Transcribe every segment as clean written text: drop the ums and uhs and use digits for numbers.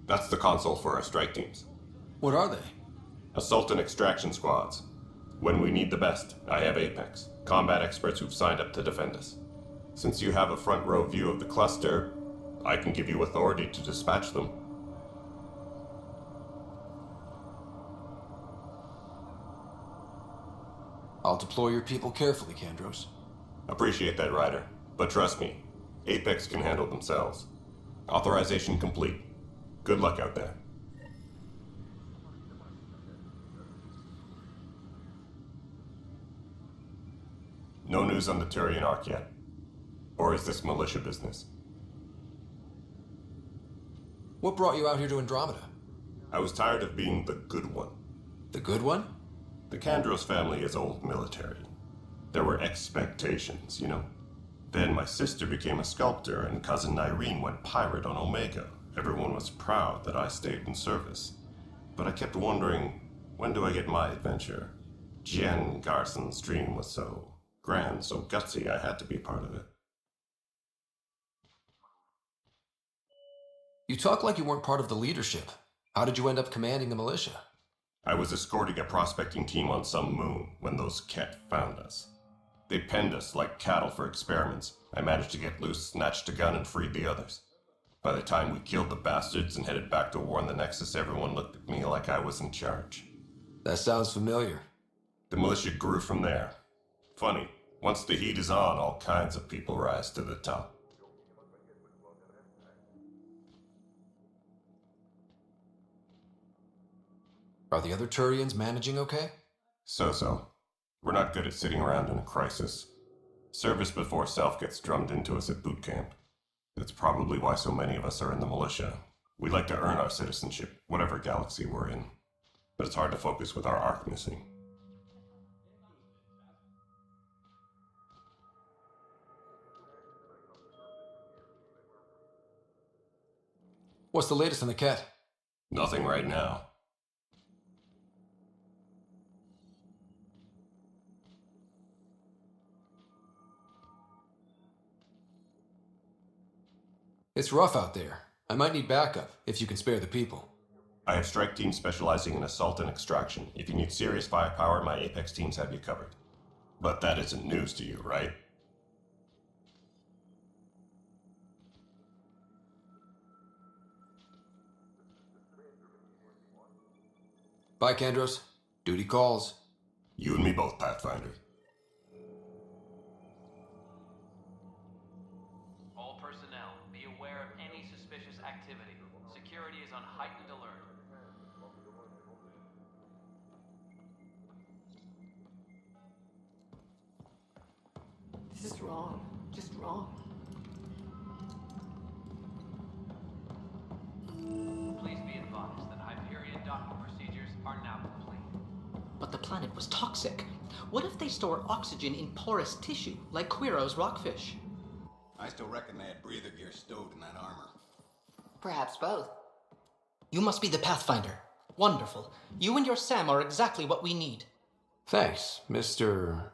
That's the console for our strike teams. What are they? Assault and extraction squads. When we need the best, I have Apex, combat experts who've signed up to defend us. Since you have a front row view of the cluster, I can give you authority to dispatch them. I'll deploy your people carefully, Kandros. Appreciate that, Ryder. But trust me, Apex can handle themselves. Authorization complete. Good luck out there. No news on the Turian Ark yet. Or is this militia business? What brought you out here to Andromeda? I was tired of being the good one. The good one? The Kandros family is old military. There were expectations, you know. Then my sister became a sculptor and cousin Irene went pirate on Omega. Everyone was proud that I stayed in service. But I kept wondering, when do I get my adventure? Jen Garson's dream was so grand, so gutsy, I had to be part of it. You talk like you weren't part of the leadership. How did you end up commanding the militia? I was escorting a prospecting team on some moon when those Ket found us. They penned us like cattle for experiments. I managed to get loose, snatched a gun, and freed the others. By the time we killed the bastards and headed back to warn the Nexus, everyone looked at me like I was in charge. That sounds familiar. The militia grew from there. Funny, once the heat is on, all kinds of people rise to the top. Are the other Turians managing okay? So. We're not good at sitting around in a crisis. Service before self gets drummed into us at boot camp. That's probably why so many of us are in the militia. We like to earn our citizenship, whatever galaxy we're in. But it's hard to focus with our arc missing. What's the latest on the Ket? Nothing right now. It's rough out there. I might need backup, if you can spare the people. I have strike teams specializing in assault and extraction. If you need serious firepower, my Apex teams have you covered. But that isn't news to you, right? Bye, Kandros. Duty calls. You and me both, Pathfinder. All personnel, be aware of any suspicious activity. Security is on heightened alert. This is wrong. Just wrong. Please be advised that Hyperion docking procedures are now complete. But the planet was toxic. What if they store oxygen in porous tissue, like Quiro's rockfish? I still reckon they had breather gear stowed in that armor. Perhaps both. You must be the Pathfinder. Wonderful. You and your Sam are exactly what we need. Thanks, Mr.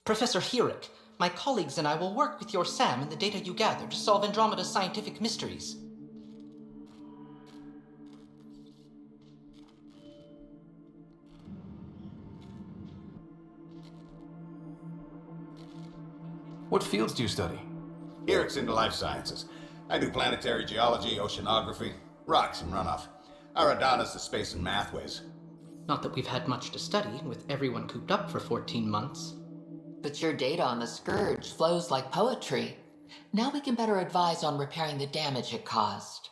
Professor Herrick, my colleagues and I will work with your Sam and the data you gather to solve Andromeda's scientific mysteries. What fields do you study? Herrick's into life sciences. I do planetary geology, oceanography, rocks and runoff. Aradana's the space and mathways. Not that we've had much to study, with everyone cooped up for 14 months. But your data on the Scourge flows like poetry. Now we can better advise on repairing the damage it caused.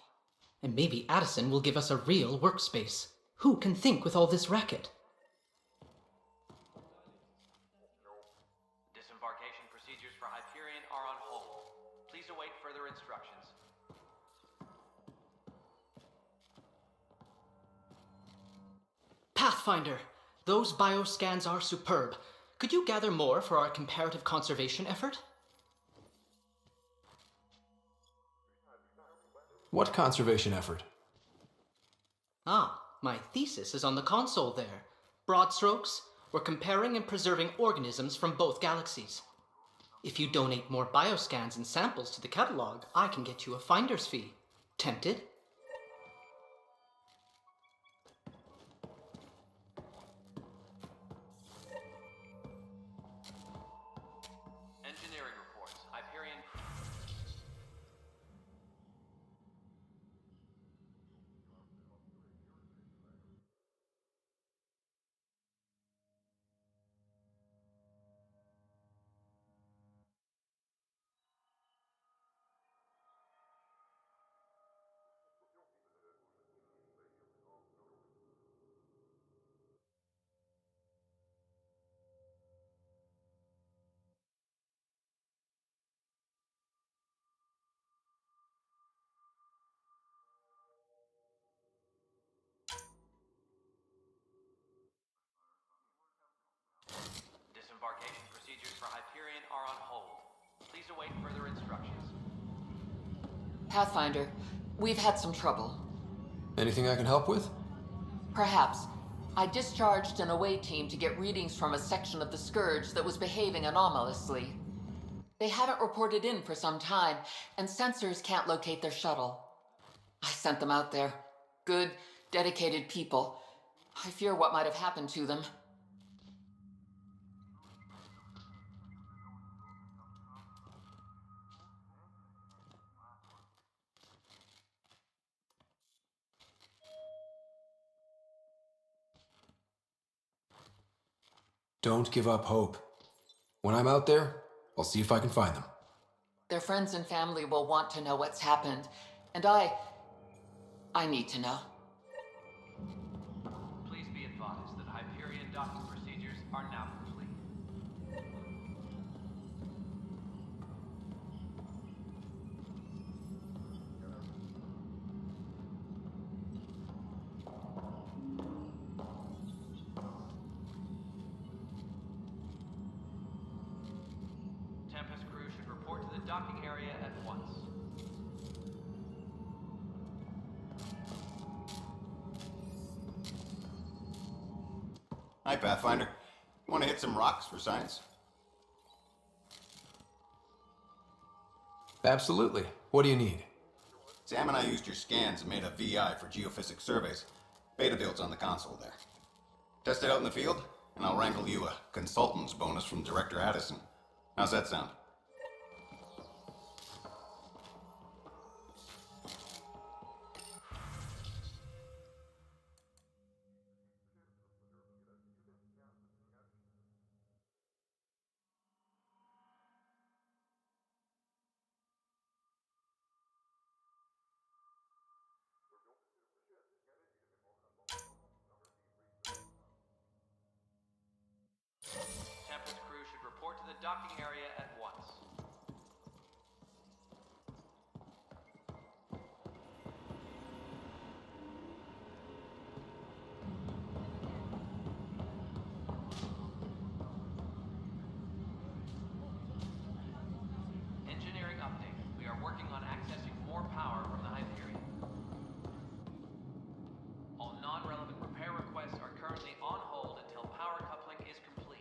And maybe Addison will give us a real workspace. Who can think with all this racket? Disembarkation procedures for Hyperion are on hold. Please await further instructions. Pathfinder, those bioscans are superb. Could you gather more for our comparative conservation effort? What conservation effort? Ah, my thesis is on the console there. Broad strokes, we're comparing and preserving organisms from both galaxies. If you donate more bioscans and samples to the catalog, I can get you a finder's fee. Tempted? disembarkation procedures for Hyperion are on hold. Please await further instructions. Pathfinder, we've had some trouble. Anything I can help with? Perhaps. I discharged an away team to get readings from a section of the Scourge that was behaving anomalously. They haven't reported in for some time, and sensors can't locate their shuttle. I sent them out there. Good, dedicated people. I fear what might have happened to them. Don't give up hope. When I'm out there, I'll see if I can find them. Their friends and family will want to know what's happened, and I need to know. Please be advised that Hyperion docking procedures are now complete. Tempest crew should report to the docking area at once. Hi, Pathfinder. Want to hit some rocks for science? Absolutely. What do you need? Sam and I used your scans and made a VI for geophysics surveys. Beta builds on the console there. Test it out in the field, and I'll wrangle you a consultant's bonus from Director Addison. How's that sound? Tempest crew should report to the docking area at once. Engineering update. We are working on accessing more power from the Hyperion. All non-relevant repair requests are currently on hold until power coupling is complete.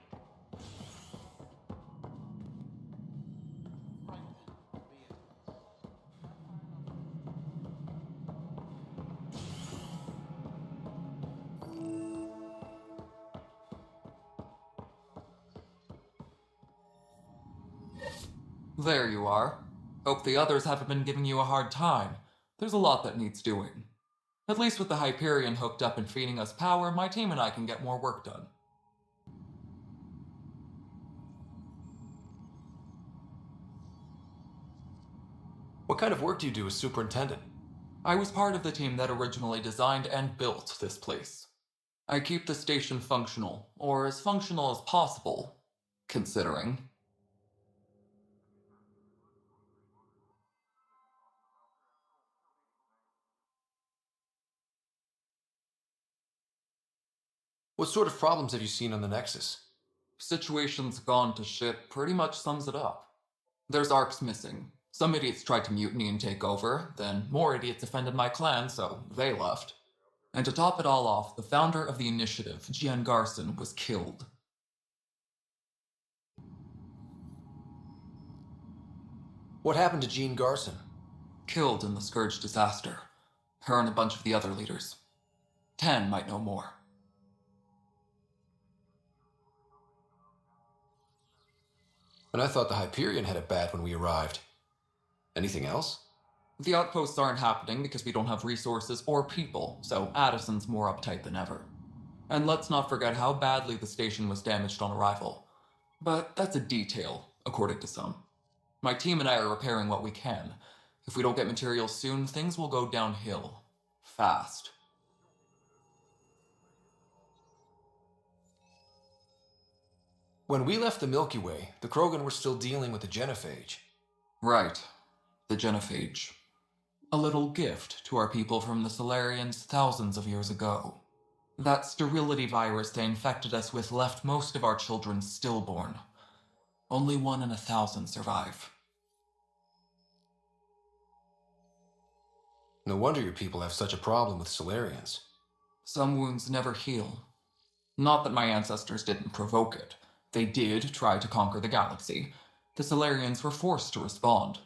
There you are. Hope the others haven't been giving you a hard time. There's a lot that needs doing. At least with the Hyperion hooked up and feeding us power, my team and I can get more work done. What kind of work do you do as superintendent? I was part of the team that originally designed and built this place. I keep the station functional, or as functional as possible, considering. What sort of problems have you seen on the Nexus? Situation's gone to shit pretty much sums it up. There's arcs missing. Some idiots tried to mutiny and take over, then more idiots offended my clan, so they left. And to top it all off, the founder of the initiative, Gian Garson, was killed. What happened to Jean Garson? Killed in the Scourge disaster. Her and a bunch of the other leaders. 10 might know more. And I thought the Hyperion had it bad when we arrived. Anything else? The outposts aren't happening because we don't have resources or people, so Addison's more uptight than ever. And let's not forget how badly the station was damaged on arrival. But that's a detail, according to some. My team and I are repairing what we can. If we don't get materials soon, things will go downhill. Fast. When we left the Milky Way, the Krogan were still dealing with the genophage. Right. The genophage. A little gift to our people from the Solarians thousands of years ago. That sterility virus they infected us with left most of our children stillborn. Only 1 in 1,000 survive. No wonder your people have such a problem with Solarians. Some wounds never heal. Not that my ancestors didn't provoke it. They did try to conquer the galaxy. The Solarians were forced to respond.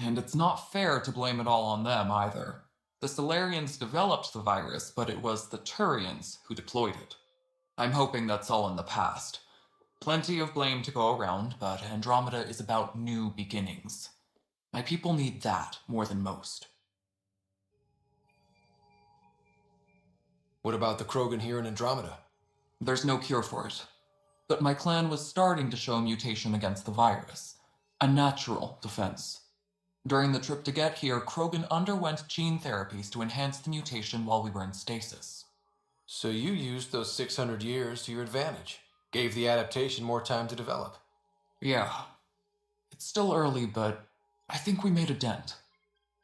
And it's not fair to blame it all on them either. The Solarians developed the virus, but it was the Turians who deployed it. I'm hoping that's all in the past. Plenty of blame to go around, but Andromeda is about new beginnings. My people need that more than most. What about the Krogan here in Andromeda? There's no cure for it. But my clan was starting to show mutation against the virus. A natural defense. During the trip to get here, Krogan underwent gene therapies to enhance the mutation while we were in stasis. So you used those 600 years to your advantage. Gave the adaptation more time to develop. Yeah. It's still early, but I think we made a dent.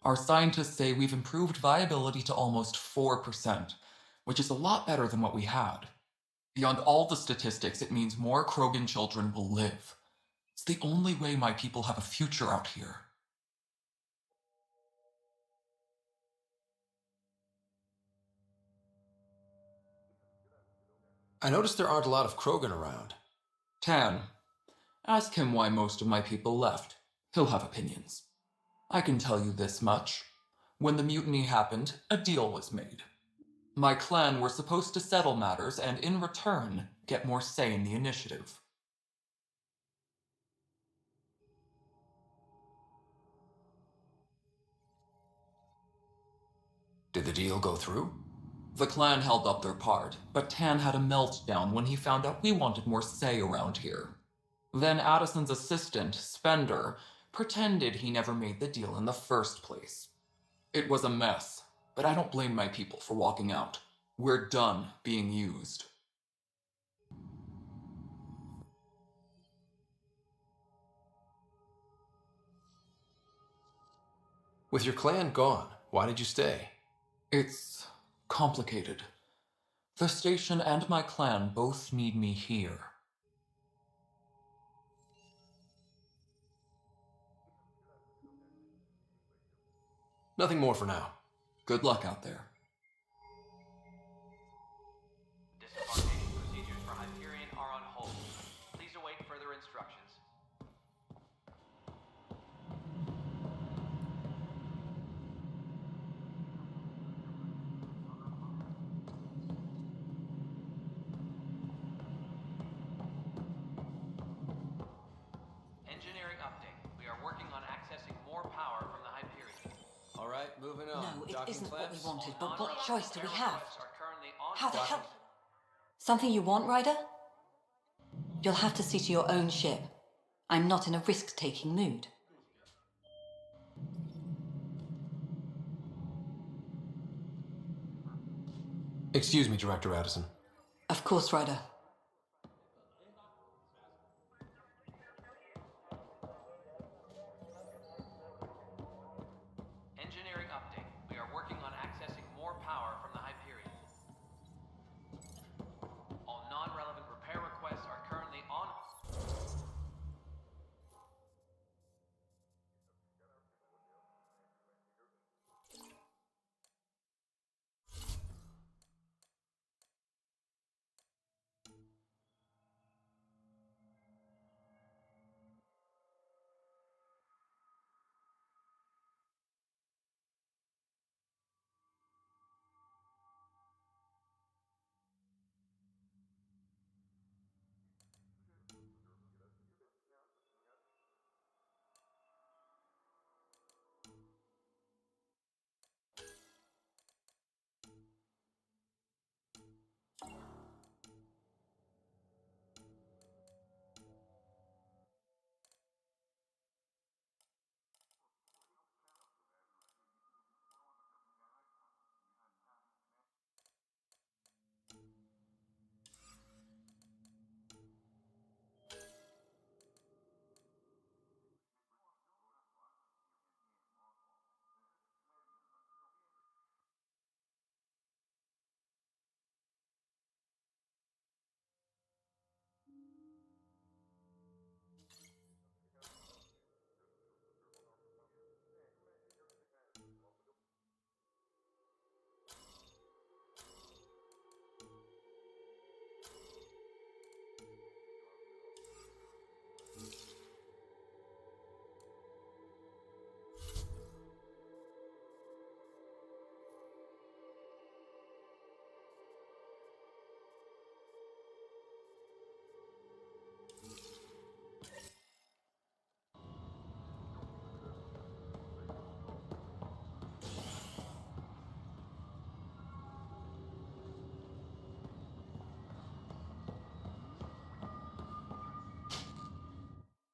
Our scientists say we've improved viability to almost 4%, which is a lot better than what we had. Beyond all the statistics, it means more Krogan children will live. It's the only way my people have a future out here. I noticed there aren't a lot of Krogan around. Tan, ask him why most of my people left. He'll have opinions. I can tell you this much. When the mutiny happened, a deal was made. My clan were supposed to settle matters and, in return, get more say in the initiative. Did the deal go through? The clan held up their part, but Tan had a meltdown when he found out we wanted more say around here. Then Addison's assistant, Spender, pretended he never made the deal in the first place. It was a mess, but I don't blame my people for walking out. We're done being used. With your clan gone, why did you stay? It's complicated. The station and my clan both need me here. Nothing more for now. Good luck out there. Disembarkation procedures for Hyperion are on hold. Please await further instructions. Engineering update. We are working on accessing more power from the Hyperion. All right, moving on. No, it Docking isn't what we clamps? wanted, All but what non-relevant choice do we repair have? requests are currently on How the hold. hell? Something you want, Ryder? You'll have to see to your own ship. I'm not in a risk-taking mood. Excuse me, Director Addison. Of course, Ryder. Engineering update. We are working on accessing more power from the Hyperion. All non-relevant repair requests are currently on.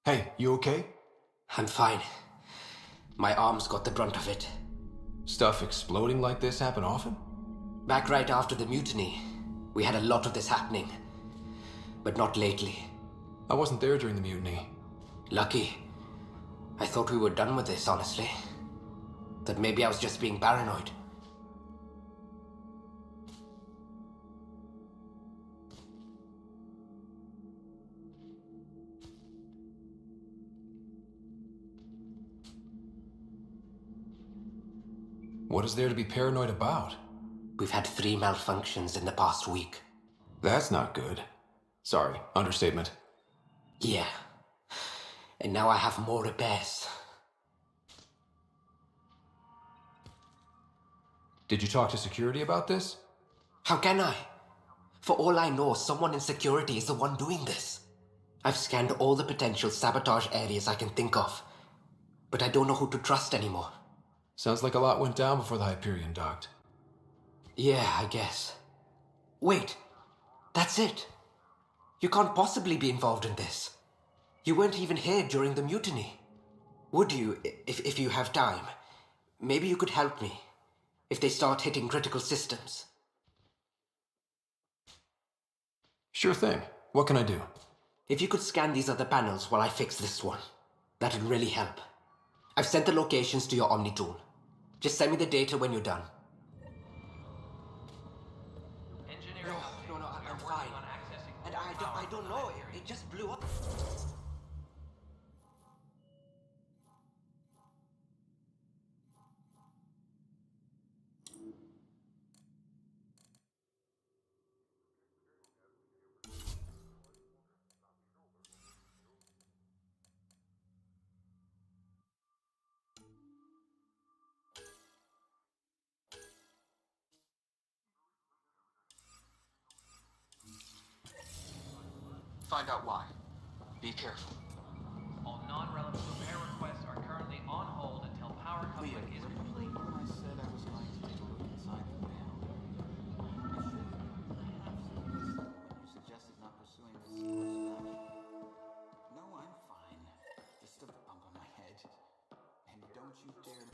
Hey, you okay? I'm fine. My arms got the brunt of it. Stuff exploding like this happen often? Back right after the mutiny, we had a lot of this happening. But not lately. I wasn't there during the mutiny. Lucky. I thought we were done with this, honestly. That maybe I was just being paranoid. What is there to be paranoid about? We've had 3 malfunctions in the past week. That's not good. Sorry, understatement. Yeah. And now I have more repairs. Did you talk to security about this? How can I? For all I know, someone in security is the one doing this. I've scanned all the potential sabotage areas I can think of. But I don't know who to trust anymore. Sounds like a lot went down before the Hyperion docked. Yeah, I guess. Wait. That's it. You can't possibly be involved in this. You weren't even here during the mutiny. Would you, if you have time? Maybe you could help me. If they start hitting critical systems. Sure thing. What can I do? If you could scan these other panels while I fix this one, that'd really help. I've sent the locations to your Omni tool. Just send me the data when you're done. Engineering update. No, We are I'm working fine. on accessing And more I power don't from know, the Hyperion. it just blew up. Find out why. Be careful. All non-relevant repair requests are currently on hold until power coupling is complete. I said I was going to take a look inside the panel. When you suggested not pursuing this course of action. No, I'm fine. Just a bump on my head. And don't you dare...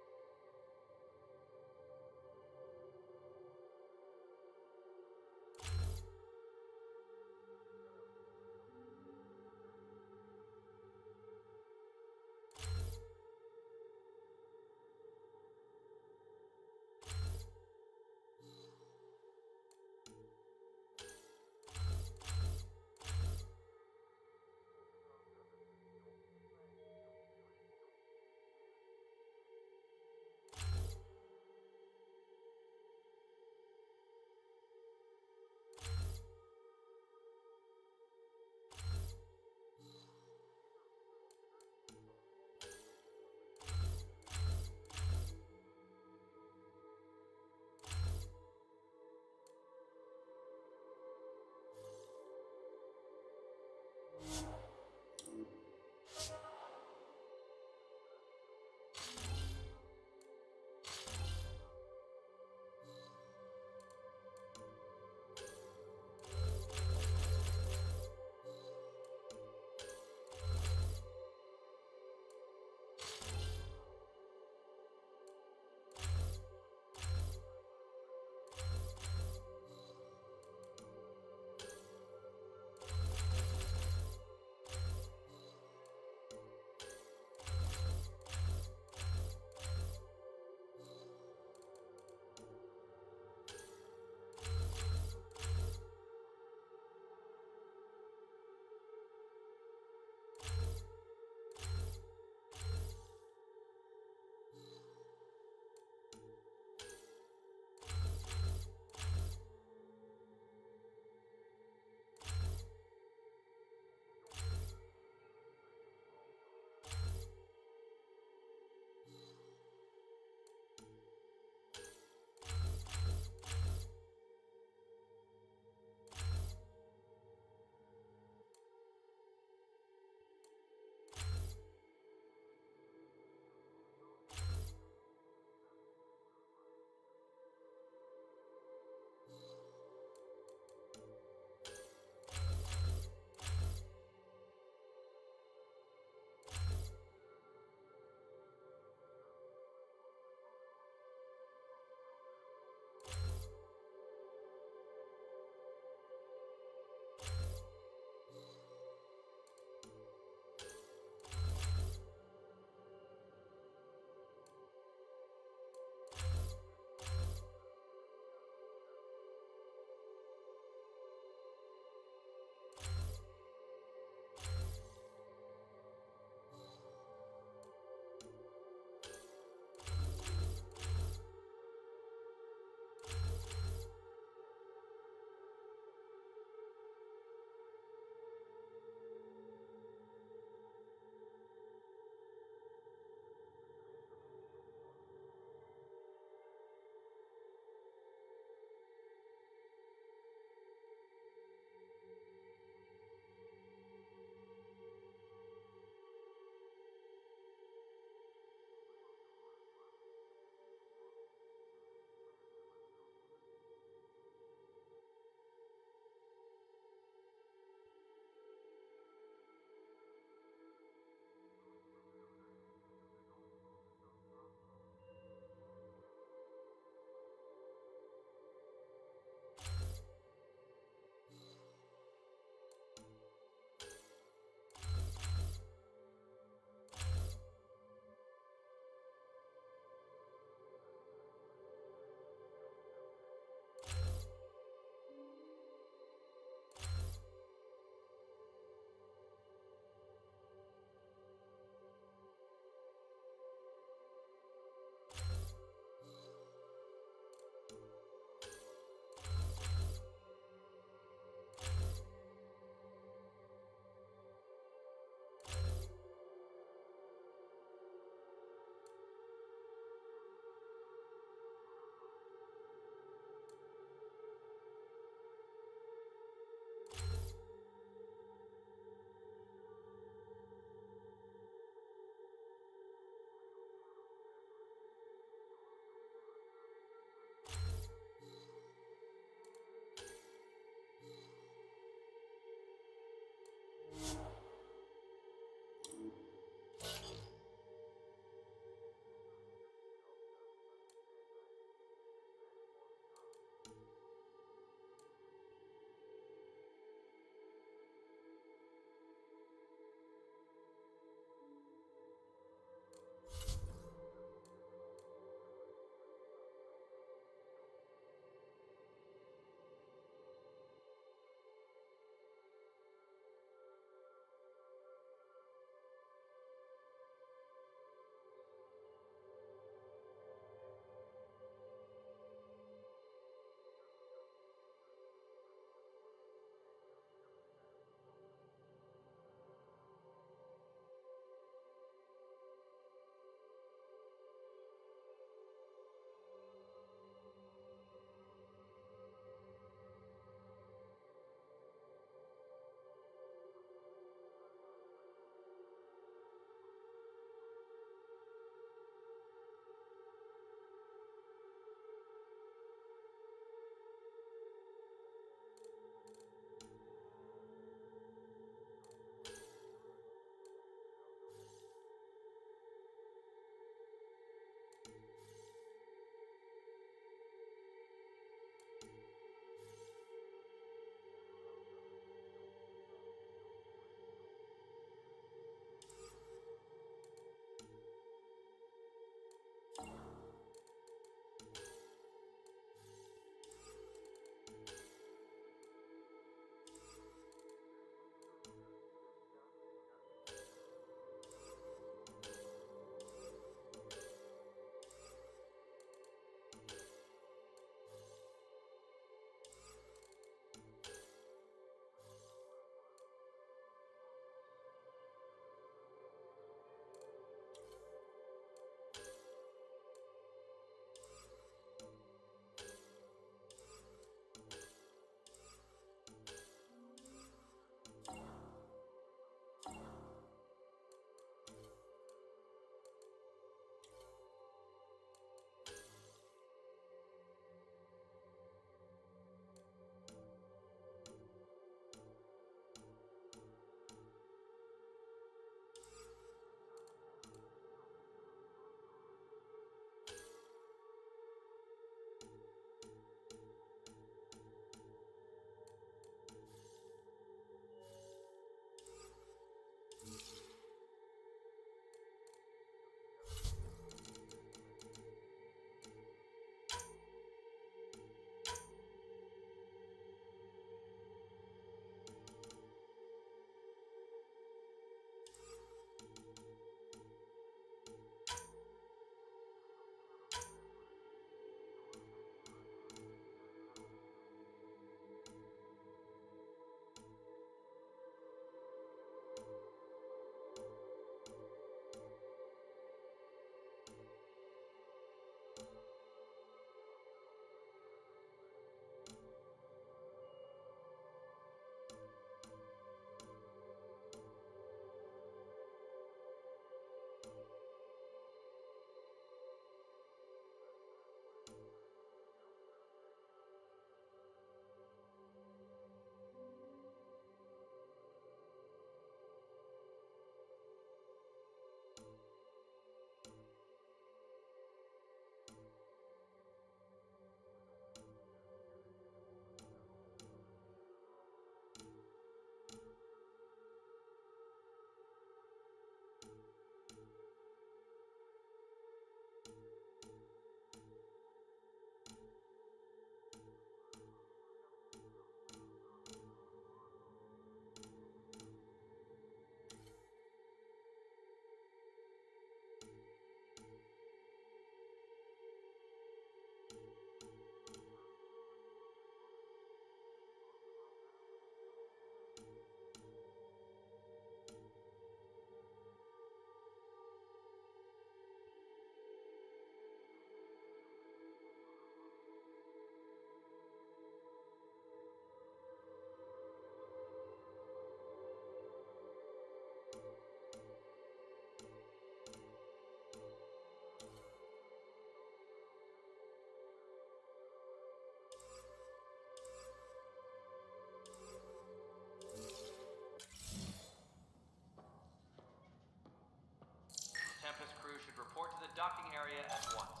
the docking area at once.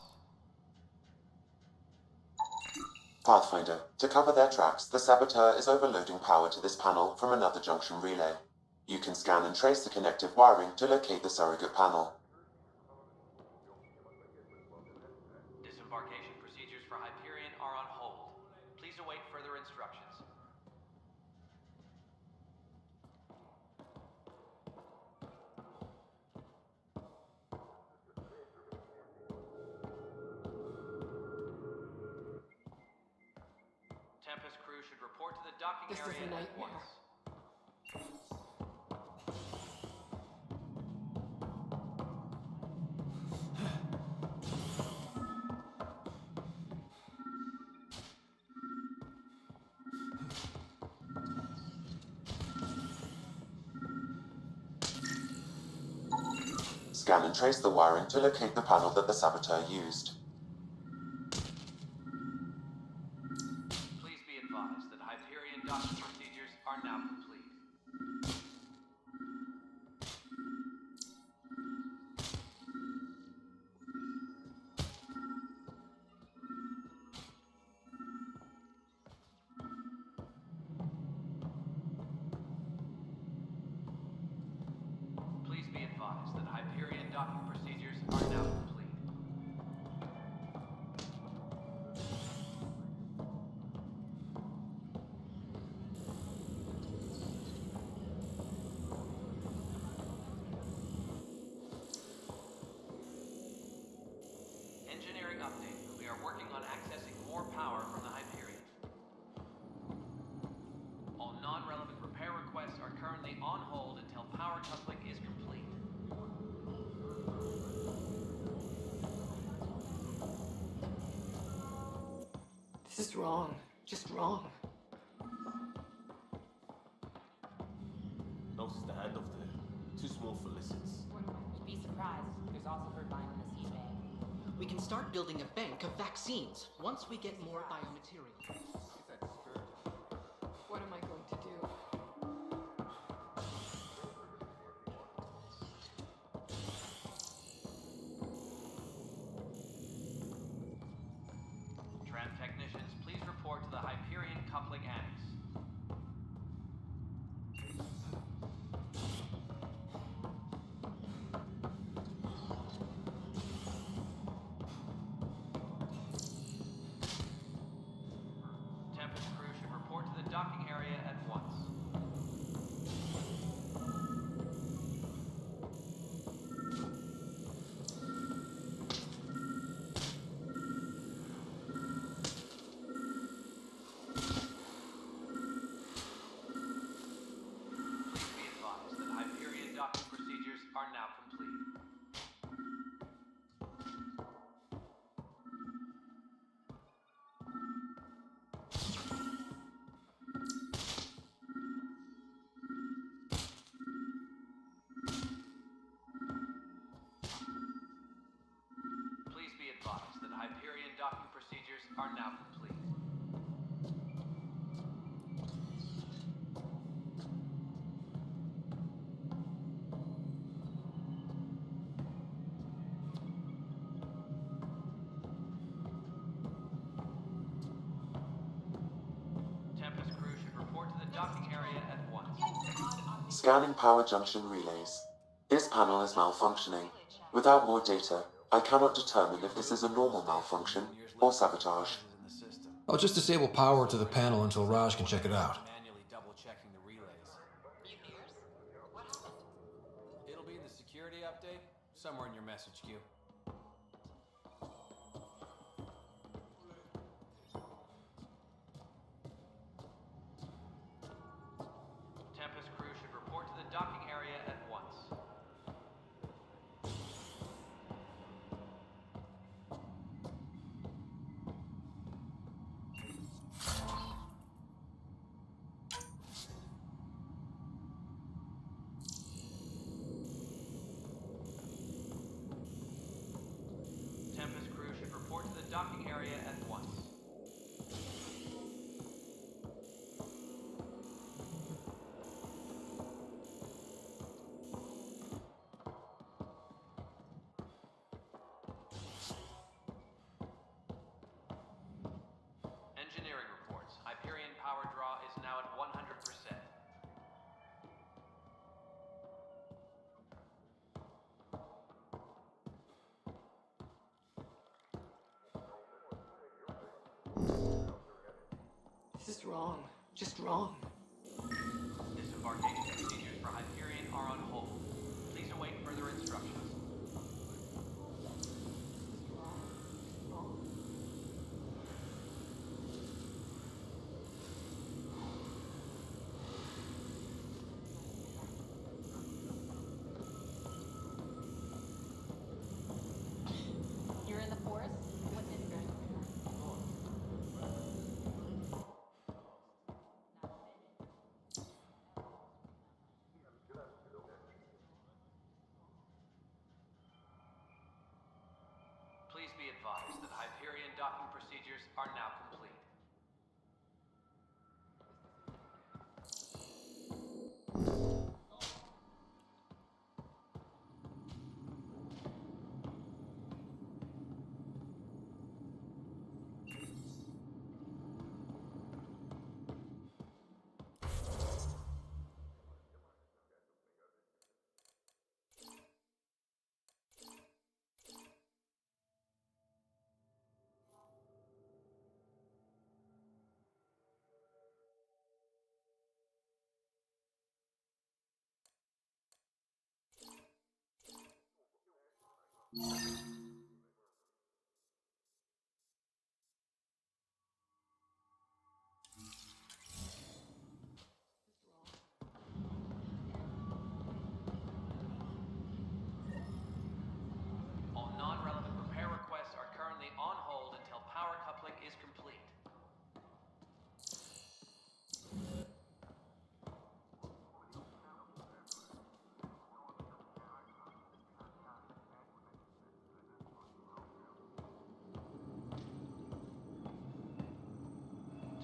Pathfinder, to cover their tracks, the saboteur is overloading power to this panel from another junction relay. You can scan and trace the connective wiring to locate the surrogate panel. Disembarkation procedures for Hyperion are on hold. Please await further instructions. Tempest crew should report to the docking This is area a at nightmare. once. Scan and trace the wiring to locate the panel that the saboteur used. Please be advised that Hyperion docking procedures are now complete. Please be advised that Hyperion docking procedures are now complete. Engineering update. We are working on accessing more power from the Hyperion. All non-relevant repair requests are currently on hold until power coupling is complete. This is wrong. Just wrong. Notice the handoff there. Too small for listens. You'd be surprised. There's also herdline in the seed bank. We can start building a bank of vaccines once we get more biomaterial. What am I going to do? Tram technicians, please report to the Hyperion coupling annex. Tempest crew should report to the docking area at once. Please be advised that Hyperion docking procedures are now complete. Please be advised that Hyperion docking procedures are now complete. Tempest crew should report to the docking area at once. Scanning power junction relays. This panel is malfunctioning. Without more data, I cannot determine if this is a normal malfunction or sabotage. I'll just disable power to the panel until Raj can check it out. Manually double checking the relays. What happened? It'll be in the security update, somewhere in your message queue. Tempest crew should report to the docking area at once. wrong. Just wrong. Disembarkation procedures for Hyperion are on hold. Please await further instructions. You're in the forest? What's interesting? Please be advised that Hyperion docking procedures are now complete. All non-relevant repair requests are currently on hold until power coupling is complete.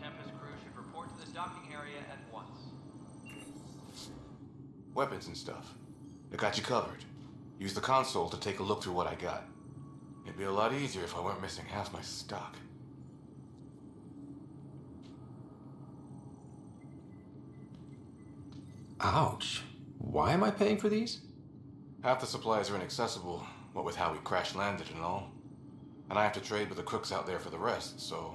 Tempest crew should report to the docking area at once. Weapons and stuff. I got you covered. Use the console to take a look through what I got. It'd be a lot easier if I weren't missing half my stock. Ouch. Why am I paying for these? Half the supplies are inaccessible, what with how we crash-landed and all. And I have to trade with the crooks out there for the rest, so...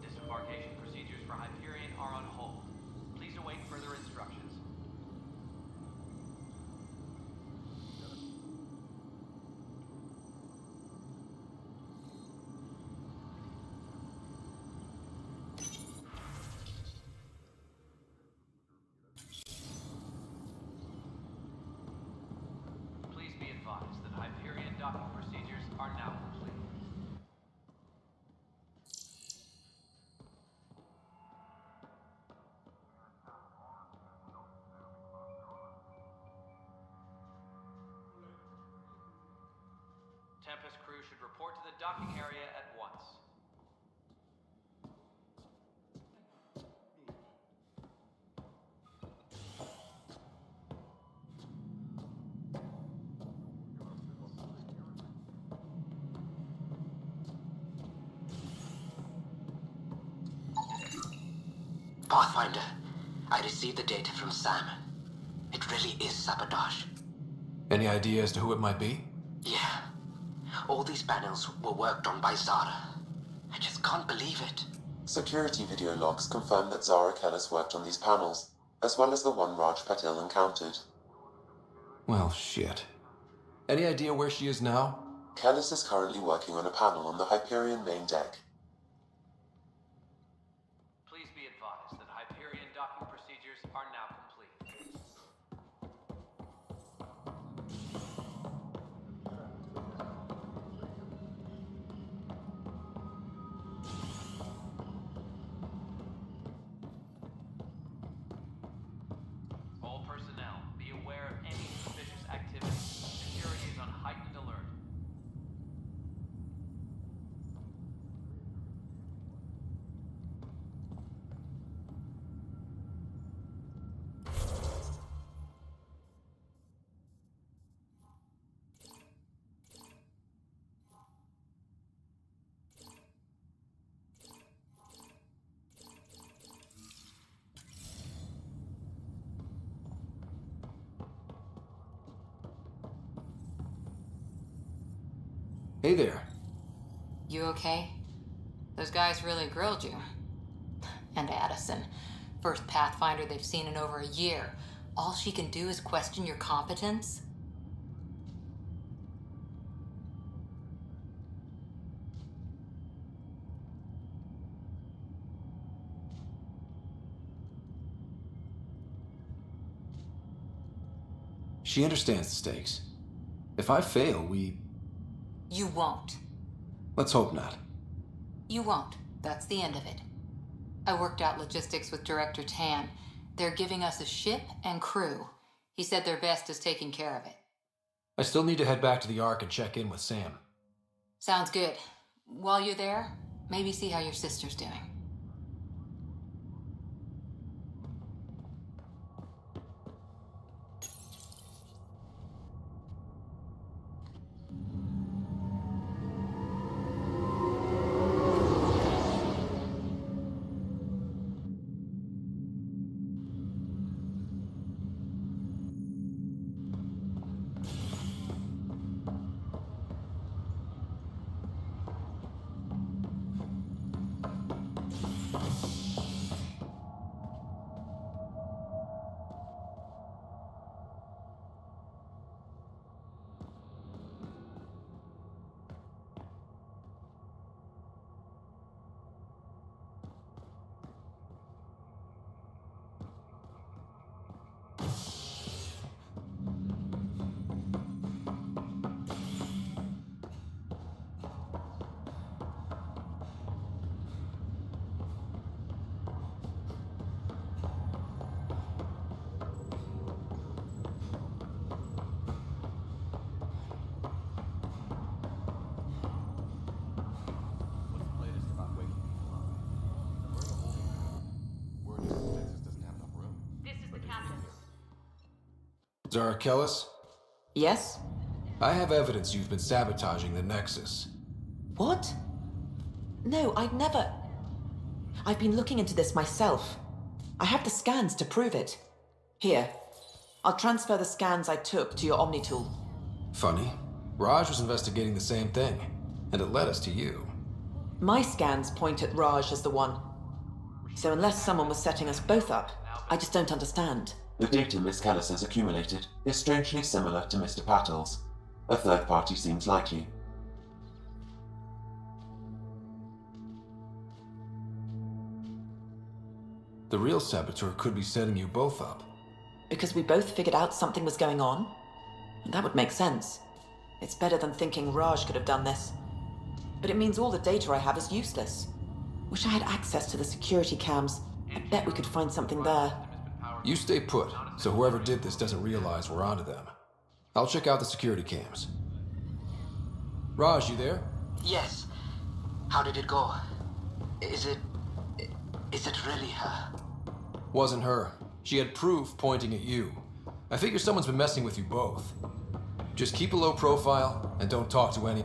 Disembarkation procedures for Hyperion are on hold. Please await further instructions. Please be advised that Hyperion docking procedures are now complete. Tempest crew should report to the docking area at once. Pathfinder, I received the data from Sam. It really is sabotage. Any idea as to who it might be? Yeah. All these panels were worked on by Zara. I just can't believe it. Security video logs confirm that Zara Kellis worked on these panels, as well as the one Raj Patil encountered. Well, shit. Any idea where she is now? Kellis is currently working on a panel on the Hyperion main deck. Please be advised Hey there. You okay? Those guys really grilled you. And Addison, first Pathfinder they've seen in over a year. All she can do is question your competence? She understands the stakes. If I fail, You won't. let's hope not. You won't. That's the end of it. I worked out logistics with Director Tan. They're giving us a ship and crew. He said their best is taking care of it. I still need to head back to the Ark and check in with Sam. Sounds good. While you're there, maybe see how your sister's doing. Zara Kellis? Yes? I have evidence you've been sabotaging the Nexus. What? No, I'd never... I've been looking into this myself. I have the scans to prove it. Here. I'll transfer the scans I took to your Omni tool. Funny. Raj was investigating the same thing, and it led us to you. My scans point at Raj as the one. So unless someone was setting us both up, I just don't understand. The data Miss Callis has accumulated is strangely similar to Mr. Patel's. A third party seems likely. The real saboteur could be setting you both up. Because we both figured out something was going on? That would make sense. It's better than thinking Raj could have done this. But it means all the data I have is useless. Wish I had access to the security cams. I bet we could find something there. You stay put, so whoever did this doesn't realize we're onto them. I'll check out the security cams. Raj, you there? Yes. How did it go? Is it really her? Wasn't her. She had proof pointing at you. I figure someone's been messing with you both. Just keep a low profile and don't talk to any...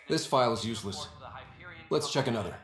This file is useless. Let's check another.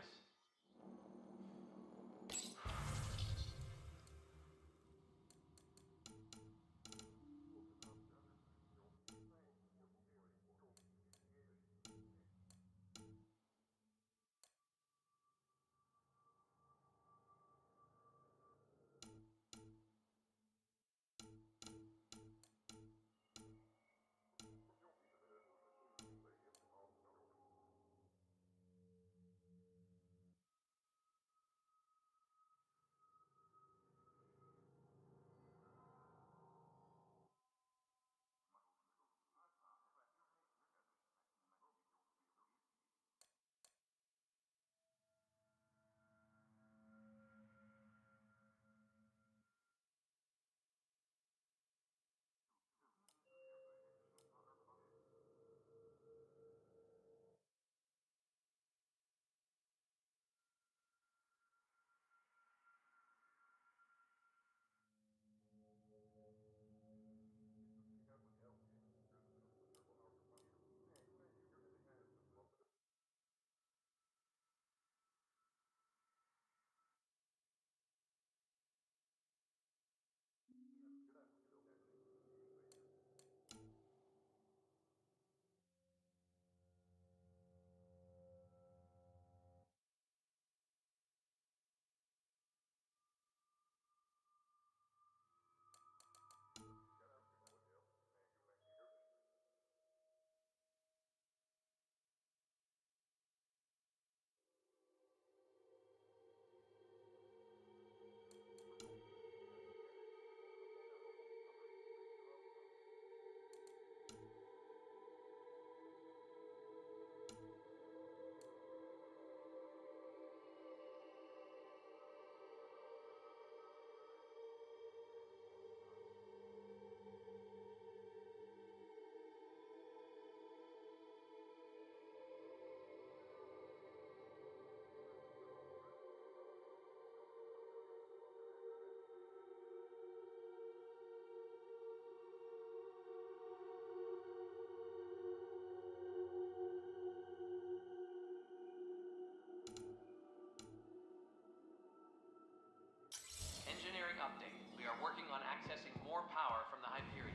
update. We are working on accessing more power from the Hyperion.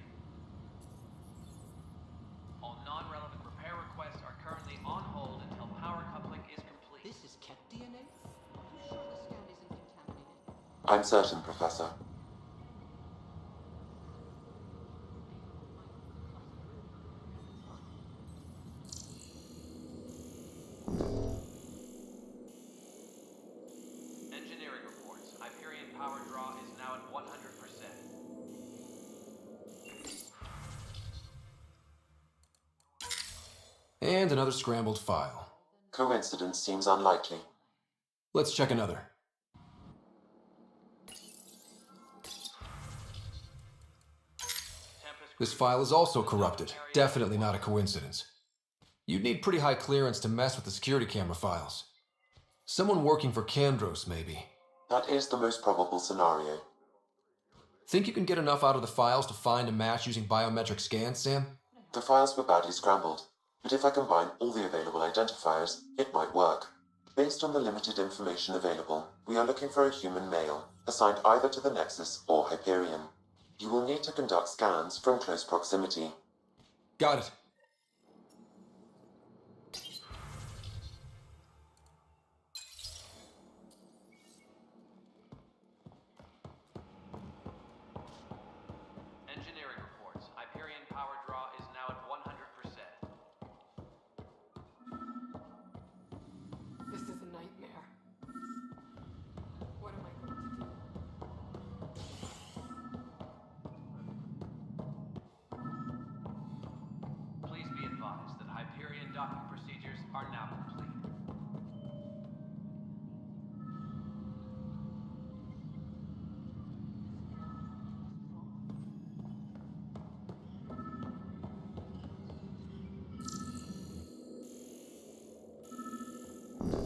All non-relevant repair requests are currently on hold until power coupling is complete. This is Ket DNA? Are you sure the scan isn't contaminated? I'm certain, Professor. Engineering reports. Hyperion power draw is now at 100%. And another scrambled file. Coincidence seems unlikely. Let's check another. This file is also corrupted. Definitely not a coincidence. You'd need pretty high clearance to mess with the security camera files. Someone working for Kandros, maybe. That is the most probable scenario. Think you can get enough out of the files to find a match using biometric scans, Sam? The files were badly scrambled, but if I combine all the available identifiers, it might work. Based on the limited information available, we are looking for a human male, assigned either to the Nexus or Hyperion. You will need to conduct scans from close proximity. Got it. Engineering reports. Hyperion power draw is now at 100%. This is a nightmare. What am I going to do? Please be advised that Hyperion docking procedures are now complete.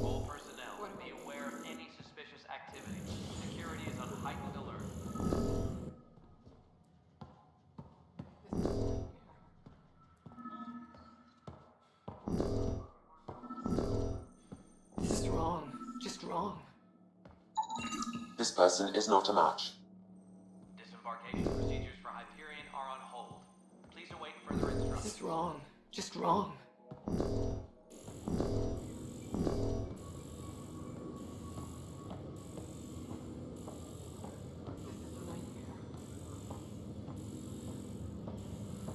All personnel, be aware of any suspicious activity. Security is on heightened alert. This is wrong. Just wrong. This person is not a match. Disembarkation procedures for Hyperion are on hold. Please await further instructions. This is wrong. Just wrong.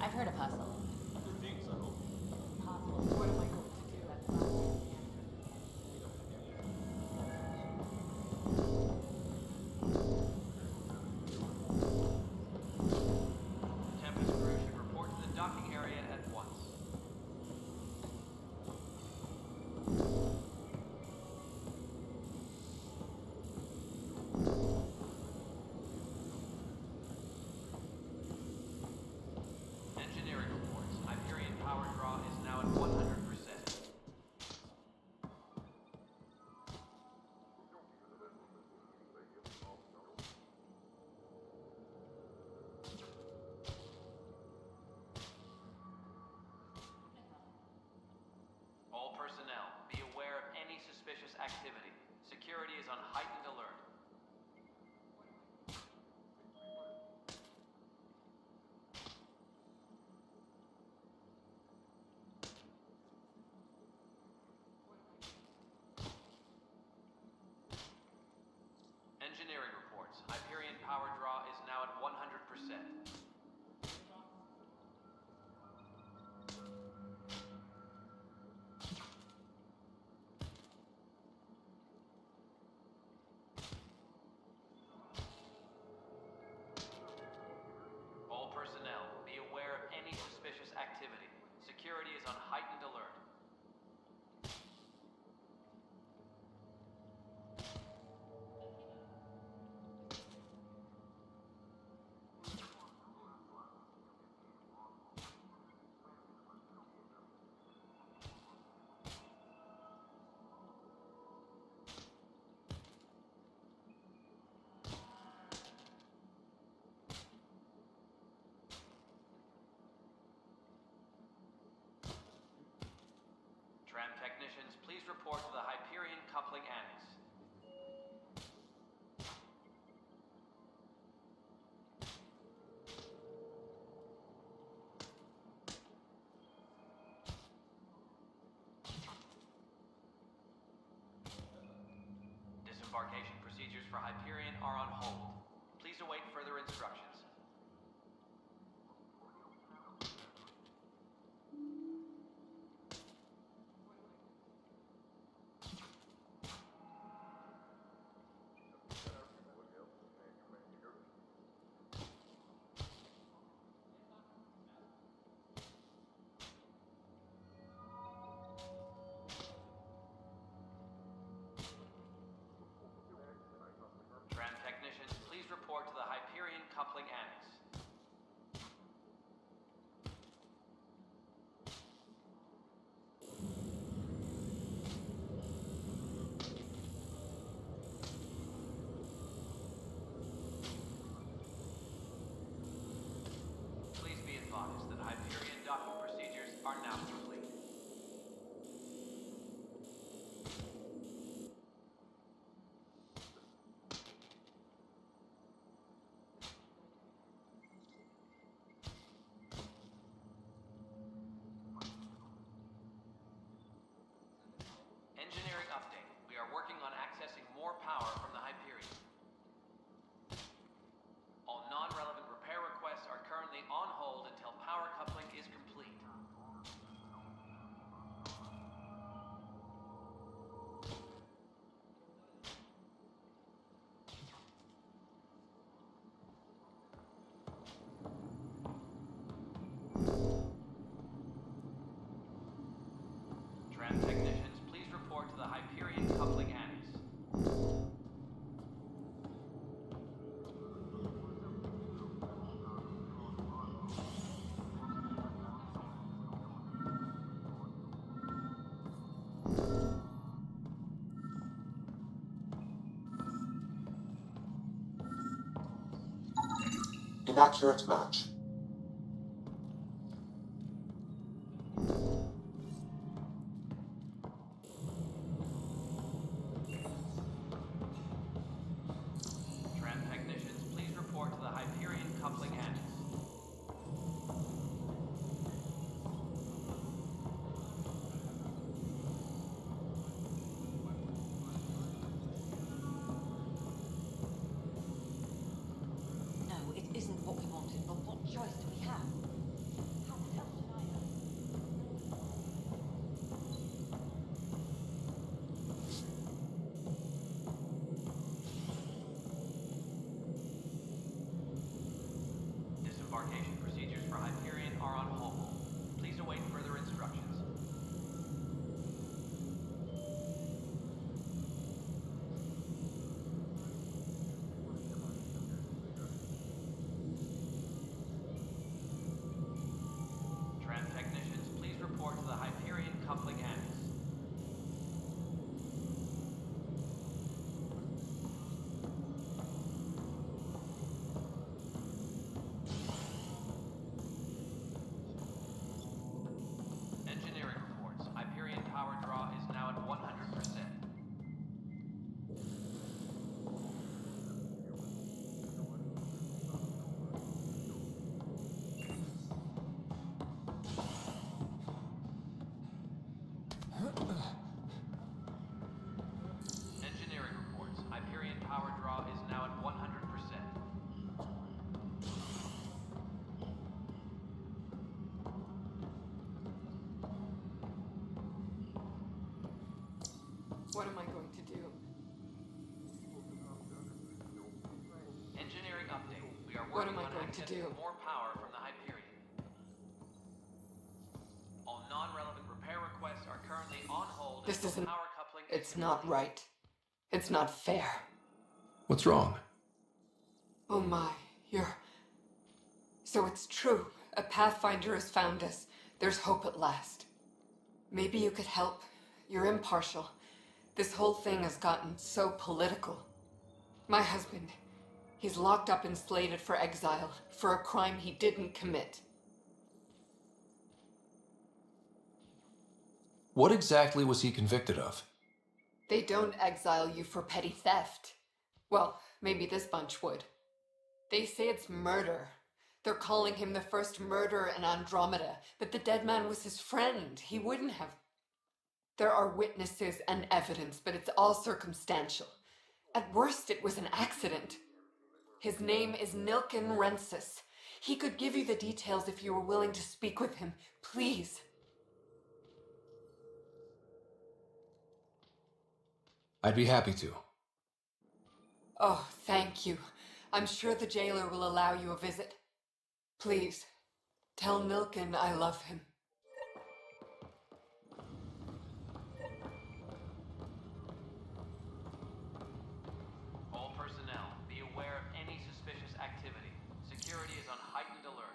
I've heard a puzzle. What am I going to do? Tempest crew should report to the docking area at once. Engineering reports. Hyperion power draw is now at 100%. All personnel, be aware of any suspicious activity. Security is on heightened alert. Engineering reports. Hyperion power draw is now at 100%. All personnel, be aware of any suspicious activity. Security is on heightened alert. Tram technicians, please report to the Hyperion coupling annex. Disembarkation procedures for Hyperion are on hold. Please await further instructions. Tran technicians, please report to the Hyperion Coupling Annex. Please be advised that Hyperion docking procedures are now complete. Engineering update. We are working on accessing more power from the Hyperion. All non-relevant repair requests are currently on hold until power coupling is complete. Tran technicians, please report to the Hyperion Coupling Annex. Inaccurate match. Tran technicians, please report to the Hyperion Coupling Annex. No, it isn't what we wanted, but what choice do we have? How the hell should I know? Disembarkation procedures for Hyperion are on hold. Please await further instructions. Tran technicians, please report to the Hyperion Coupling Annex. Engineering reports. Hyperion power draw is now at 100%. Engineering reports. Hyperion power draw is now at 100%. What am I going to do? Engineering update. We are What working am I on going to accessing do? more power from the Hyperion. All non-relevant repair requests are currently on hold This until isn't... power coupling It's is not complete. right. It's not fair. What's wrong? Oh my, you're... So it's true. A Pathfinder has found us. There's hope at last. Maybe you could help. You're impartial. This whole thing has gotten so political. My husband, he's locked up and slated for exile for a crime he didn't commit. What exactly was he convicted of? They don't exile you for petty theft. Well, maybe this bunch would. They say it's murder. They're calling him the first murderer in Andromeda, but the dead man was his friend. He wouldn't have. There are witnesses and evidence, but it's all circumstantial. At worst, it was an accident. His name is Nilken Rensis. He could give you the details if you were willing to speak with him. Please. I'd be happy to. Oh, thank you. I'm sure the jailer will allow you a visit. Please, tell Nilken I love him. All personnel, be aware of any suspicious activity. Security is on heightened alert.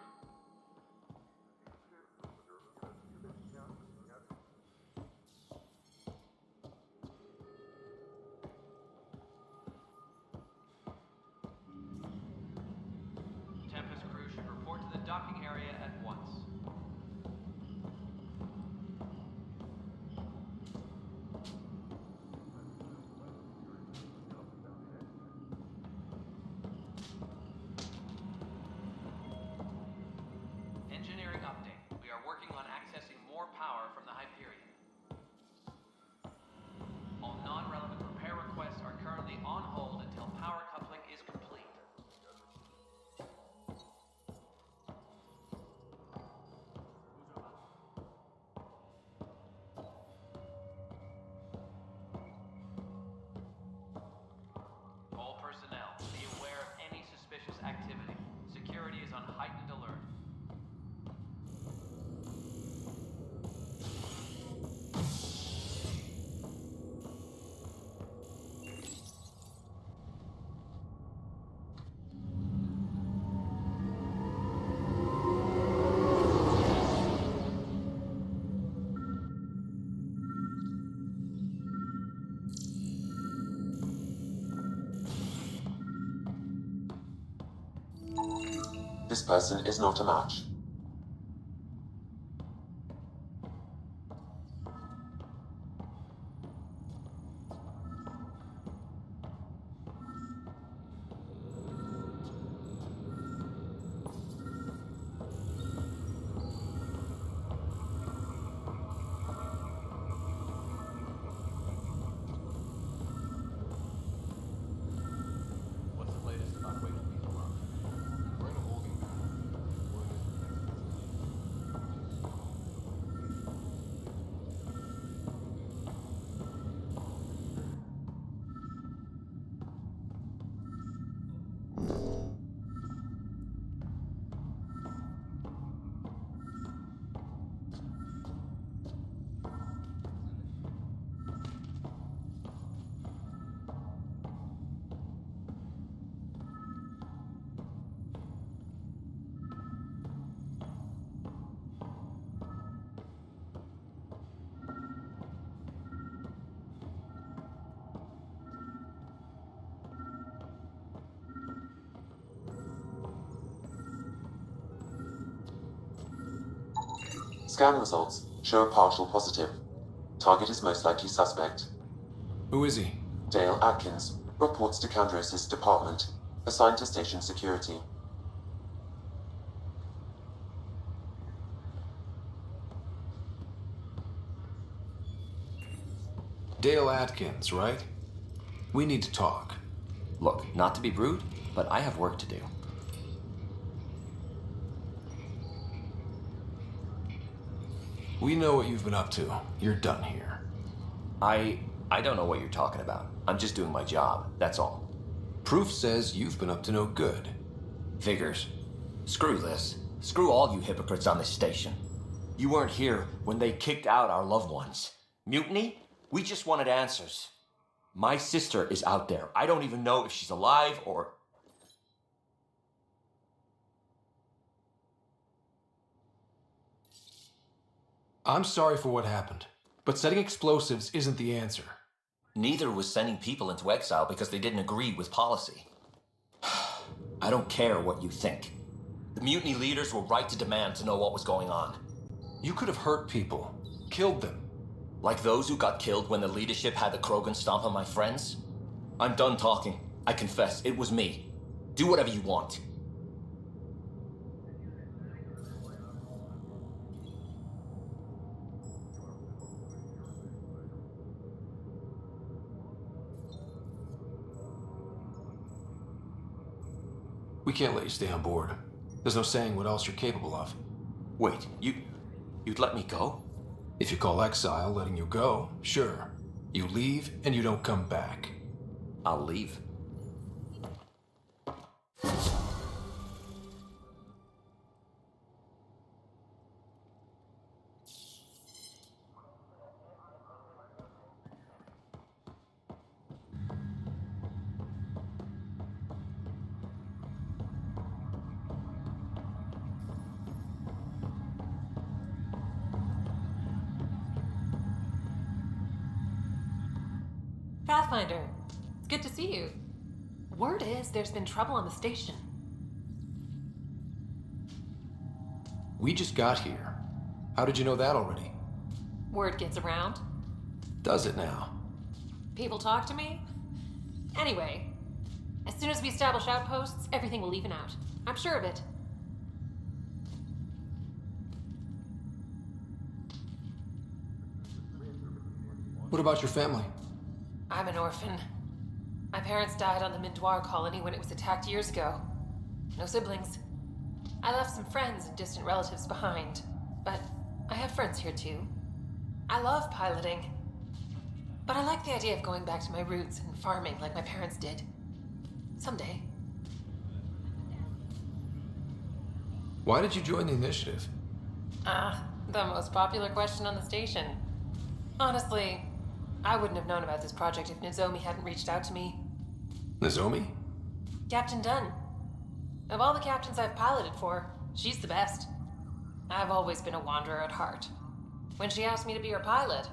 Tempest crew should report to the docking area at once. Engineering update. We are working on accessing more power from the Hyperion. All non-relevant repair requests are currently on hold until power coupling is complete. All personnel, be aware of any suspicious activity. Security is on heightened alert. This person is not a match. What's the latest about waking people up? We're in a holding pattern. Word is the next Scan results show a partial positive. Target is most likely suspect. Who is he? Dale Atkins reports to Candros' department, assigned to station security. Dale Atkins, right? We need to talk. Look, not to be rude, but I have work to do. We know what you've been up to. You're done here. I don't know what you're talking about. I'm just doing my job, that's all. Proof says you've been up to no good. Figures. Screw this. Screw all you hypocrites on this station. You weren't here when they kicked out our loved ones. Mutiny? We just wanted answers. My sister is out there. I don't even know if she's alive or... I'm sorry for what happened, but setting explosives isn't the answer. Neither was sending people into exile because they didn't agree with policy. I don't care what you think. The mutiny leaders were right to demand to know what was going on. You could have hurt people, killed them. Like those who got killed when the leadership had the Krogan stomp on my friends? I'm done talking. I confess, it was me. Do whatever you want. We can't let you stay on board. There's no saying what else you're capable of. Wait, you'd let me go? If you call exile letting you go, sure. You leave and you don't come back. I'll leave. Pathfinder, it's good to see you. Word is there's been trouble on the station. We just got here. How did you know that already? Word gets around. Does it now? People talk to me. Anyway, as soon as we establish outposts, everything will even out. I'm sure of it. What about your family? I'm an orphan. My parents died on the Mindoir colony when it was attacked years ago. No siblings. I left some friends and distant relatives behind, but I have friends here too. I love piloting, but I like the idea of going back to my roots and farming like my parents did. Someday. Why did you join the initiative? The most popular question on the station. Honestly, I wouldn't have known about this project if Nozomi hadn't reached out to me. Nozomi? Captain Dunn. Of all the captains I've piloted for, she's the best. I've always been a wanderer at heart. When she asked me to be her pilot,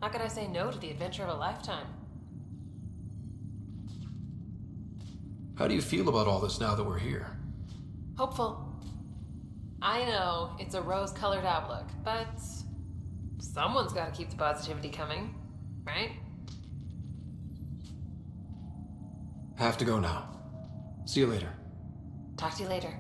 how could I say no to the adventure of a lifetime? How do you feel about all this now that we're here? Hopeful. I know it's a rose-colored outlook, but someone's got to keep the positivity coming, right? Have to go now. See you later. Talk to you later.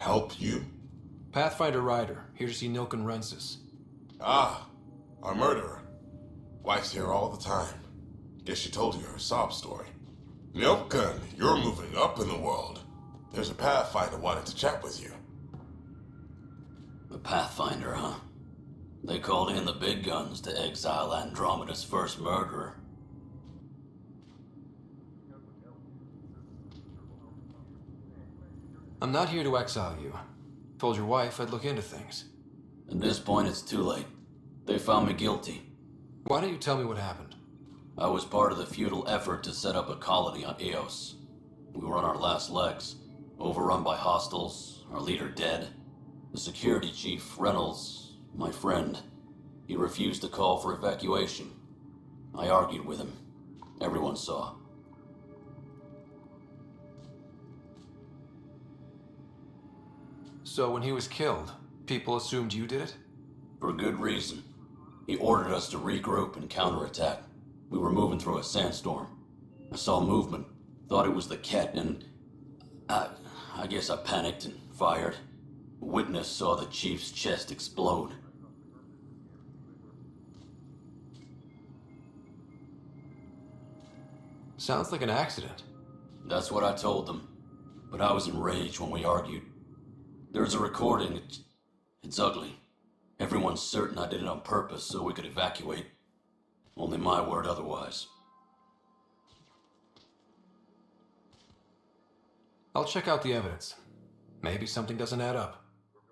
Help you? Pathfinder Ryder, here to see Nilken Rensis. Ah, our murderer. Wife's here all the time. Guess she told you her sob story. Nilken, you're moving up in the world. There's a Pathfinder wanting to chat with you. The Pathfinder, huh? They called in the big guns to exile Andromeda's first murderer. I'm not here to exile you. Told your wife I'd look into things. At this point, it's too late. They found me guilty. Why don't you tell me what happened? I was part of the futile effort to set up a colony on Eos. We were on our last legs, overrun by hostiles, our leader dead. The security chief, Reynolds, my friend, he refused to call for evacuation. I argued with him. Everyone saw. So when he was killed, people assumed you did it? For good reason. He ordered us to regroup and counterattack. We were moving through a sandstorm. I saw movement, thought it was the Ket, and I guess I panicked and fired. A witness saw the chief's chest explode. Sounds like an accident. That's what I told them. But I was enraged when we argued. There's a recording. It's ugly. Everyone's certain I did it on purpose so we could evacuate. Only my word otherwise. I'll check out the evidence. Maybe something doesn't add up.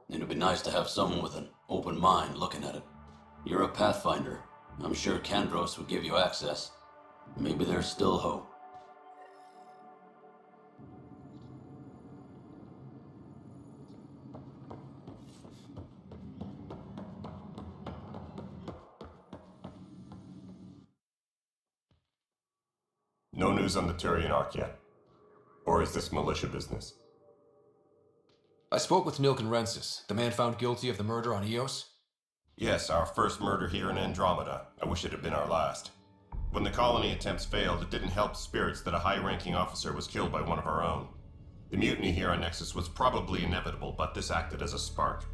It'd be nice to have someone with an open mind looking at it. You're a Pathfinder. I'm sure Kandros would give you access. Maybe there's still hope. No news on the Turian Ark yet? Or is this militia business? I spoke with Nilken Rensis, the man found guilty of the murder on Eos. Yes, our first murder here in Andromeda. I wish it had been our last. When the colony attempts failed, it didn't help spirits that a high-ranking officer was killed by one of our own. The mutiny here on Nexus was probably inevitable, but this acted as a spark.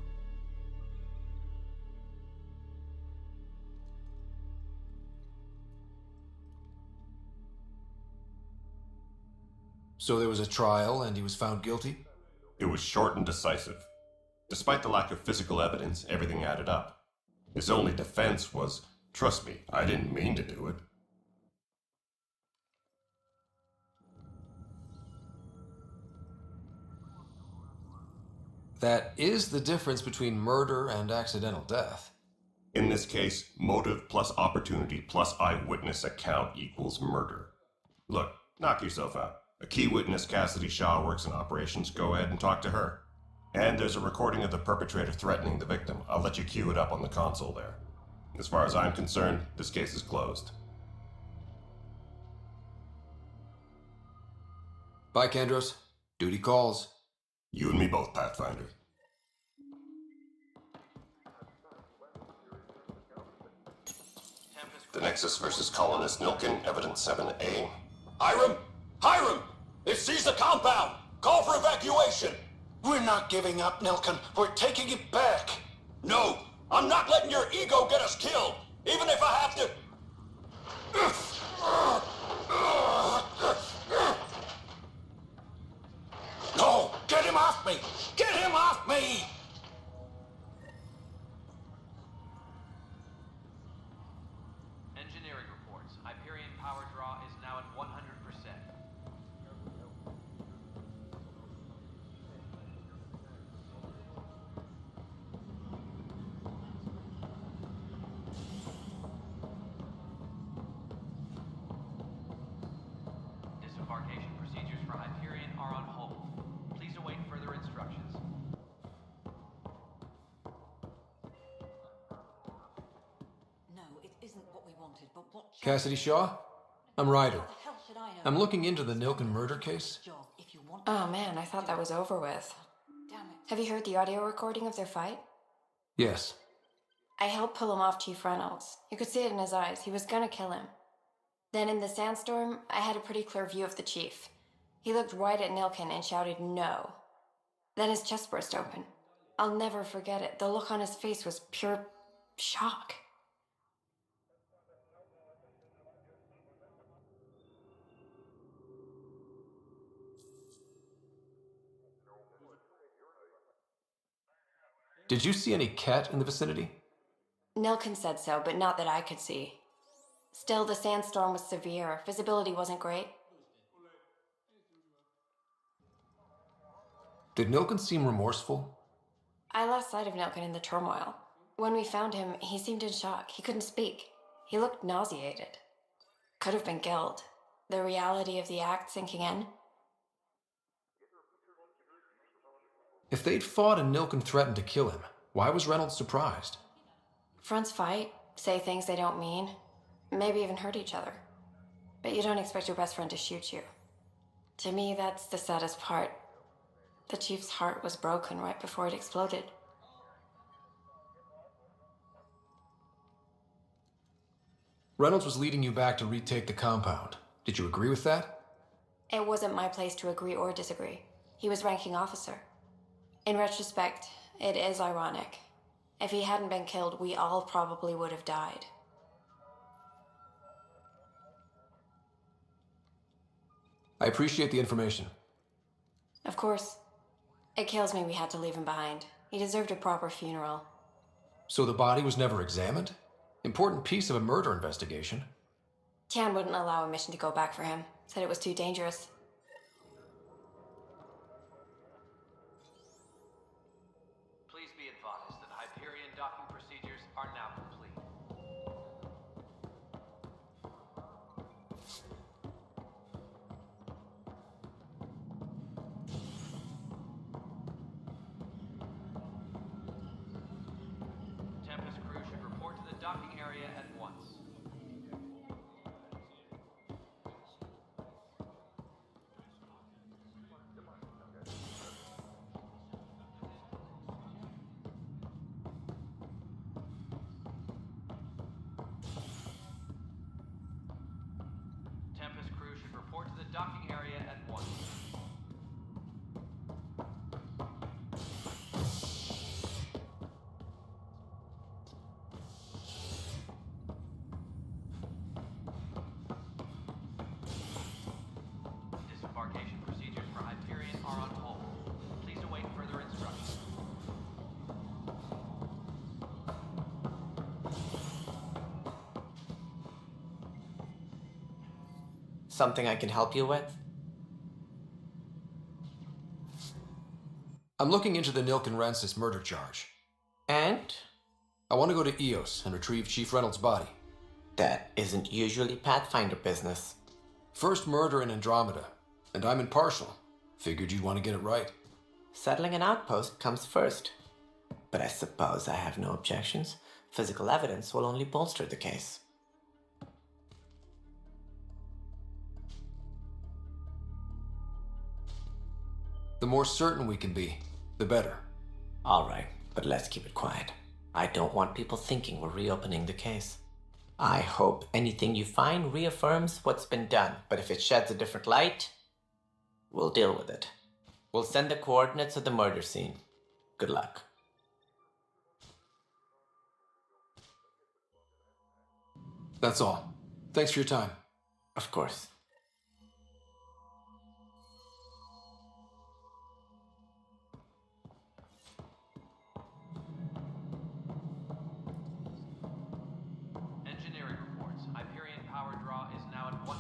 So there was a trial and he was found guilty? It was short and decisive. Despite the lack of physical evidence, everything added up. His only defense was, "Trust me, I didn't mean to do it." That is the difference between murder and accidental death. In this case, motive plus opportunity plus eyewitness account equals murder. Look, knock yourself out. A key witness, Cassidy Shaw, works in operations. Go ahead and talk to her. And there's a recording of the perpetrator threatening the victim. I'll let you cue it up on the console there. As far as I'm concerned, this case is closed. Bye, Kandros. Duty calls. You and me both, Pathfinder. The Nexus versus Colonist Nilken, Evidence 7A. Hiram! Hiram! They've seized the compound! Call for evacuation! We're not giving up, Nilken. We're taking it back. No! I'm not letting your ego get us killed! Even if I have to... No! Get him off me! Get him off me! Engineering reports. Hyperion power draw is now at 100%. Disembarkation procedures for Hyperion are on hold. Please await further instructions. No, it isn't what we wanted, but what... Cassidy Shaw? I'm Ryder. What the hell should I know? I'm looking into the Nilken murder case. Oh man, I thought that was over with. Have you heard the audio recording of their fight? Yes. I helped pull him off Chief Reynolds. You could see it in his eyes. He was gonna kill him. Then in the sandstorm, I had a pretty clear view of the chief. He looked right at Nilken and shouted no. Then his chest burst open. I'll never forget it. The look on his face was pure shock. Did you see any cat in the vicinity? Nilkin said so, but not that I could see. Still, the sandstorm was severe. Visibility wasn't great. Did Nilkin seem remorseful? I lost sight of Nilkin in the turmoil. When we found him, he seemed in shock. He couldn't speak. He looked nauseated. Could have been guilt. The reality of the act sinking in. If they'd fought and Nilkin threatened to kill him, why was Reynolds surprised? Fronts fight, say things they don't mean, maybe even hurt each other. But you don't expect your best friend to shoot you. To me, that's the saddest part. The chief's heart was broken right before it exploded. Reynolds was leading you back to retake the compound. Did you agree with that? It wasn't my place to agree or disagree. He was ranking officer. In retrospect, it is ironic. If he hadn't been killed, we all probably would have died. I appreciate the information. Of course. It kills me we had to leave him behind. He deserved a proper funeral. So the body was never examined? Important piece of a murder investigation. Tian wouldn't allow a mission to go back for him. Said it was too dangerous. Please be advised that Hyperion docking procedures are now complete. Tempest crew should report to the docking area at once. Tempest crew should report to the docking area at once. Disembarkation procedures for Hyperion are on hold. Please await further instructions. Something I can help you with? I'm looking into the Nilkin Rensis murder charge. And? I want to go to EOS and retrieve Chief Reynolds' body. That isn't usually Pathfinder business. First murder in Andromeda, and I'm impartial. Figured you'd want to get it right. Settling an outpost comes first. But I suppose I have no objections. Physical evidence will only bolster the case. The more certain we can be, the better. All right, but let's keep it quiet. I don't want people thinking we're reopening the case. I hope anything you find reaffirms what's been done, but if it sheds a different light, we'll deal with it. We'll send the coordinates of the murder scene. Good luck. That's all. Thanks for your time. Of course. Engineering reports. Hyperion power draw is now at 100%.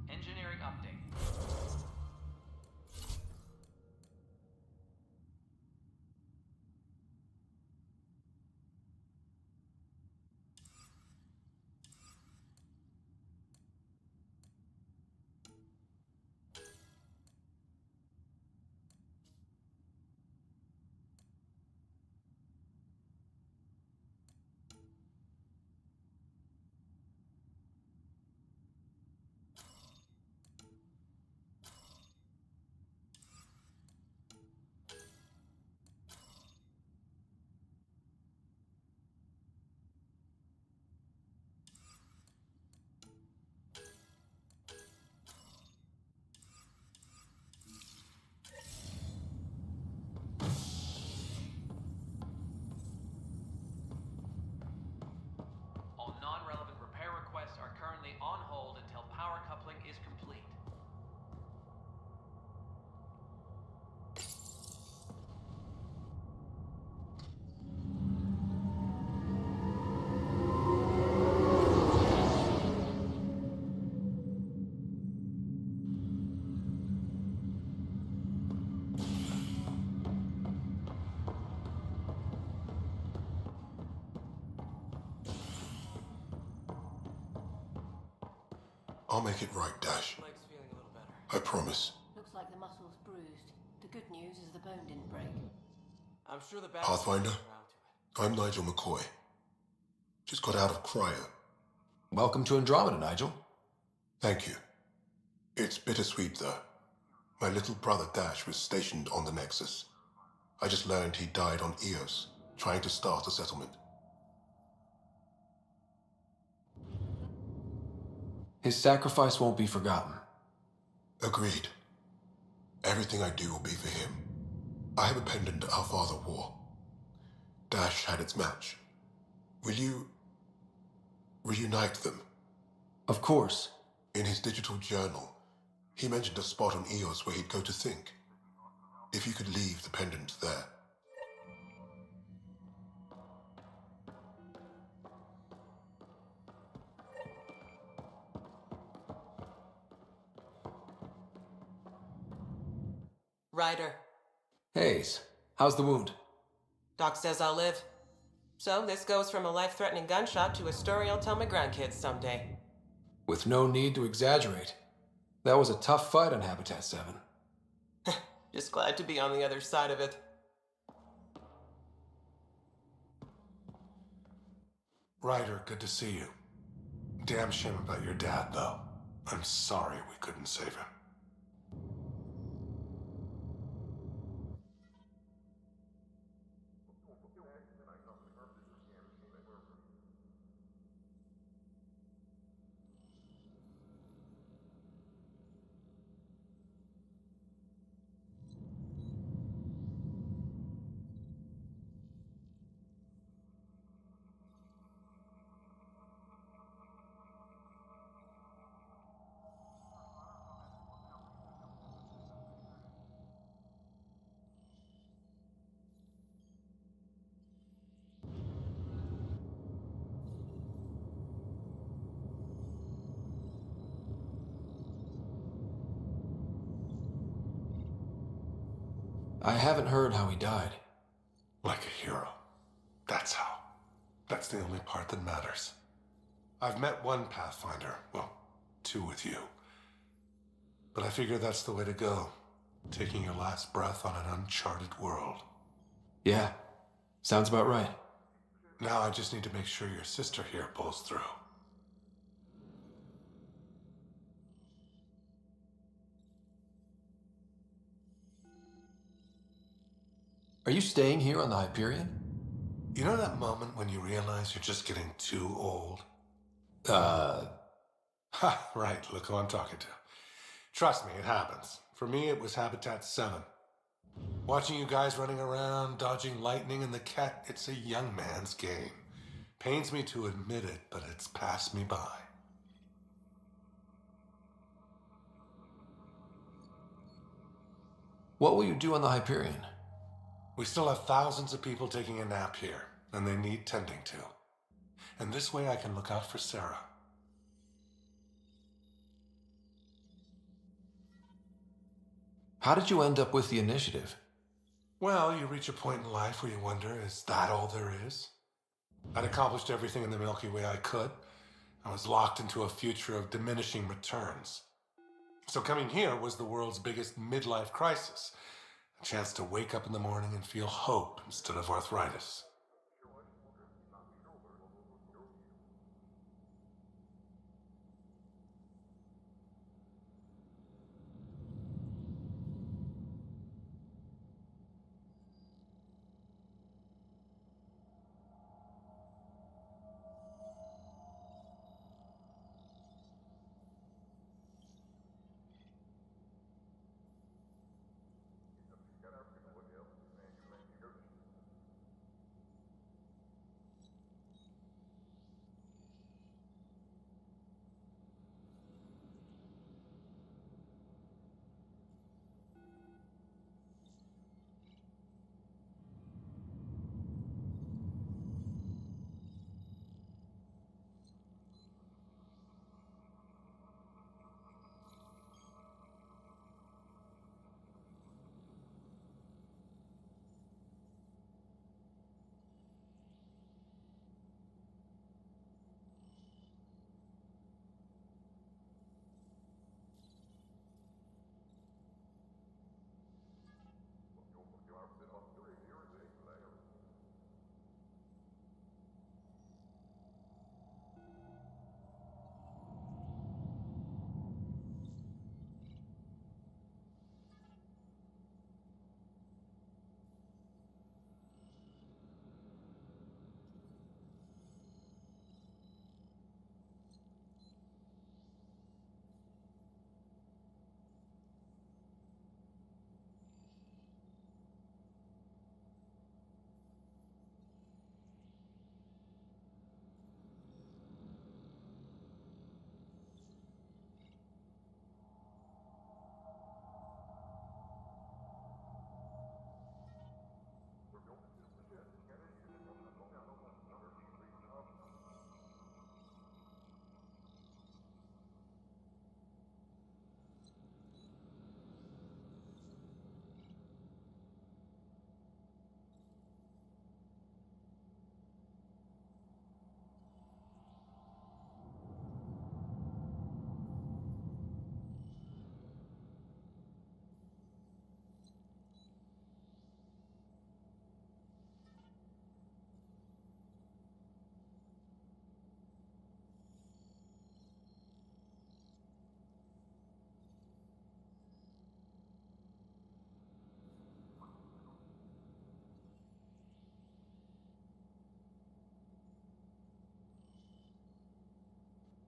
Engineering update. I'll make it right, Dash. I promise. Looks like the muscle's bruised. The good news is the bone didn't break. I'm sure the Pathfinder, I'm Nigel McCoy. Just got out of cryo. Welcome to Andromeda, Nigel. Thank you. It's bittersweet, though. My little brother Dash was stationed on the Nexus. I just learned he died on Eos, trying to start a settlement. His sacrifice won't be forgotten. Agreed. Everything I do will be for him. I have a pendant our father wore. Dash had its match. Will you reunite them? Of course. In his digital journal, he mentioned a spot on Eos where he'd go to think. If you could leave the pendant there. Ryder. Hayes, how's the wound? Doc says I'll live. So this goes from a life-threatening gunshot to a story I'll tell my grandkids someday. With no need to exaggerate. That was a tough fight on Habitat 7. Just glad to be on the other side of it. Ryder, good to see you. Damn shame about your dad, though. I'm sorry we couldn't save him. I haven't heard how he died. Like a hero. That's how. That's the only part that matters. I've met one Pathfinder. Well, two with you. But I figure that's the way to go. Taking your last breath on an uncharted world. Yeah, sounds about right. Now I just need to make sure your sister here pulls through. Are you staying here on the Hyperion? You know that moment when you realize you're just getting too old? Ha, right, look who I'm talking to. Trust me, it happens. For me, it was Habitat 7. Watching you guys running around, dodging lightning and the cat, it's a young man's game. Pains me to admit it, but it's passed me by. What will you do on the Hyperion? We still have thousands of people taking a nap here, and they need tending to. And this way I can look out for Sarah. How did you end up with the initiative? Well, you reach a point in life where you wonder, is that all there is? I'd accomplished everything in the Milky Way I could. I was locked into a future of diminishing returns. So coming here was the world's biggest midlife crisis. A chance to wake up in the morning and feel hope instead of arthritis.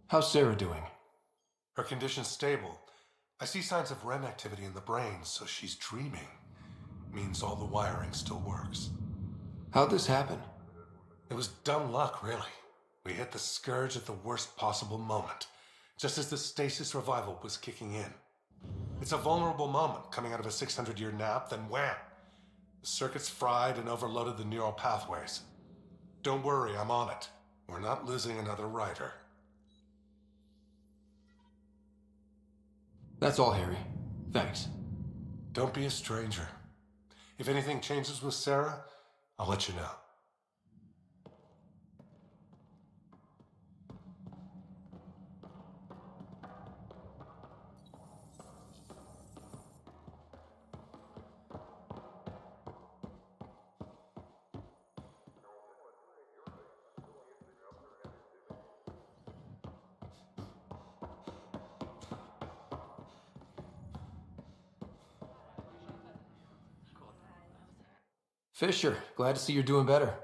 How's Sarah doing? Her condition's stable. I see signs of REM activity in the brain, so she's dreaming. Means all the wiring still works. How'd this happen? It was dumb luck, really. We hit the Scourge at the worst possible moment, just as the stasis revival was kicking in. It's a vulnerable moment, coming out of a 600-year nap, then wham! The circuit's fried and overloaded the neural pathways. Don't worry, I'm on it. We're not losing another writer. That's all, Harry. Thanks. Don't be a stranger. If anything changes with Sarah, I'll let you know. Fisher, glad to see you're doing better.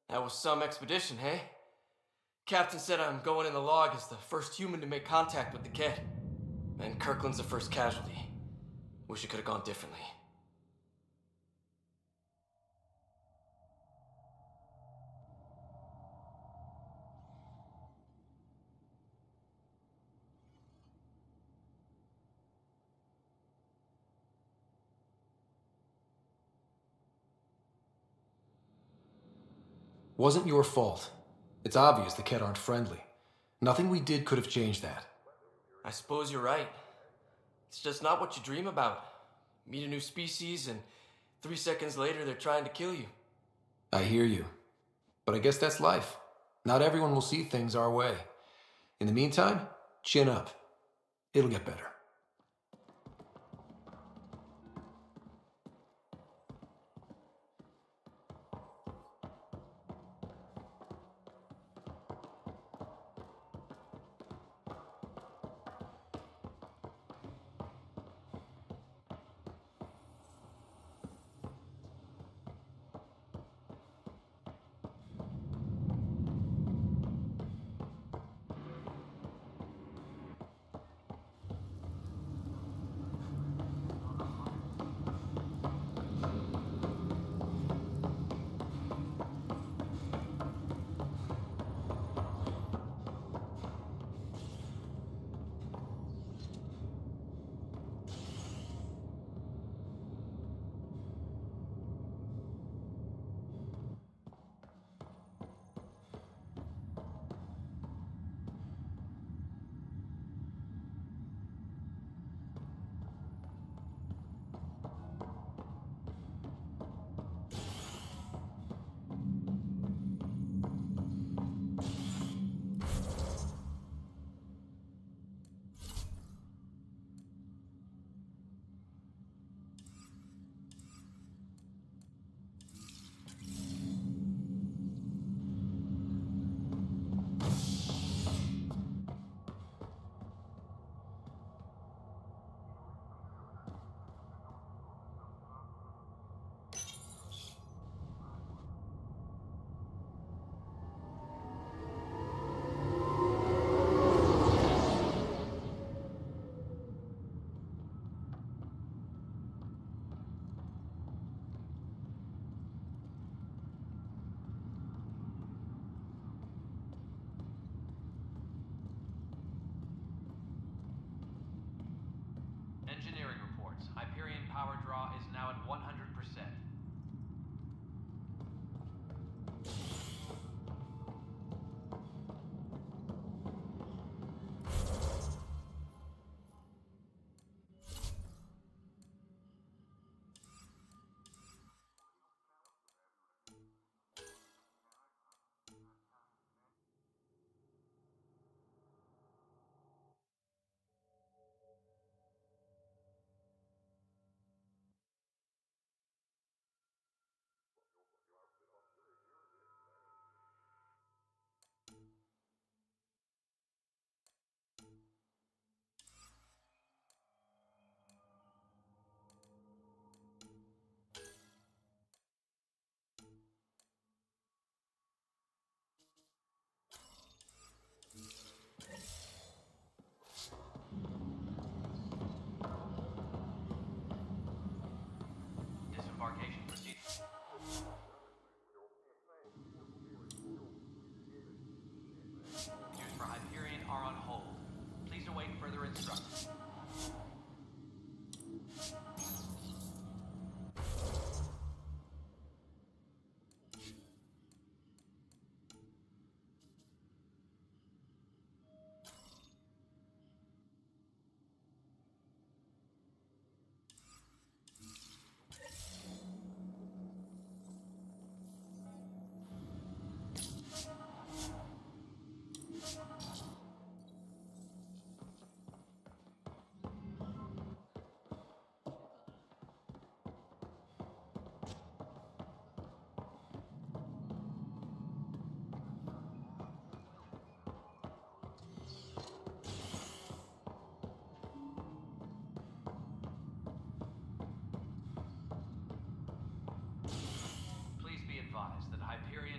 That was some expedition, hey? Captain said I'm going in the log as the first human to make contact with the kid. And Kirkland's the first casualty. Wish it could have gone differently. Wasn't your fault. It's obvious the Kett aren't friendly. Nothing we did could have changed that. I suppose you're right. It's just not what you dream about. Meet a new species and 3 seconds later they're trying to kill you. I hear you. But I guess that's life. Not everyone will see things our way. In the meantime, chin up. It'll get better.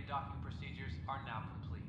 docking procedures are now complete.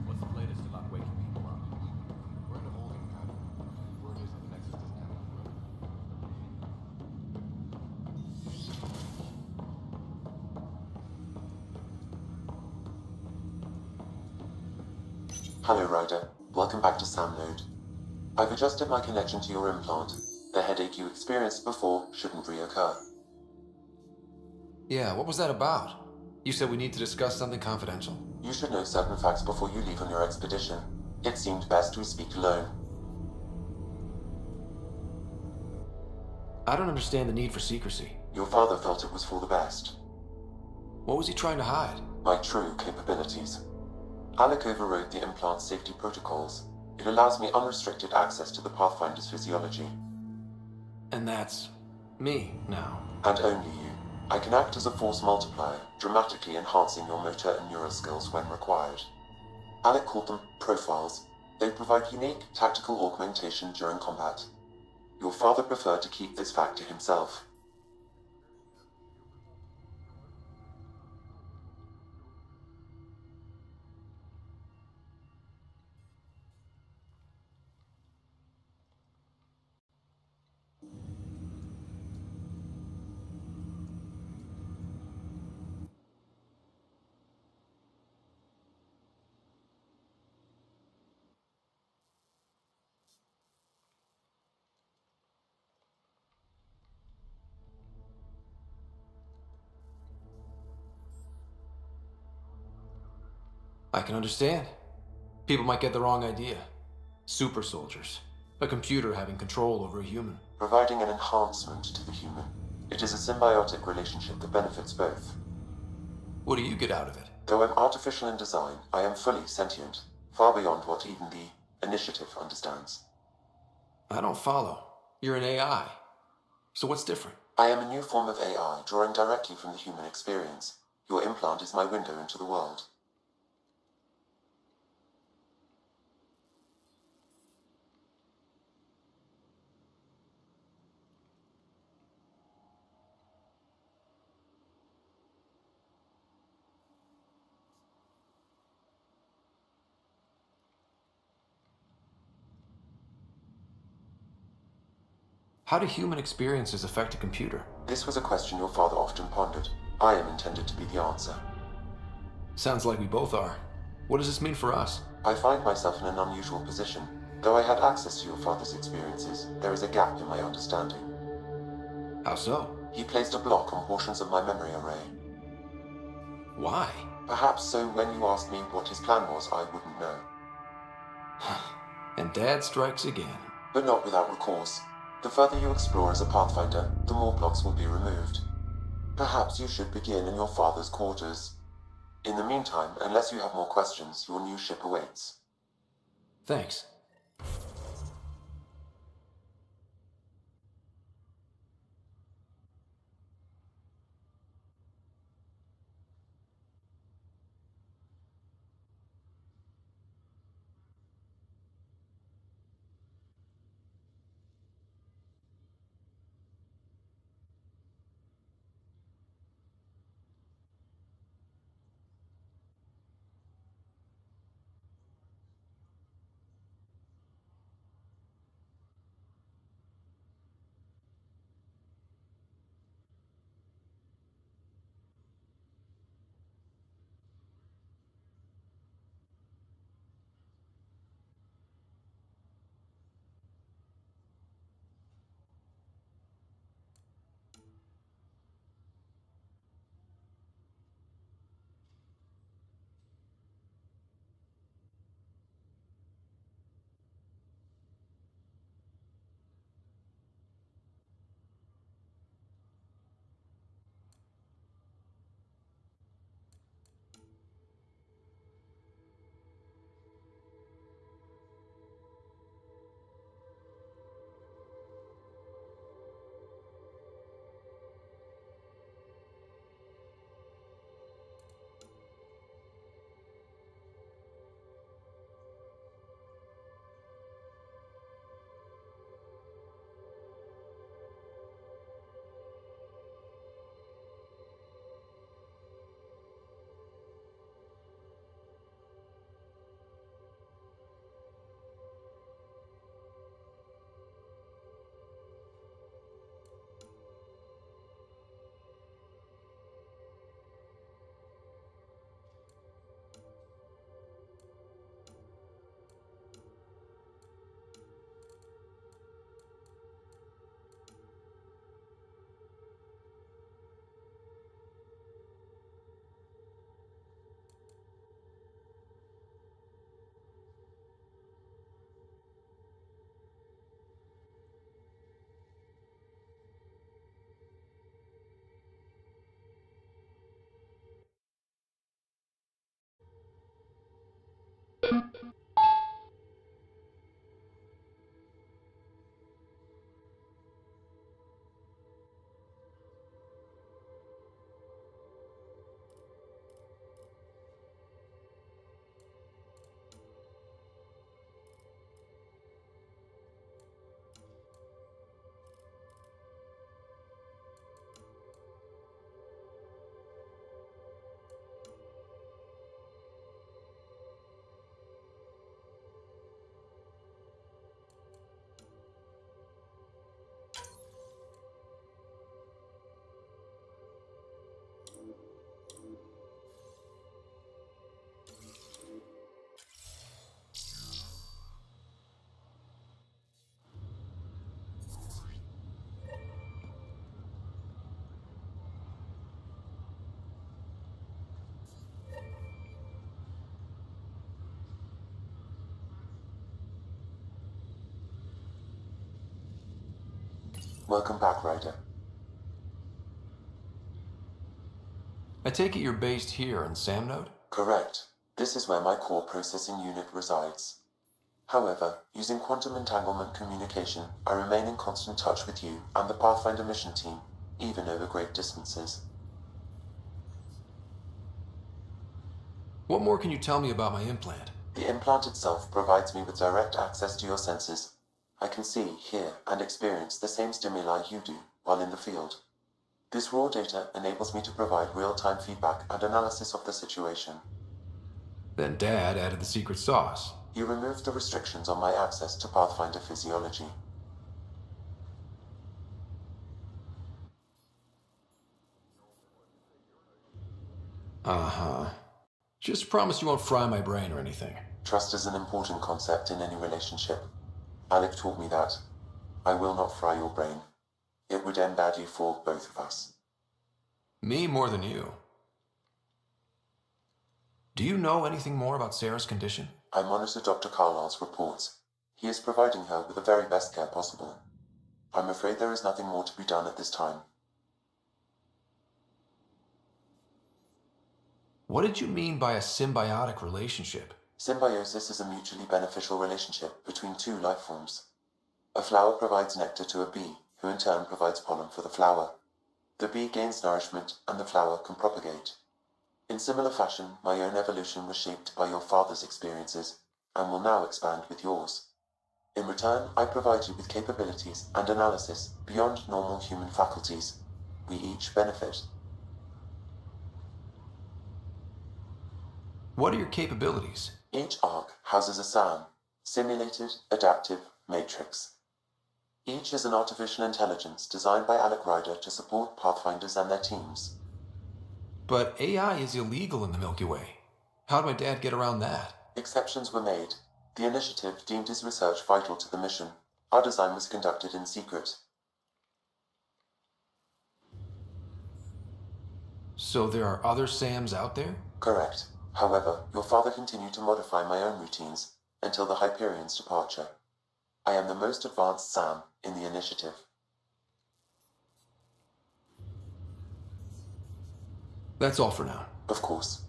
What's the latest about waking people up? We're in a holding pattern. Word is that the Nexus doesn't have enough room. Hello, Ryder. Welcome back to Sam Node. I've adjusted my connection to your implant. The headache you experienced before shouldn't reoccur. Yeah, what was that about? You said we need to discuss something confidential. You should know certain facts before you leave on your expedition. It seemed best we speak alone. I don't understand the need for secrecy. Your father felt it was for the best. What was he trying to hide? My true capabilities. Alec overrode the implant's safety protocols. It allows me unrestricted access to the Pathfinder's physiology. And that's me now. And only you. I can act as a force multiplier, dramatically enhancing your motor and neural skills when required. Alec called them profiles. They provide unique tactical augmentation during combat. Your father preferred to keep this fact to himself. I can understand. People might get the wrong idea. Super soldiers. A computer having control over a human. Providing an enhancement to the human. It is a symbiotic relationship that benefits both. What do you get out of it? Though I'm artificial in design, I am fully sentient, far beyond what even the Initiative understands. I don't follow. You're an AI. So what's different? I am a new form of AI, drawing directly from the human experience. Your implant is my window into the world. How do human experiences affect a computer? This was a question your father often pondered. I am intended to be the answer. Sounds like we both are. What does this mean for us? I find myself in an unusual position. Though I had access to your father's experiences, there is a gap in my understanding. How so? He placed a block on portions of my memory array. Why? Perhaps so when you asked me what his plan was, I wouldn't know. And Dad strikes again. But not without recourse. The further you explore as a Pathfinder, the more blocks will be removed. Perhaps you should begin in your father's quarters. In the meantime, unless you have more questions, your new ship awaits. Thanks. Welcome back, Ryder. I take it you're based here in Sam Node? Correct. This is where my core processing unit resides. However, using quantum entanglement communication, I remain in constant touch with you and the Pathfinder mission team, even over great distances. What more can you tell me about my implant? The implant itself provides me with direct access to your senses. I can see, hear, and experience the same stimuli you do while in the field. This raw data enables me to provide real-time feedback and analysis of the situation. Then Dad added the secret sauce. He removed the restrictions on my access to Pathfinder physiology. Uh-huh. Just promise you won't fry my brain or anything. Trust is an important concept in any relationship. Alec taught me that. I will not fry your brain. It would end badly for both of us. Me more than you. Do you know anything more about Sarah's condition? I monitor Dr. Carlisle's reports. He is providing her with the very best care possible. I'm afraid there is nothing more to be done at this time. What did you mean by a symbiotic relationship? Symbiosis is a mutually beneficial relationship between two life forms. A flower provides nectar to a bee, who in turn provides pollen for the flower. The bee gains nourishment, and the flower can propagate. In similar fashion, my own evolution was shaped by your father's experiences, and will now expand with yours. In return, I provide you with capabilities and analysis beyond normal human faculties. We each benefit. What are your capabilities? Each arc houses a SAM, Simulated Adaptive Matrix. Each is an artificial intelligence designed by Alec Ryder to support Pathfinders and their teams. But AI is illegal in the Milky Way. How'd my dad get around that? Exceptions were made. The initiative deemed his research vital to the mission. Our design was conducted in secret. So there are other SAMs out there? Correct. However, your father continued to modify my own routines until the Hyperion's departure. I am the most advanced SAM in the initiative. That's all for now. Of course.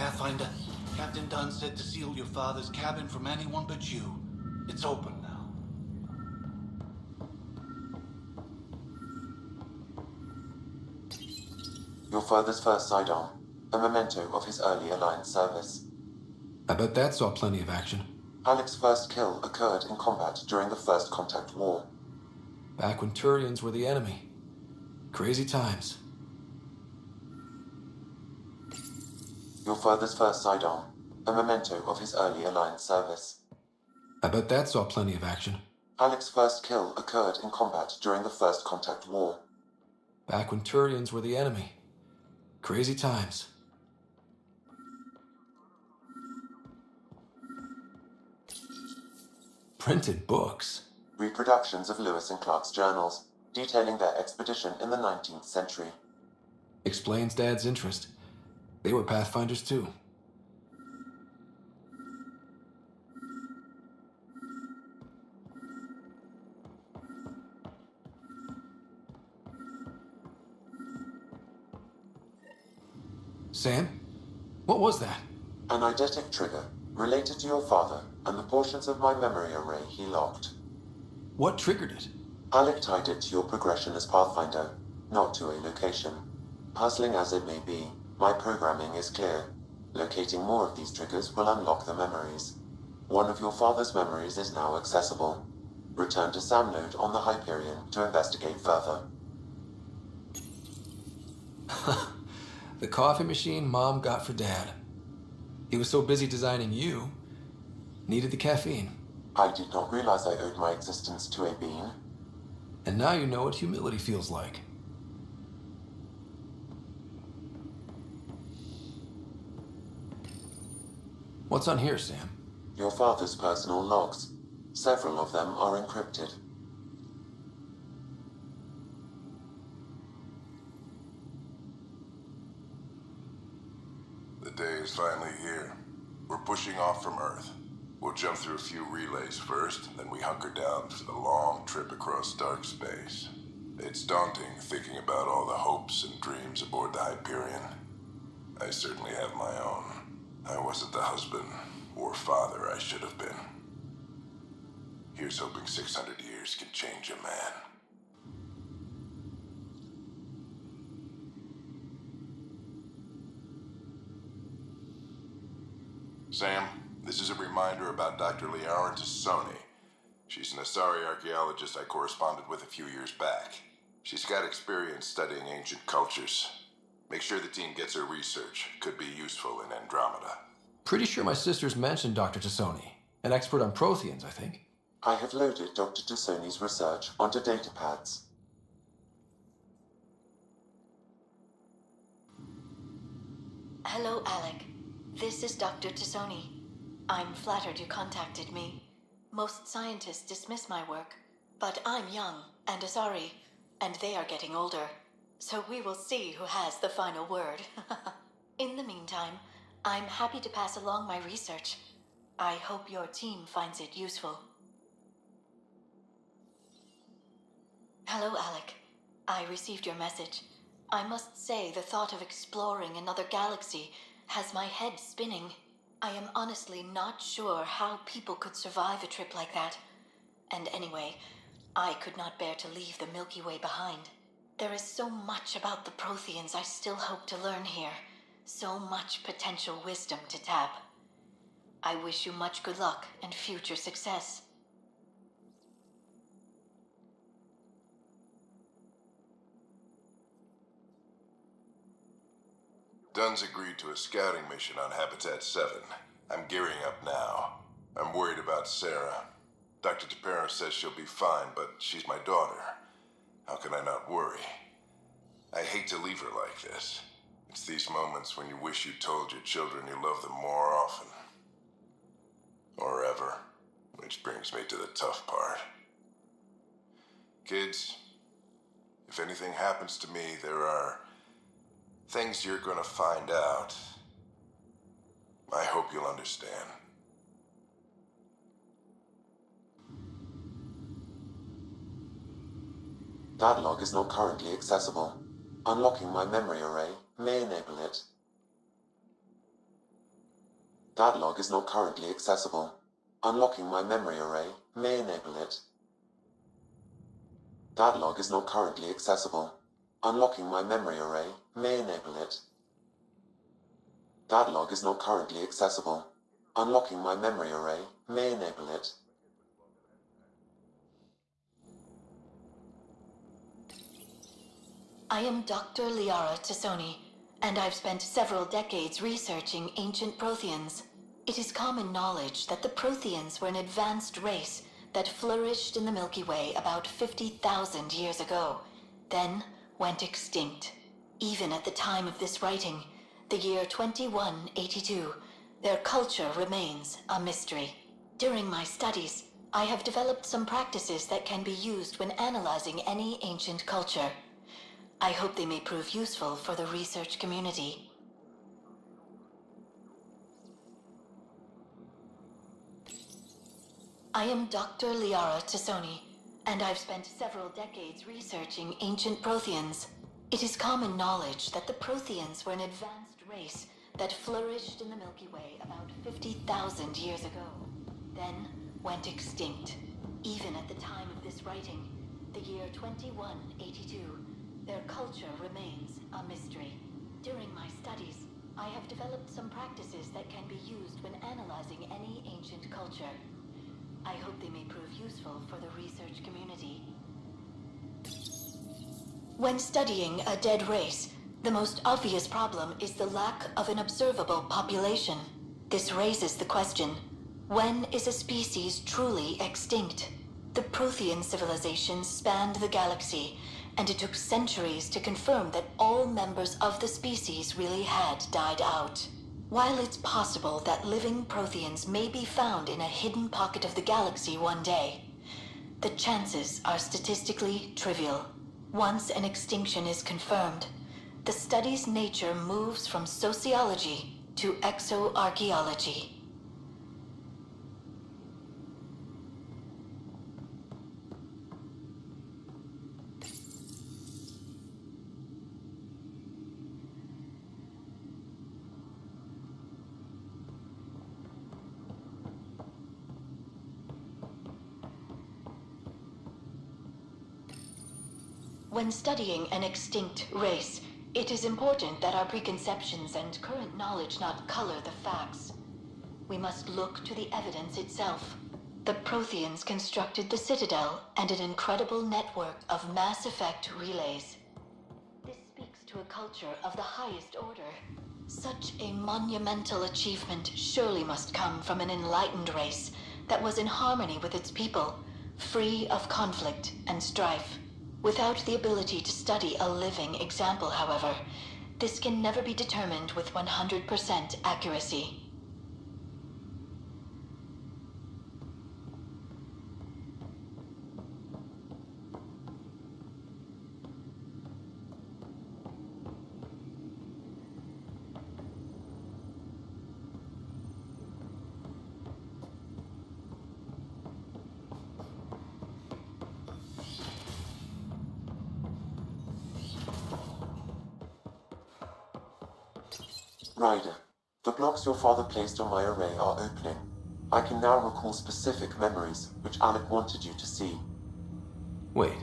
Pathfinder, Captain Dunn said to seal your father's cabin from anyone but you. It's open now. Your father's first sidearm, a memento of his early Alliance service. I bet that saw plenty of action. Alec's first kill occurred in combat during the First Contact War. Back when Turians were the enemy. Crazy times. Your father's first sidearm, a memento of his early Alliance service. I bet that saw plenty of action. Alec's first kill occurred in combat during the First Contact War. Back when Turians were the enemy. Crazy times. Printed books. Reproductions of Lewis and Clark's journals, detailing their expedition in the 19th century. Explains Dad's interest. They were Pathfinders too. Sam? What was that? An eidetic trigger, related to your father and the portions of my memory array he locked. What triggered it? Alec tied it to your progression as Pathfinder, not to a location. Puzzling as it may be, my programming is clear. Locating more of these triggers will unlock the memories. One of your father's memories is now accessible. Return to Sam Node on the Hyperion to investigate further. The coffee machine Mom got for Dad. He was so busy designing you, needed the caffeine. I did not realize I owed my existence to a being. And now you know what humility feels like. What's on here, Sam? Your father's personal logs. Several of them are encrypted. The day is finally here. We're pushing off from Earth. We'll jump through a few relays first, then we hunker down for the long trip across dark space. It's daunting thinking about all the hopes and dreams aboard the Hyperion. I certainly have my own. I wasn't the husband or father I should have been. Here's hoping 600 years can change a man. Sam, this is a reminder about Dr. Liara Tassoni. She's an Asari archaeologist I corresponded with a few years back. She's got experience studying ancient cultures. Make sure the team gets her research. Could be useful in Andromeda. Pretty sure my sister's mentioned Dr. Tassoni. An expert on Protheans, I think. I have loaded Dr. Tassoni's research onto datapads. Hello, Alec. This is Dr. Tassoni. I'm flattered you contacted me. Most scientists dismiss my work, but I'm young and Asari, and they are getting older. So we will see who has the final word. In the meantime, I'm happy to pass along my research. I hope your team finds it useful. Hello, Alec. I received your message. I must say the thought of exploring another galaxy has my head spinning. I am honestly not sure how people could survive a trip like that. And anyway, I could not bear to leave the Milky Way behind. There is so much about the Protheans I still hope to learn here. So much potential wisdom to tap. I wish you much good luck and future success. Dunn's agreed to a scouting mission on Habitat 7. I'm gearing up now. I'm worried about Sarah. Dr. Tapero says she'll be fine, but she's my daughter. How can I not worry? I hate to leave her like this. It's these moments when you wish you told your children you love them more often. Or ever. Which brings me to the tough part. Kids, if anything happens to me, there are things you're gonna find out. I hope you'll understand. That log is not currently accessible. Unlocking my memory array may enable it. That log is not currently accessible. Unlocking my memory array may enable it. That log is not currently accessible. Unlocking my memory array may enable it. That log is not currently accessible. Unlocking my memory array may enable it. I am Dr. Liara Tassoni, and I've spent several decades researching ancient Protheans. It is common knowledge that the Protheans were an advanced race that flourished in the Milky Way about 50,000 years ago, then went extinct. Even at the time of this writing, the year 2182, their culture remains a mystery. During my studies, I have developed some practices that can be used when analyzing any ancient culture. I hope they may prove useful for the research community. I am Dr. Liara Tassoni, and I've spent several decades researching ancient Protheans. It is common knowledge that the Protheans were an advanced race that flourished in the Milky Way about 50,000 years ago, then went extinct. Even at the time of this writing, the year 2182, their culture remains a mystery. During my studies, I have developed some practices that can be used when analyzing any ancient culture. I hope they may prove useful for the research community. When studying a dead race, The most obvious problem is the lack of an observable population. This raises the question, when is a species truly extinct? The Prothean civilization spanned the galaxy, and it took centuries to confirm that all members of the species really had died out. While it's possible that living Protheans may be found in a hidden pocket of the galaxy one day, the chances are statistically trivial. Once an extinction is confirmed, the study's nature moves from sociology to exoarchaeology. When studying an extinct race, it is important that our preconceptions and current knowledge not color the facts. We must look to the evidence itself. The Protheans constructed the Citadel and an incredible network of mass effect relays. This speaks to a culture of the highest order. Such a monumental achievement surely must come from an enlightened race that was in harmony with its people, free of conflict and strife. Without the ability to study a living example, however, this can never be determined with 100% accuracy. Ryder, the blocks your father placed on my array are opening. I can now recall specific memories, which Alec wanted you to see. Wait,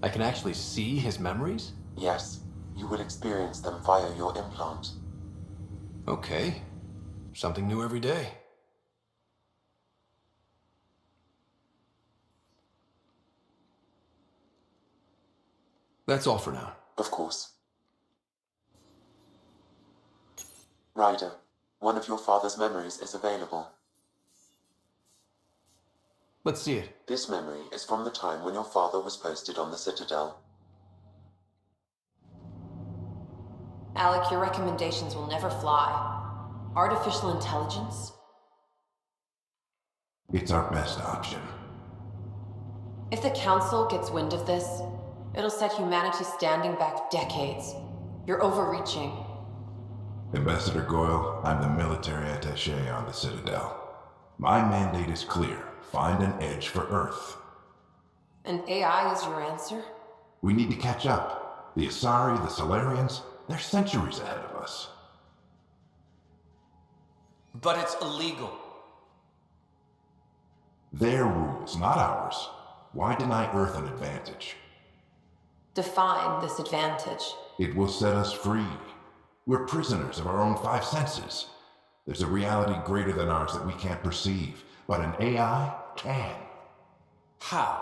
I can actually see his memories? Yes, you will experience them via your implant. Okay. Something new every day. That's all for now. Of course. Ryder, one of your father's memories is available. Let's see it. This memory is from the time when your father was posted on the Citadel. Alec, your recommendations will never fly. Artificial intelligence? It's our best option. If the Council gets wind of this, it'll set humanity standing back decades. You're overreaching. Ambassador Goyle, I'm the military attaché on the Citadel. My mandate is clear. Find an edge for Earth. And AI is your answer? We need to catch up. The Asari, the Solarians, they're centuries ahead of us. But it's illegal. Their rules, not ours. Why deny Earth an advantage? Define this advantage. It will set us free. We're prisoners of our own five senses. There's a reality greater than ours that we can't perceive, but an AI can. How?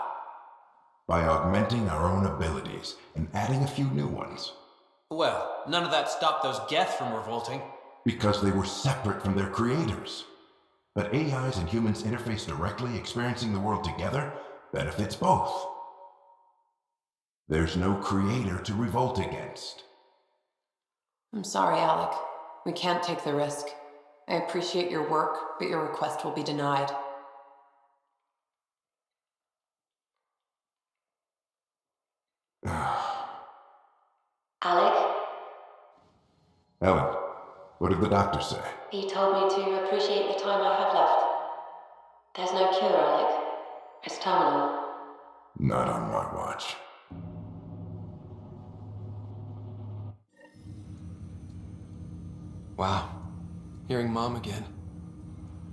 By augmenting our own abilities and adding a few new ones. Well, none of that stopped those Geth from revolting. Because they were separate from their creators. But AIs and humans interface directly, experiencing the world together, benefits both. There's no creator to revolt against. I'm sorry, Alec. We can't take the risk. I appreciate your work, but your request will be denied. Alec? Ellen, what did the doctor say? He told me to appreciate the time I have left. There's no cure, Alec. It's terminal. Not on my watch. Wow. Hearing Mom again.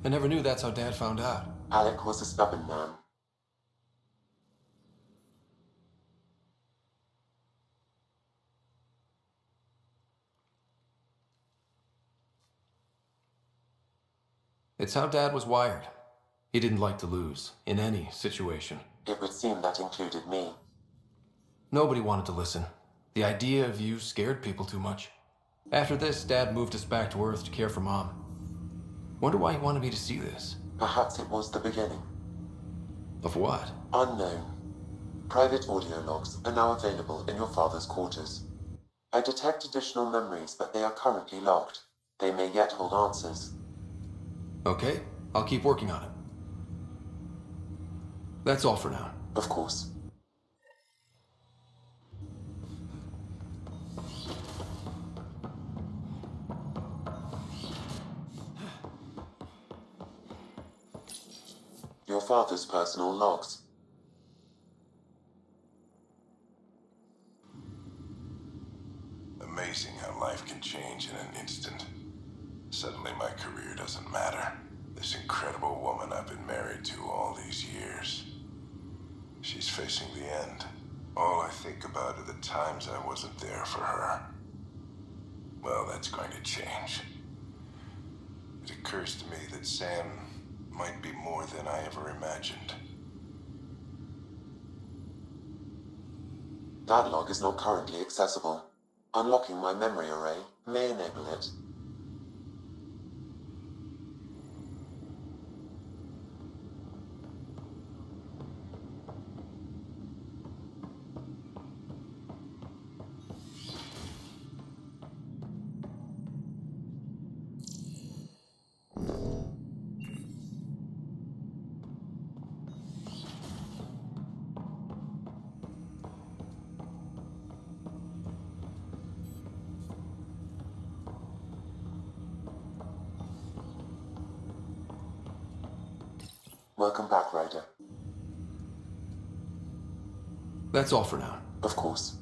I never knew that's how Dad found out. Alec was a stubborn man. It's how Dad was wired. He didn't like to lose, in any situation. It would seem that included me. Nobody wanted to listen. The idea of you scared people too much. After this, Dad moved us back to Earth to care for Mom. Wonder why he wanted me to see this. Perhaps it was the beginning. Of what? Unknown. Private audio logs are now available in your father's quarters. I detect additional memories, but they are currently locked. They may yet hold answers. Okay, I'll keep working on it. That's all for now. Of course. Your father's personal logs. Amazing how life can change in an instant. Suddenly my career doesn't matter. This incredible woman I've been married to all these years. She's facing the end. All I think about are the times I wasn't there for her. Well, that's going to change. It occurs to me that Sam might be more than I ever imagined. That log is not currently accessible. Unlocking my memory array may enable it. Welcome back, Ryder. That's all for now. Of course.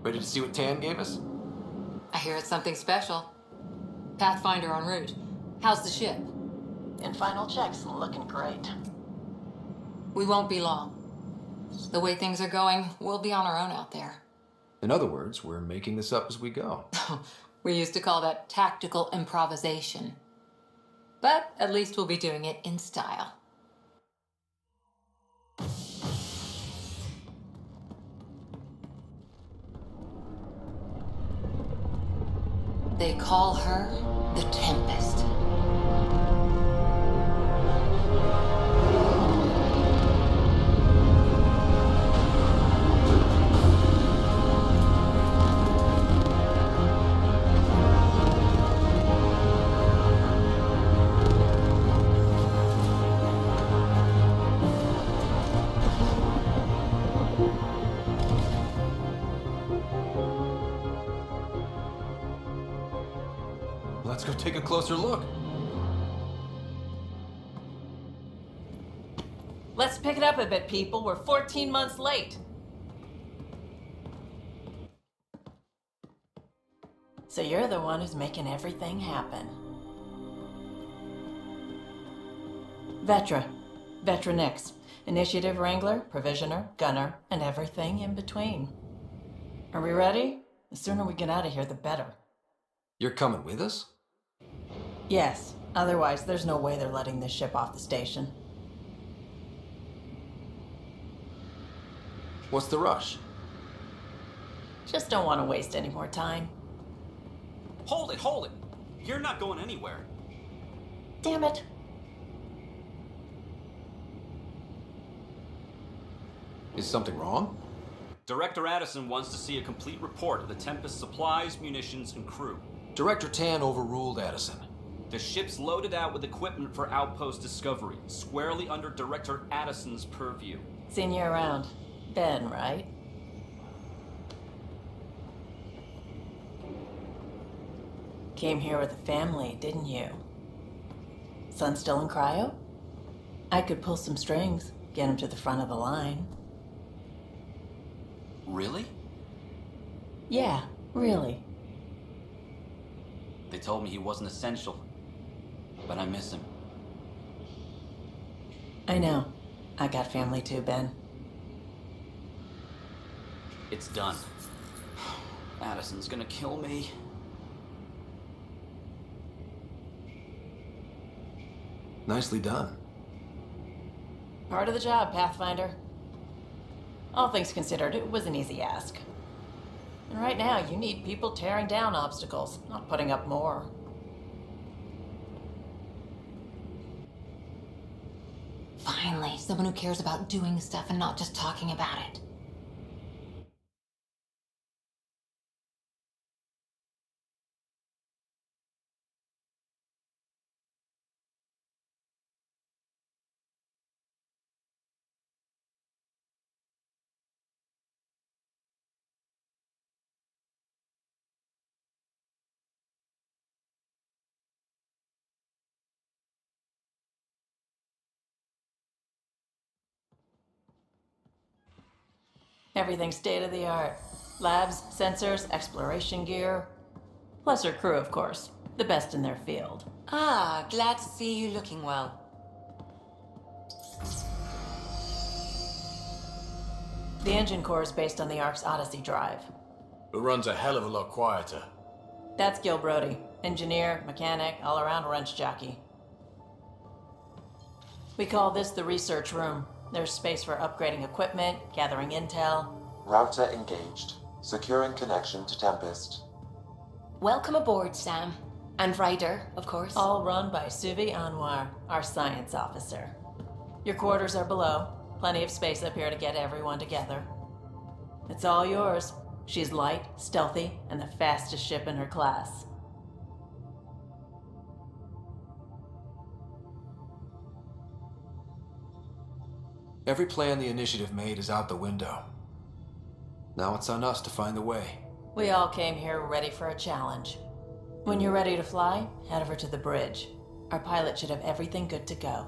Ready to see what Tan gave us? I hear it's something special. Pathfinder en route. How's the ship? In final checks, looking great. We won't be long. The way things are going, we'll be on our own out there. In other words, we're making this up as we go. We used to call that tactical improvisation. But at least we'll be doing it in style. They call her the Tempest. Let's go take a closer look. Let's pick it up a bit, people. We're 14 months late. So you're the one who's making everything happen. Vetra Nix. Initiative Wrangler, Provisioner, Gunner, and everything in between. Are we ready? The sooner we get out of here, the better. You're coming with us? Yes. Otherwise, there's no way they're letting this ship off the station. What's the rush? Just don't want to waste any more time. Hold it! You're not going anywhere. Damn it. Is something wrong? Director Addison wants to see a complete report of the Tempest's supplies, munitions, and crew. Director Tan overruled Addison. The ship's loaded out with equipment for outpost discovery, squarely under Director Addison's purview. Seen you around. Ben, right? Came here with a family, didn't you? Son still in cryo? I could pull some strings, get him to the front of the line. Really? Yeah, really. They told me he wasn't essential, but I miss him. I know. I got family too, Ben. It's done. Addison's gonna kill me. Nicely done. Part of the job, Pathfinder. All things considered, it was an easy ask. And right now, you need people tearing down obstacles, not putting up more. Finally, someone who cares about doing stuff and not just talking about it. Everything's state of the art. Labs, sensors, exploration gear. Plus her crew, of course. The best in their field. Ah, glad to see you looking well. The engine core is based on the Ark's Odyssey drive. It runs a hell of a lot quieter. That's Gil Brody. Engineer, mechanic, all-around wrench jockey. We call this the research room. There's space for upgrading equipment, gathering intel. Router engaged. Securing connection to Tempest. Welcome aboard, Sam. And Ryder, of course. All run by Suvi Anwar, our science officer. Your quarters are below. Plenty of space up here to get everyone together. It's all yours. She's light, stealthy, and the fastest ship in her class. Every plan the Initiative made is out the window. Now it's on us to find the way. We all came here ready for a challenge. When you're ready to fly, head over to the bridge. Our pilot should have everything good to go.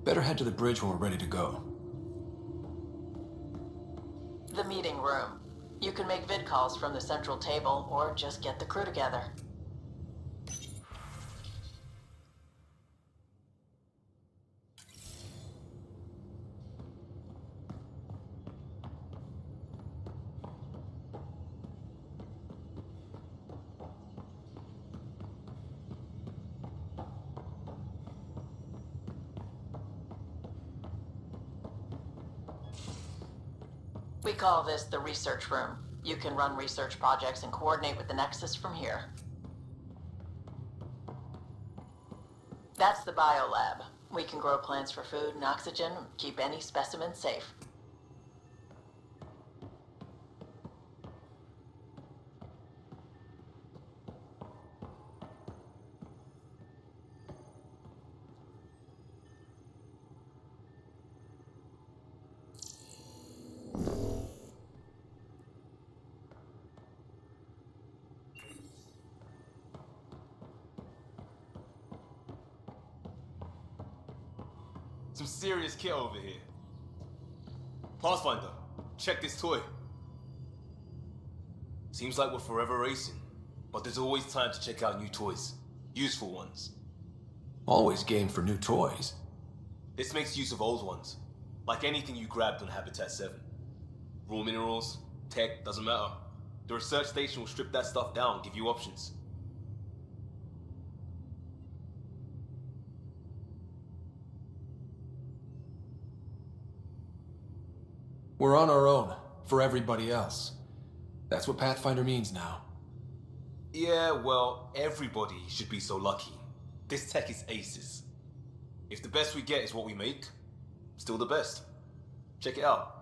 Better head to the bridge when we're ready to go. The meeting room. You can make vid calls from the central table or just get the crew together. We call this the research room. You can run research projects and coordinate with the Nexus from here. That's the biolab. We can grow plants for food and oxygen, and keep any specimen safe. Some serious kit over here. Pathfinder, check this toy. Seems like we're forever racing, but there's always time to check out new toys. Useful ones. Always game for new toys. This makes use of old ones, like anything you grabbed on Habitat 7. Raw minerals, tech, doesn't matter. The research station will strip that stuff down and give you options. We're on our own, for everybody else. That's what Pathfinder means now. Yeah, well, everybody should be so lucky. This tech is aces. If the best we get is what we make, still the best. Check it out.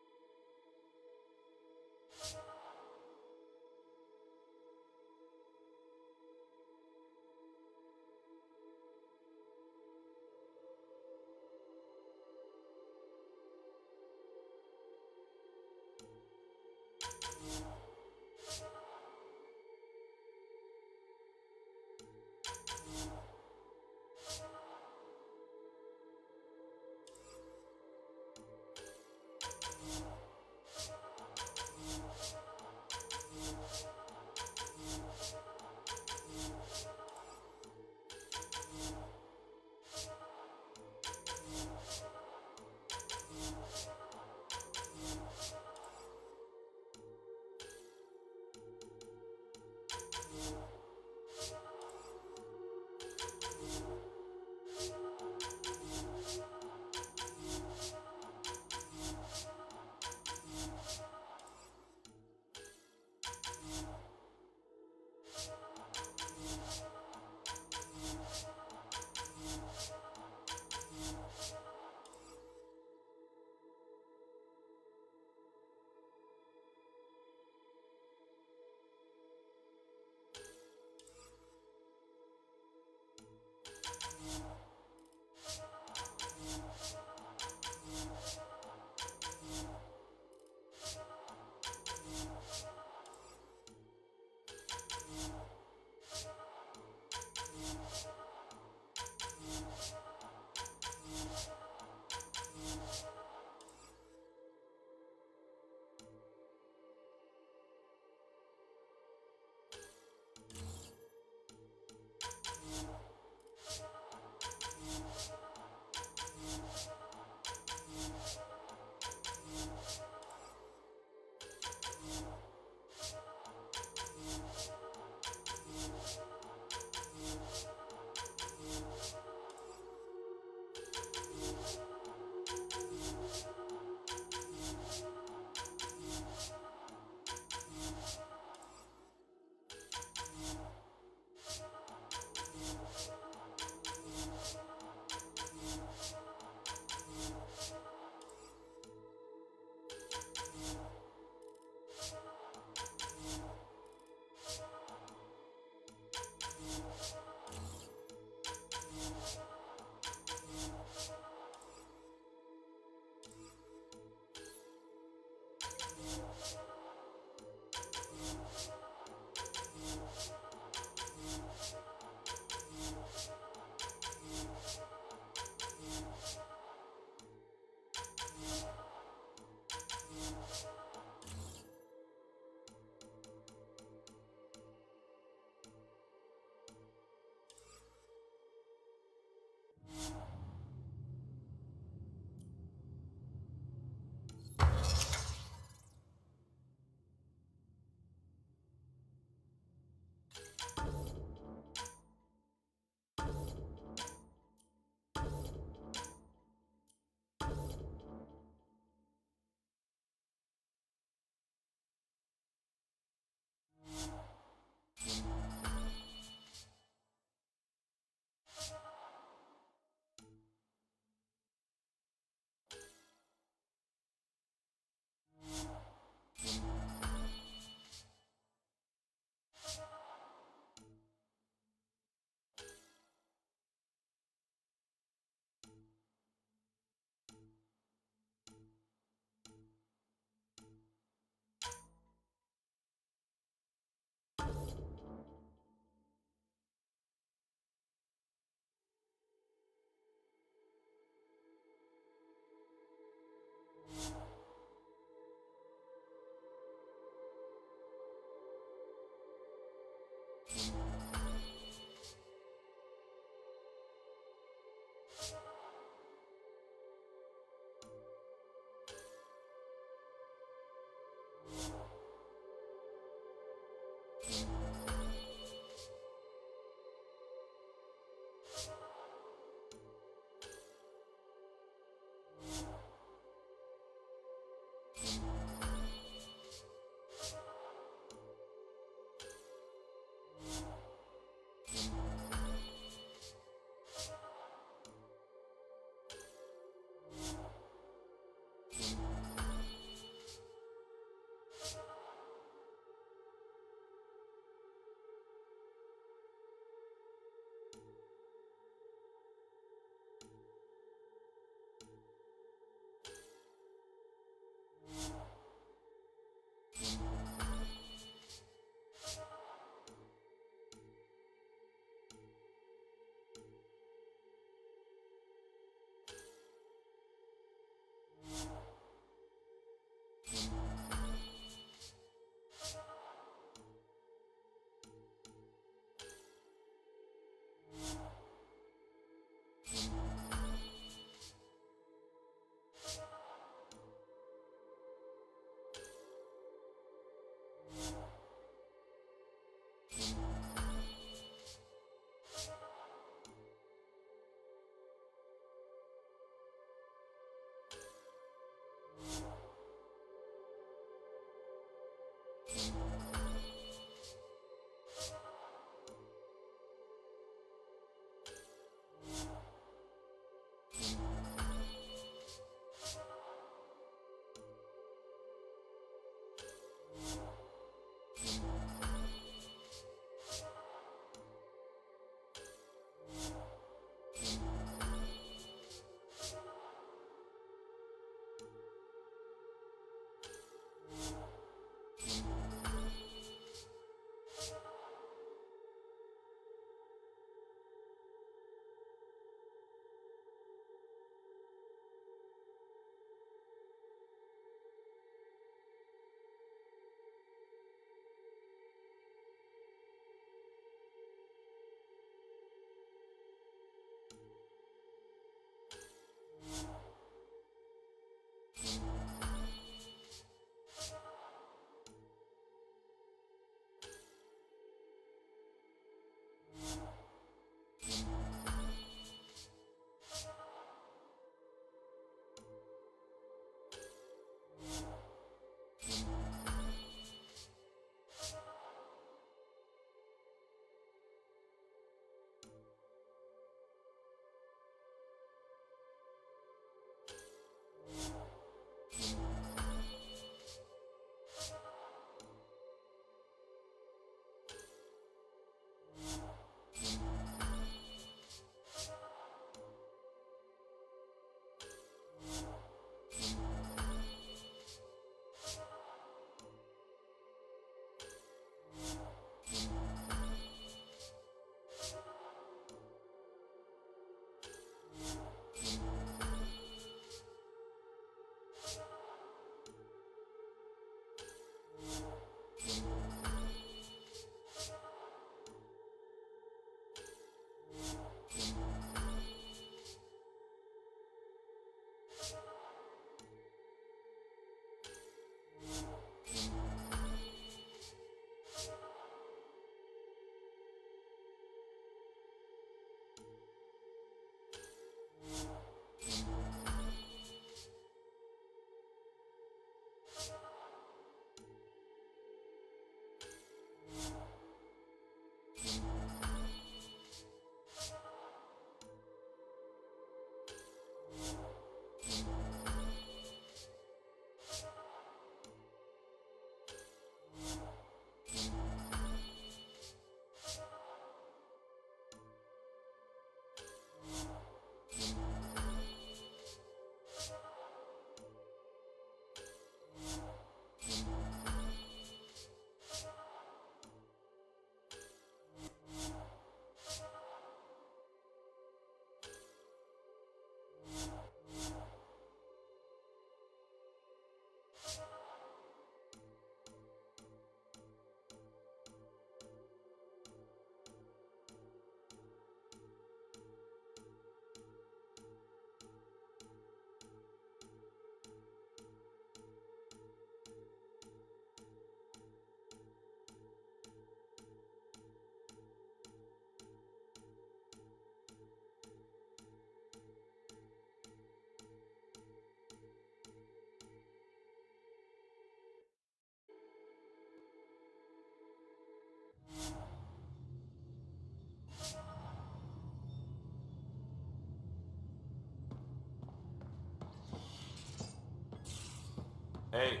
Hey.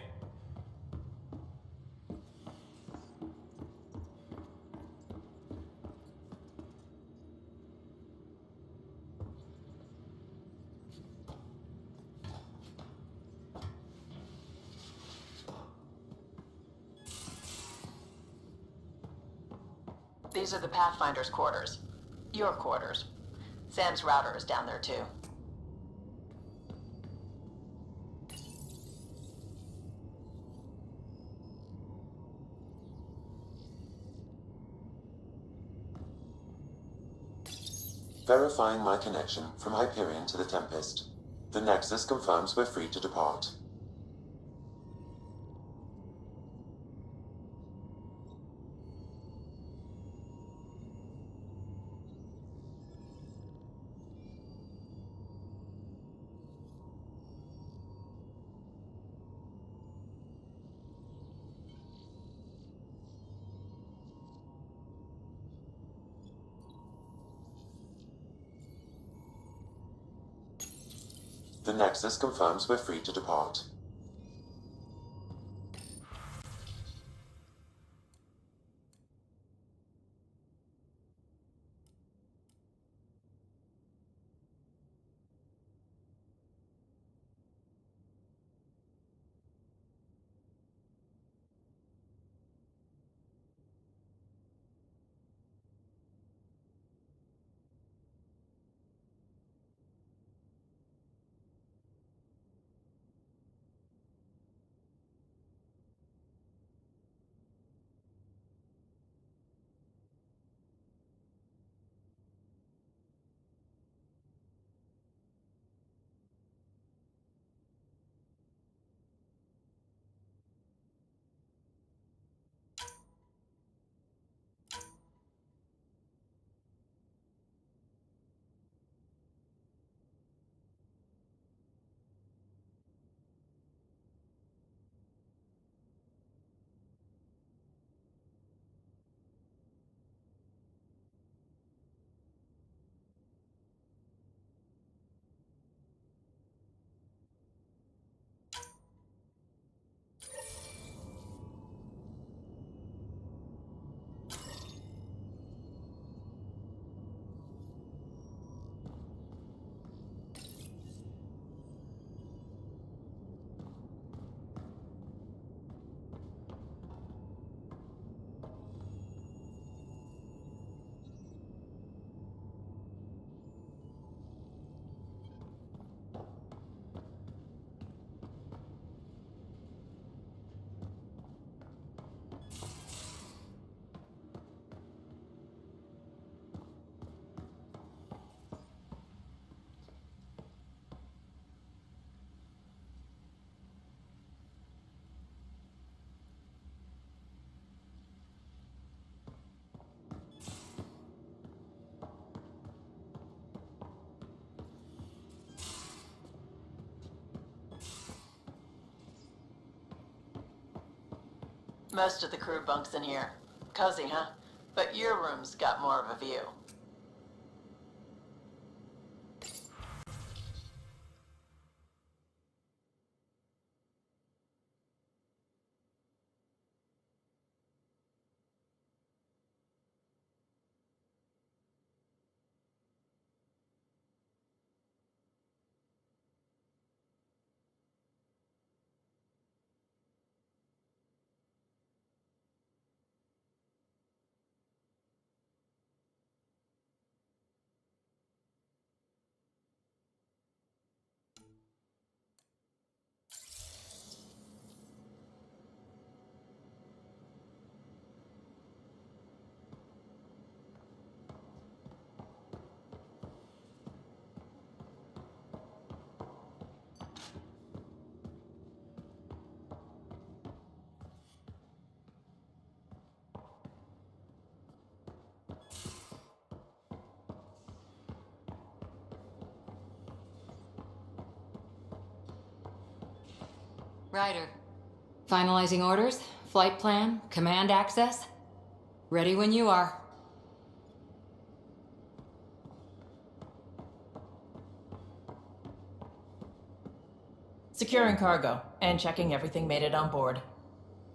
These are the Pathfinder's quarters. Your quarters. Sam's router is down there too. Verifying my connection from Hyperion to the Tempest. The Nexus confirms we're free to depart. The Nexus confirms we're free to depart. Most of the crew bunks in here. Cozy, huh? But your room's got more of a view. Ryder. Finalizing orders, flight plan, command access. Ready when you are. Securing cargo and checking everything made it on board.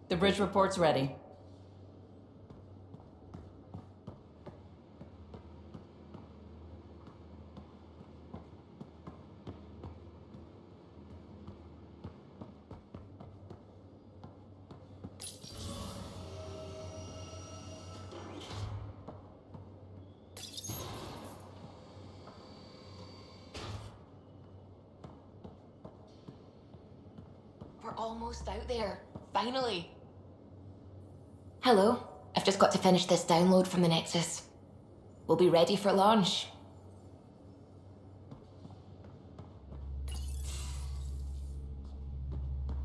The bridge report's ready. We're almost out there. Finally. Hello. I've just got to finish this download from the Nexus. We'll be ready for launch.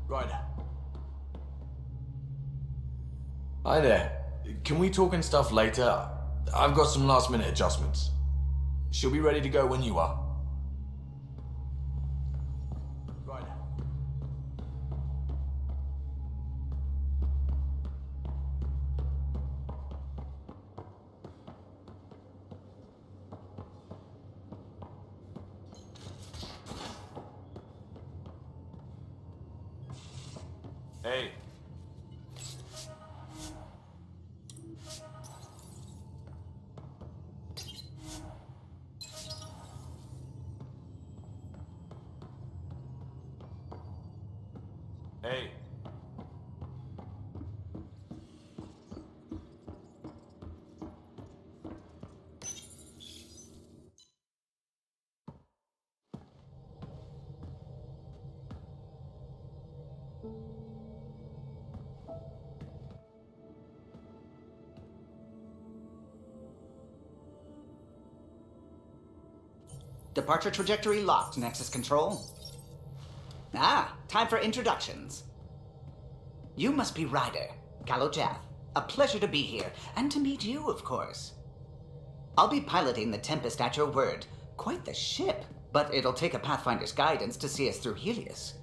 Ryder. Hi there. Can we talk and stuff later? I've got some last minute adjustments. She'll be ready to go when you are. Ryder. Hey. Hey. Departure trajectory locked, Nexus Control. Ah, time for introductions. You must be Ryder, Kalojath. A pleasure to be here, and to meet you, of course. I'll be piloting the Tempest at your word. Quite the ship, but it'll take a Pathfinder's guidance to see us through Helios.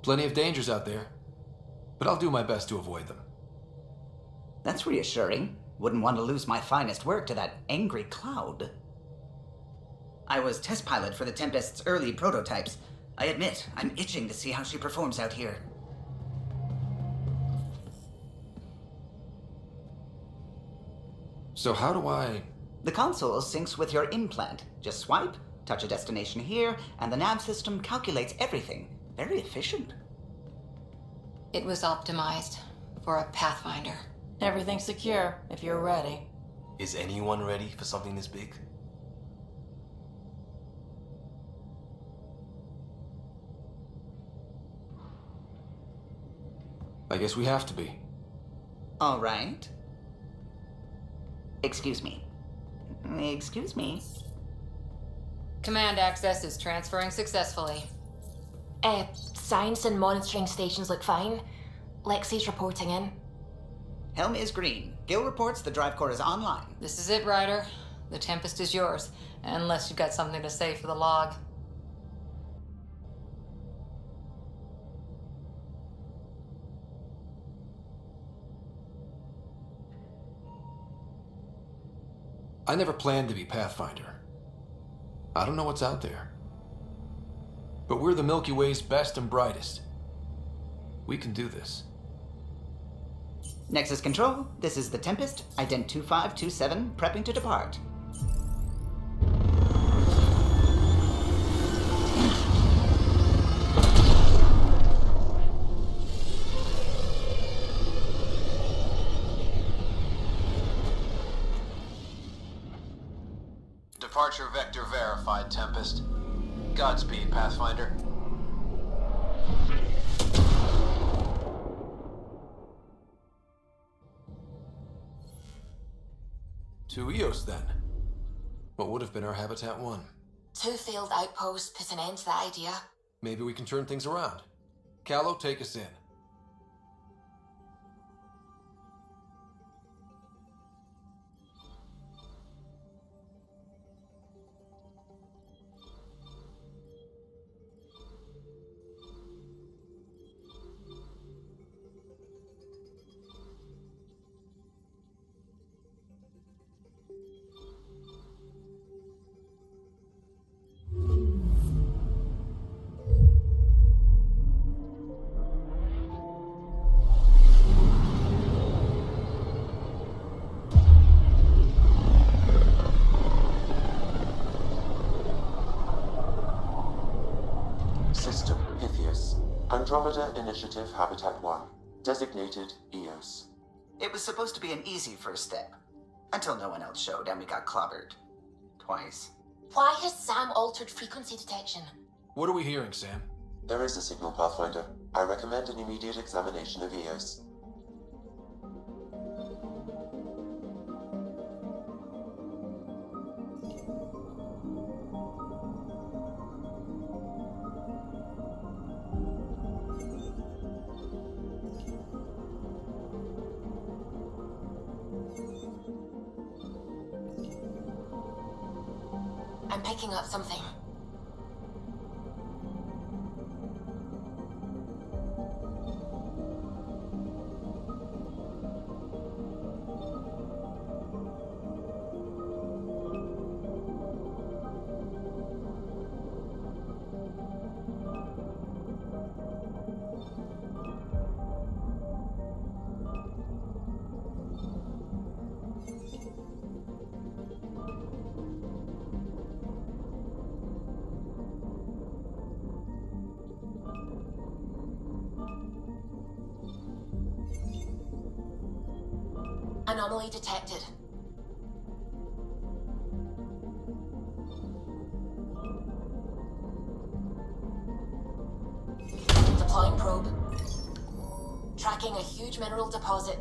Plenty of dangers out there, but I'll do my best to avoid them. That's reassuring. Wouldn't want to lose my finest work to that angry cloud. I was test pilot for the Tempest's early prototypes. I admit, I'm itching to see how she performs out here. So how do I... The console syncs with your implant. Just swipe, touch a destination here, and the nav system calculates everything. Very efficient. It was optimized for a Pathfinder. Everything's secure, if you're ready. Is anyone ready for something this big? I guess we have to be. All right. Excuse me. Excuse me. Command access is transferring successfully. Science and monitoring stations look fine. Lexi's reporting in. Helm is green. Gil reports the drive core is online. This is it, Ryder. The Tempest is yours, unless you've got something to say for the log. I never planned to be Pathfinder. I don't know what's out there. But we're the Milky Way's best and brightest. We can do this. Nexus Control, this is the Tempest, Ident 2527, prepping to depart. Departure vector verified, Tempest. Godspeed, Pathfinder. To Eos, then. What would have been our Habitat 1? 2 failed outposts put an end to that idea. Maybe we can turn things around. Callow, take us in. System Pythias. Andromeda Initiative Habitat 1. Designated Eos. It was supposed to be an easy first step. Until no one else showed and we got clobbered. Twice. Why has Sam altered frequency detection? What are we hearing, Sam? There is a signal, Pathfinder. I recommend an immediate examination of Eos. I'm picking up something. Anomaly detected. Deploying probe. Tracking a huge mineral deposit.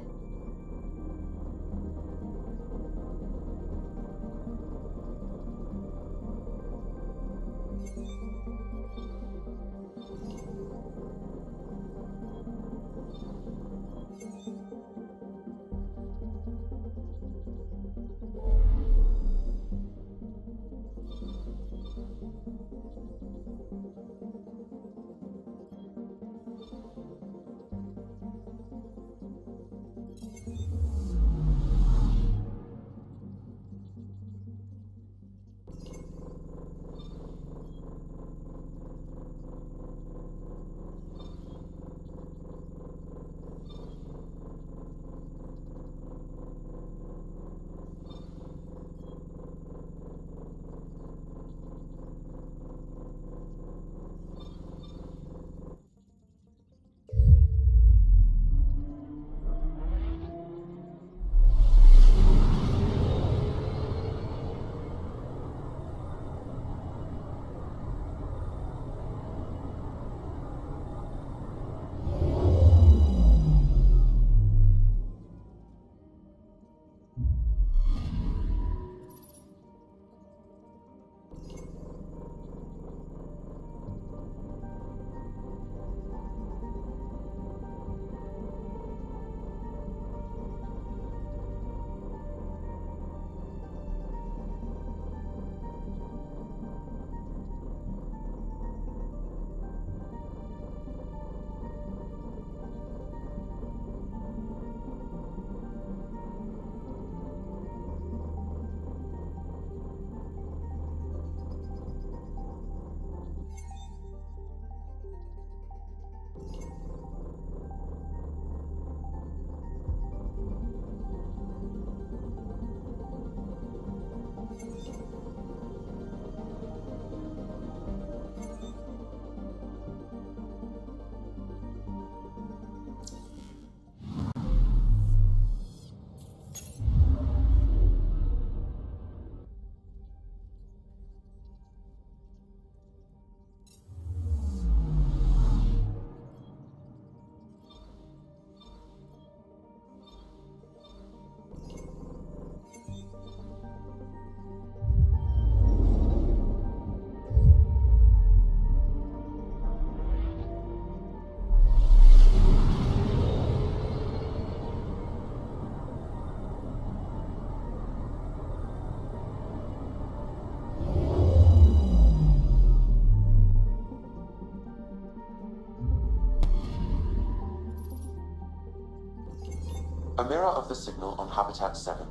A mirror of the signal on Habitat 7.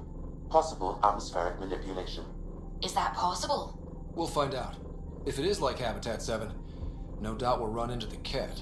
Possible atmospheric manipulation. Is that possible? We'll find out. If it is like Habitat 7, no doubt we'll run into the Ket.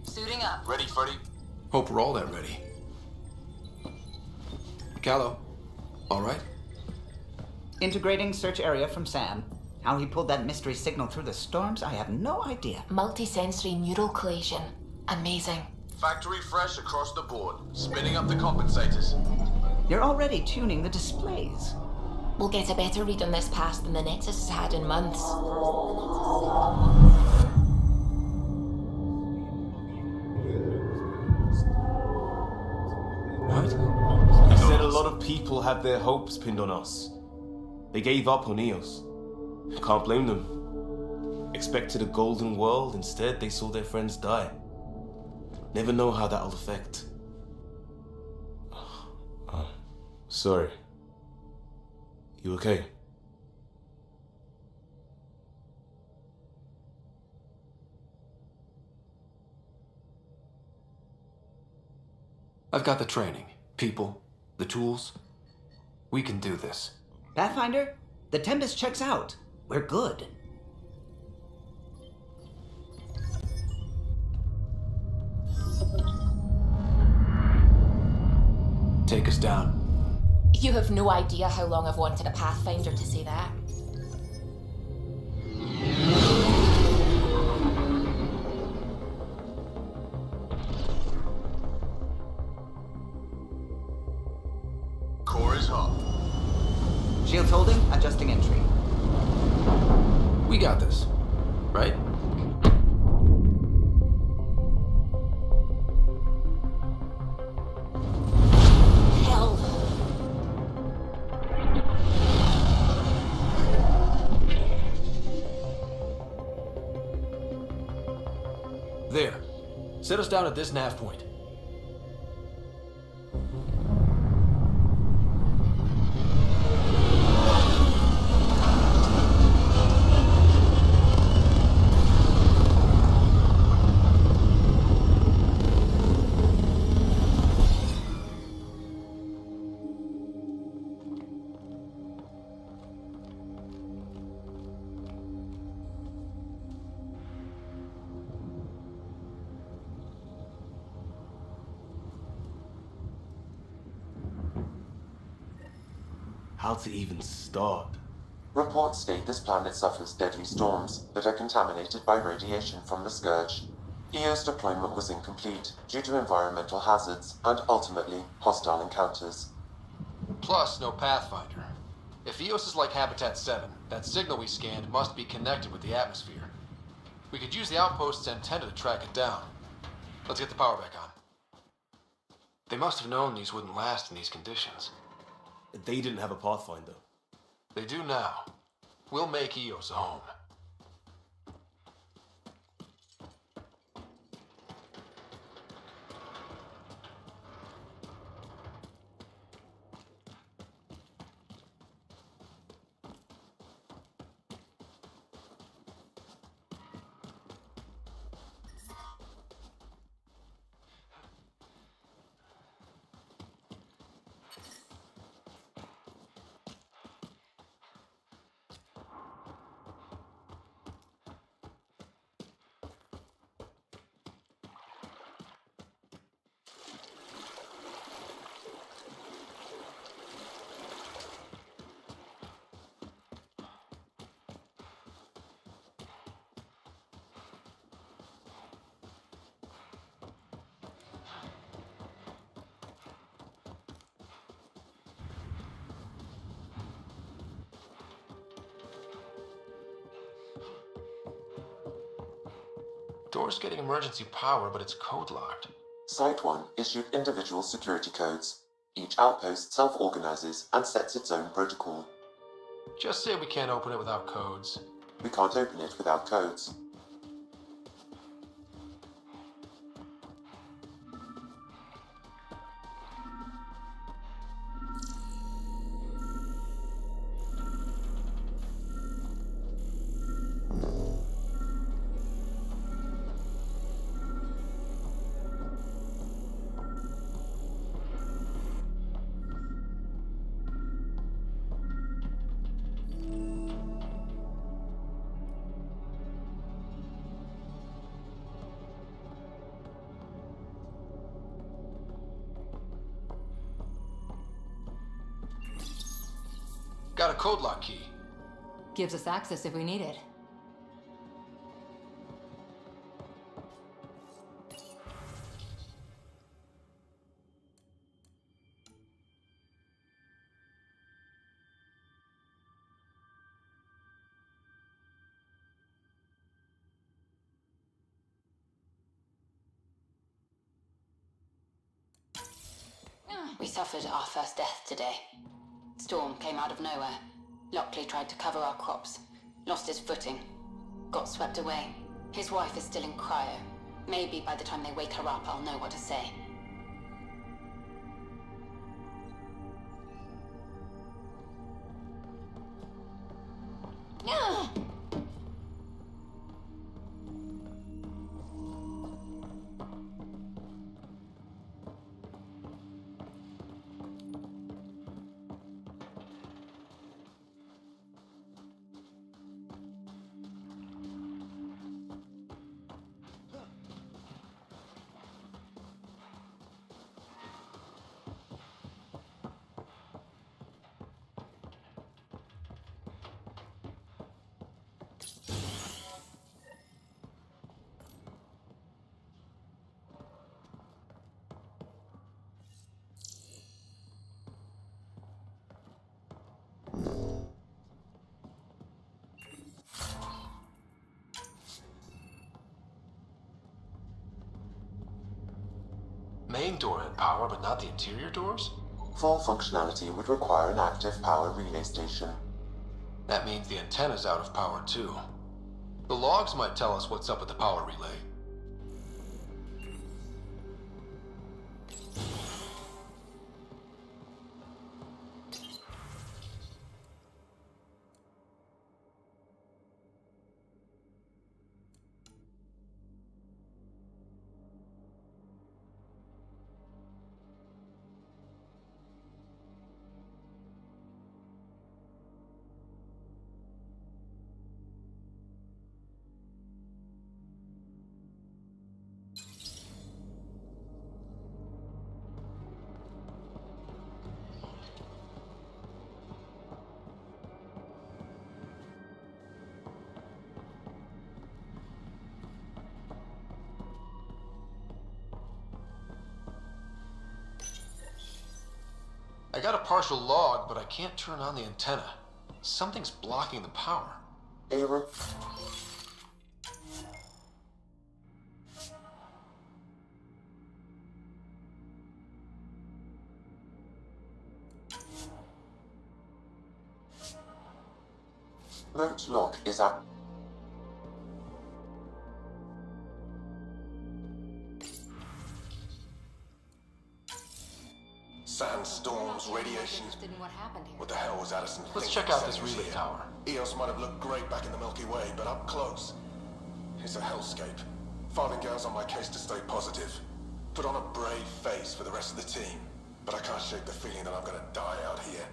Suiting up. Ready, Freddy? Hope we're all that ready. Callow, all right? Integrating search area from Sam. How he pulled that mystery signal through the storms, I have no idea. Multisensory neural collation. Amazing. Factory fresh across the board. Spinning up the compensators. You're already tuning the displays. We'll get a better read on this pass than the Nexus has had in months. What? He said a lot of people had their hopes pinned on us. They gave up on Eos. I can't blame them. Expected a golden world, instead they saw their friends die. Never know how that'll affect. Sorry. You okay? I've got the training, people, the tools. We can do this. Pathfinder, the Tempest checks out. We're good. Take us down. You have no idea how long I've wanted a Pathfinder to say that. Core is hot. Shields holding, adjusting entry. We got this, right? Set us down at this nav point. How to even start? Reports state this planet suffers deadly storms that are contaminated by radiation from the Scourge. EO's deployment was incomplete due to environmental hazards and ultimately hostile encounters. Plus, no Pathfinder. If EOS is like Habitat 7, that signal we scanned must be connected with the atmosphere. We could use the outpost's antenna to track it down. Let's get the power back on. They must have known these wouldn't last in these conditions. They didn't have a Pathfinder. They do now. We'll make EOS a home. Door's getting emergency power, but it's code locked. Site 1 issued individual security codes. Each outpost self-organizes and sets its own protocol. Just say we can't open it without codes. We can't open it without codes. Got a code lock key. Gives us access if we need it. We suffered our first death today. Storm came out of nowhere. Lockley tried to cover our crops. Lost his footing. Got swept away. His wife is still in cryo. Maybe by the time they wake her up, I'll know what to say. Main door had power, but not the interior doors? Full functionality would require an active power relay station. That means the antenna's out of power too. The logs might tell us what's up with the power relay. I got a partial log, but I can't turn on the antenna. Something's blocking the power. Aaron. Moat lock is up. Sandstorms, radiation. Interested in what happened here. What the hell was Addison thinking? Let's check out this sending us relay here? tower. Eos might have looked great back in the Milky Way, but up close, it's a hellscape. Farthingale's on my case to stay positive. Put on a brave face for the rest of the team, but I can't shake the feeling that I'm gonna die out here.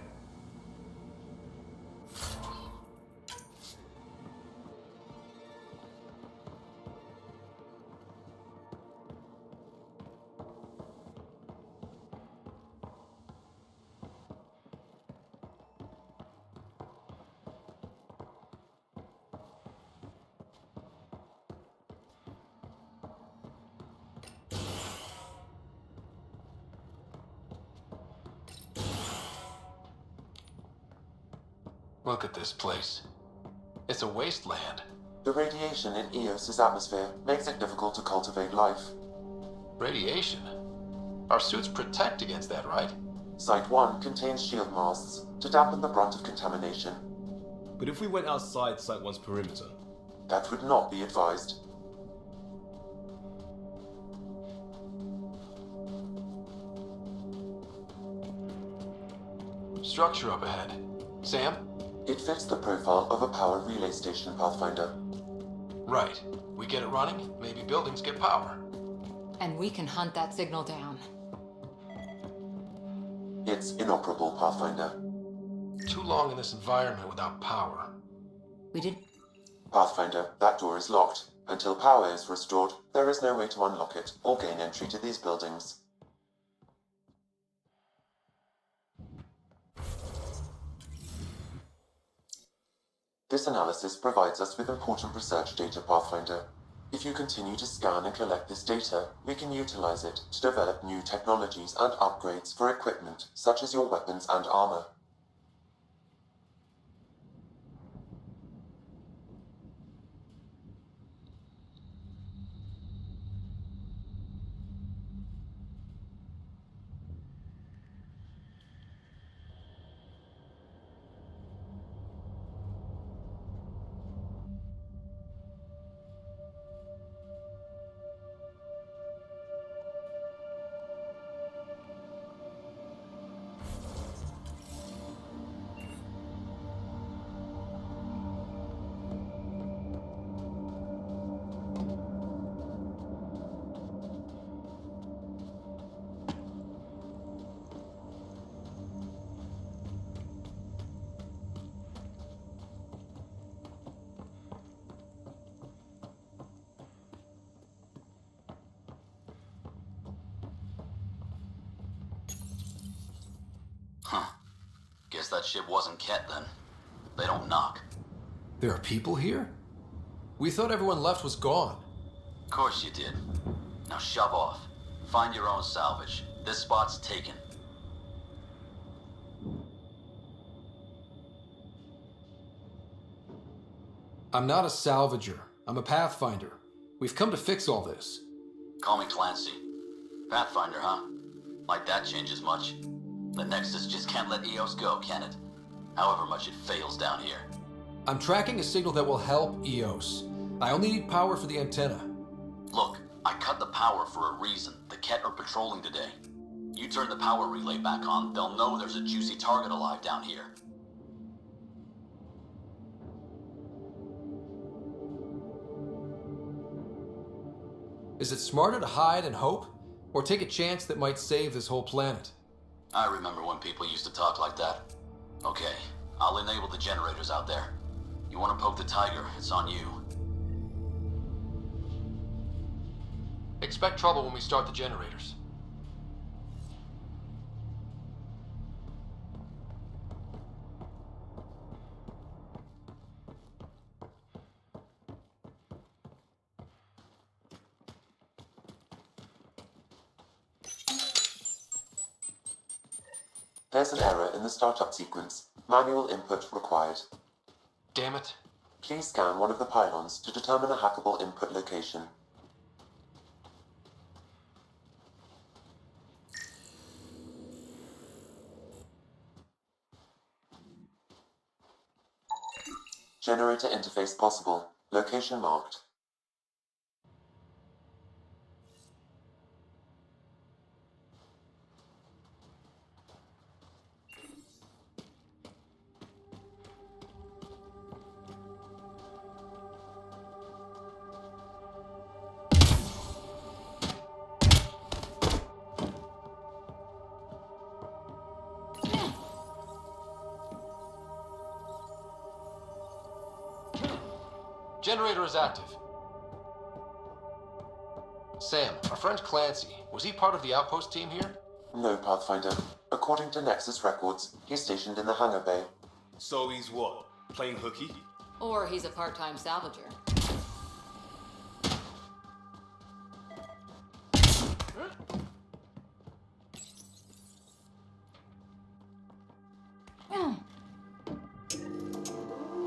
Look at this place. It's a wasteland. The radiation in Eos's atmosphere makes it difficult to cultivate life. Radiation? Our suits protect against that, right? Site 1 contains shield masts to dampen the brunt of contamination. But if we went outside Site 1's perimeter? That would not be advised. Structure up ahead. Sam? It fits the profile of a power relay station, Pathfinder. Right. We get it running, maybe buildings get power. And we can hunt that signal down. It's inoperable, Pathfinder. Too long in this environment without power. We did. Pathfinder, that door is locked. Until power is restored, there is no way to unlock it or gain entry to these buildings. This analysis provides us with important research data, Pathfinder. If you continue to scan and collect this data, we can utilize it to develop new technologies and upgrades for equipment, such as your weapons and armor. Huh. Guess that ship wasn't Ket then. They don't knock. There are people here? We thought everyone left was gone. Of course you did. Now shove off. Find your own salvage. This spot's taken. I'm not a salvager. I'm a pathfinder. We've come to fix all this. Call me Clancy. Pathfinder, huh? Like that changes much. The Nexus just can't let Eos go, can it? However much it fails down here. I'm tracking a signal that will help Eos. I only need power for the antenna. Look, I cut the power for a reason. The Ket are patrolling today. You turn the power relay back on, they'll know there's a juicy target alive down here. Is it smarter to hide and hope? Or take a chance that might save this whole planet? I remember when people used to talk like that. Okay, I'll enable the generators out there. You want to poke the tiger, it's on you. Expect trouble when we start the generators. There's an error in the startup sequence. Manual input required. Damn it. Please scan one of the pylons to determine a hackable input location. Generator interface possible. Location marked. Generator is active. Sam, our friend Clancy, was he part of the outpost team here? No, Pathfinder. According to Nexus records, he's stationed in the hangar bay. So he's what? Playing hooky? Or he's a part-time salvager.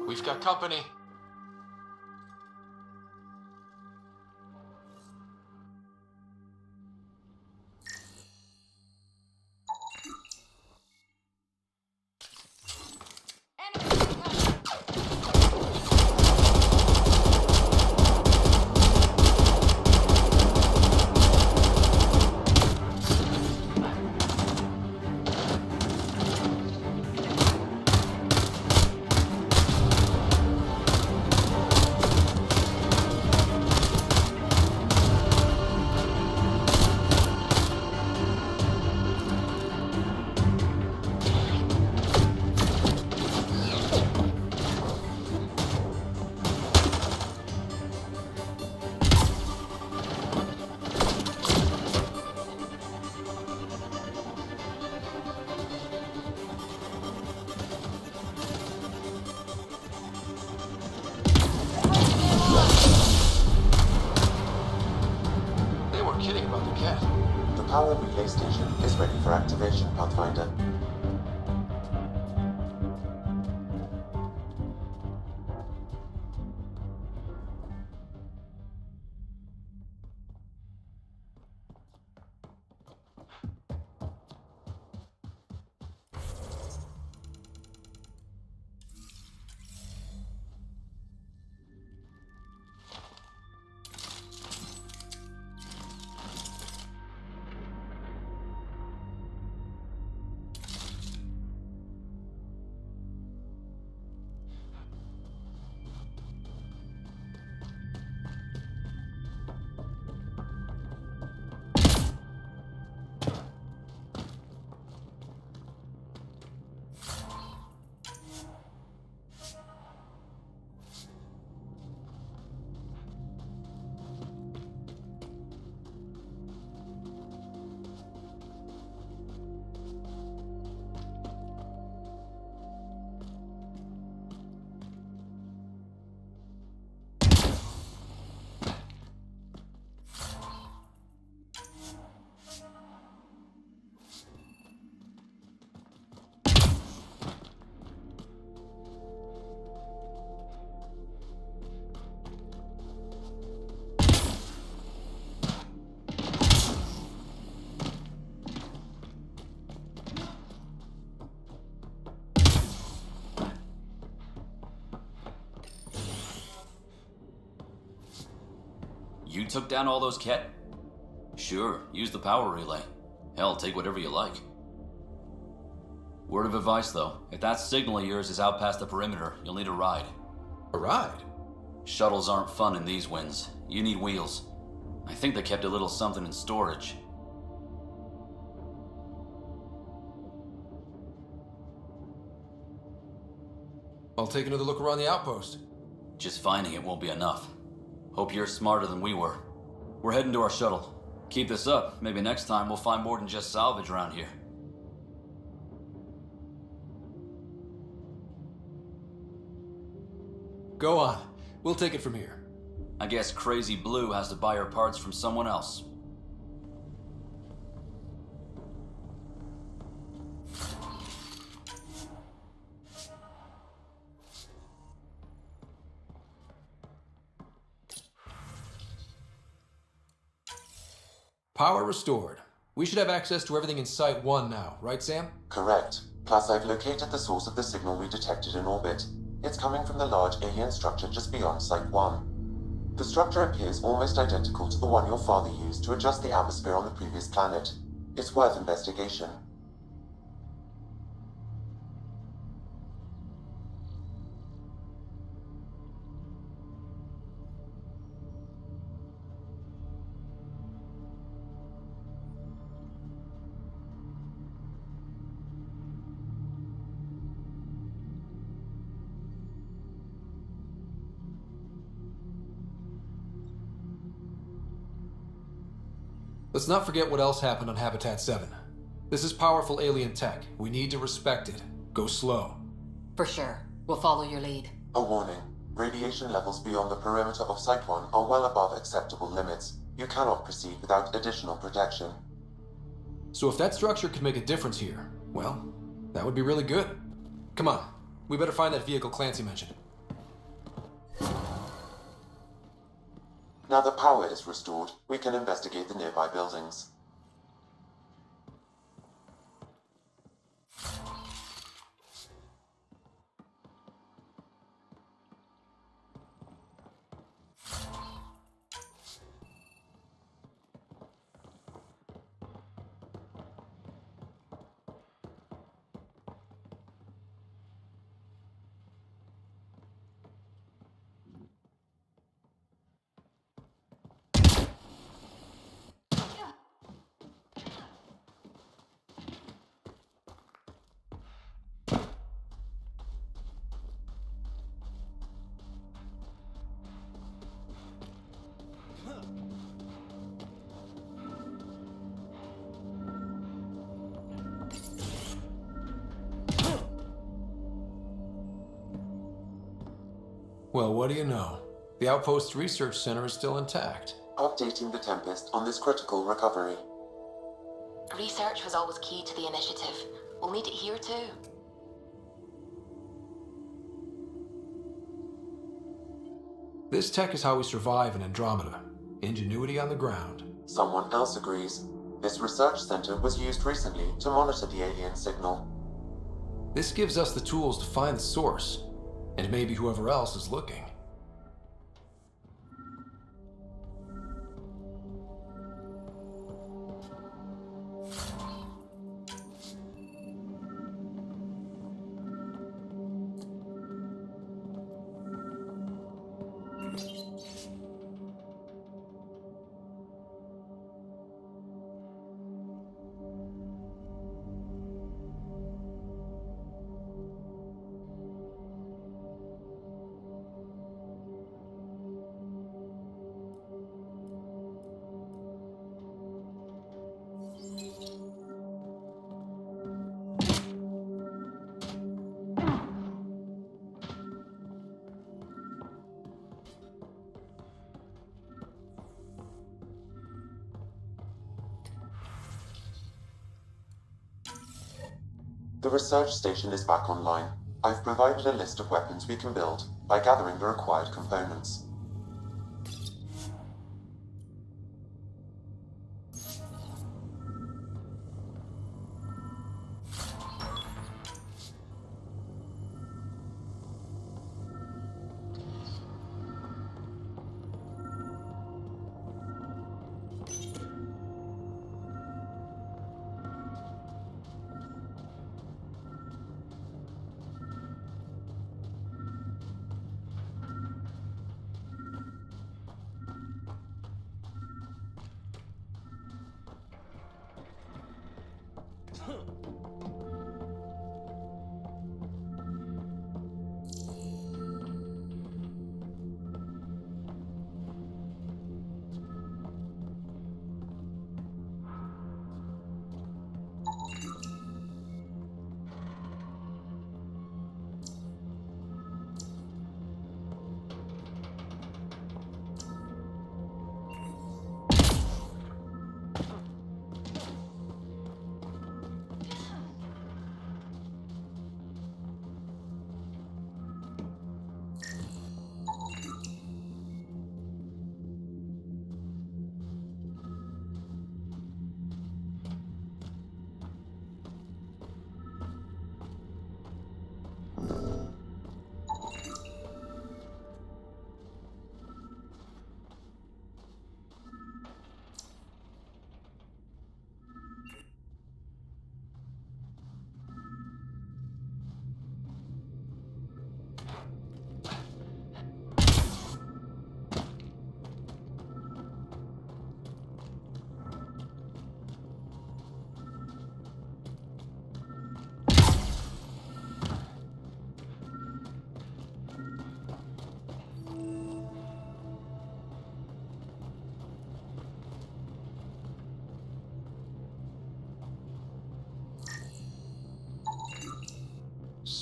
We've got company. The power relay station is ready for activation, Pathfinder. You took down all those Ket? Sure, use the power relay. Hell, take whatever you like. Word of advice, though. If that signal of yours is out past the perimeter, you'll need a ride. A ride? Shuttles aren't fun in these winds. You need wheels. I think they kept a little something in storage. I'll take another look around the outpost. Just finding it won't be enough. Hope you're smarter than we were. We're heading to our shuttle. Keep this up. Maybe next time we'll find more than just salvage around here. Go on. We'll take it from here. I guess Crazy Blue has to buy her parts from someone else. Power restored. We should have access to everything in Site 1 now, right, Sam? Correct. Plus, I've located the source of the signal we detected in orbit. It's coming from the large alien structure just beyond Site 1. The structure appears almost identical to the one your father used to adjust the atmosphere on the previous planet. It's worth investigation. Let's not forget what else happened on Habitat 7. This is powerful alien tech. We need to respect it. Go slow. For sure. We'll follow your lead. A warning. Radiation levels beyond the perimeter of Site 1 are well above acceptable limits. You cannot proceed without additional protection. So if that structure could make a difference here, well, that would be really good. Come on. We better find that vehicle Clancy mentioned. Now that power is restored, we can investigate the nearby buildings. Well, what do you know? The Outpost Research Center is still intact. Updating the Tempest on this critical recovery. Research was always key to the initiative. We'll need it here too. This tech is how we survive in Andromeda. Ingenuity on the ground. Someone else agrees. This research center was used recently to monitor the alien signal. This gives us the tools to find the source, and maybe whoever else is looking. The research station is back online. I've provided a list of weapons we can build by gathering the required components.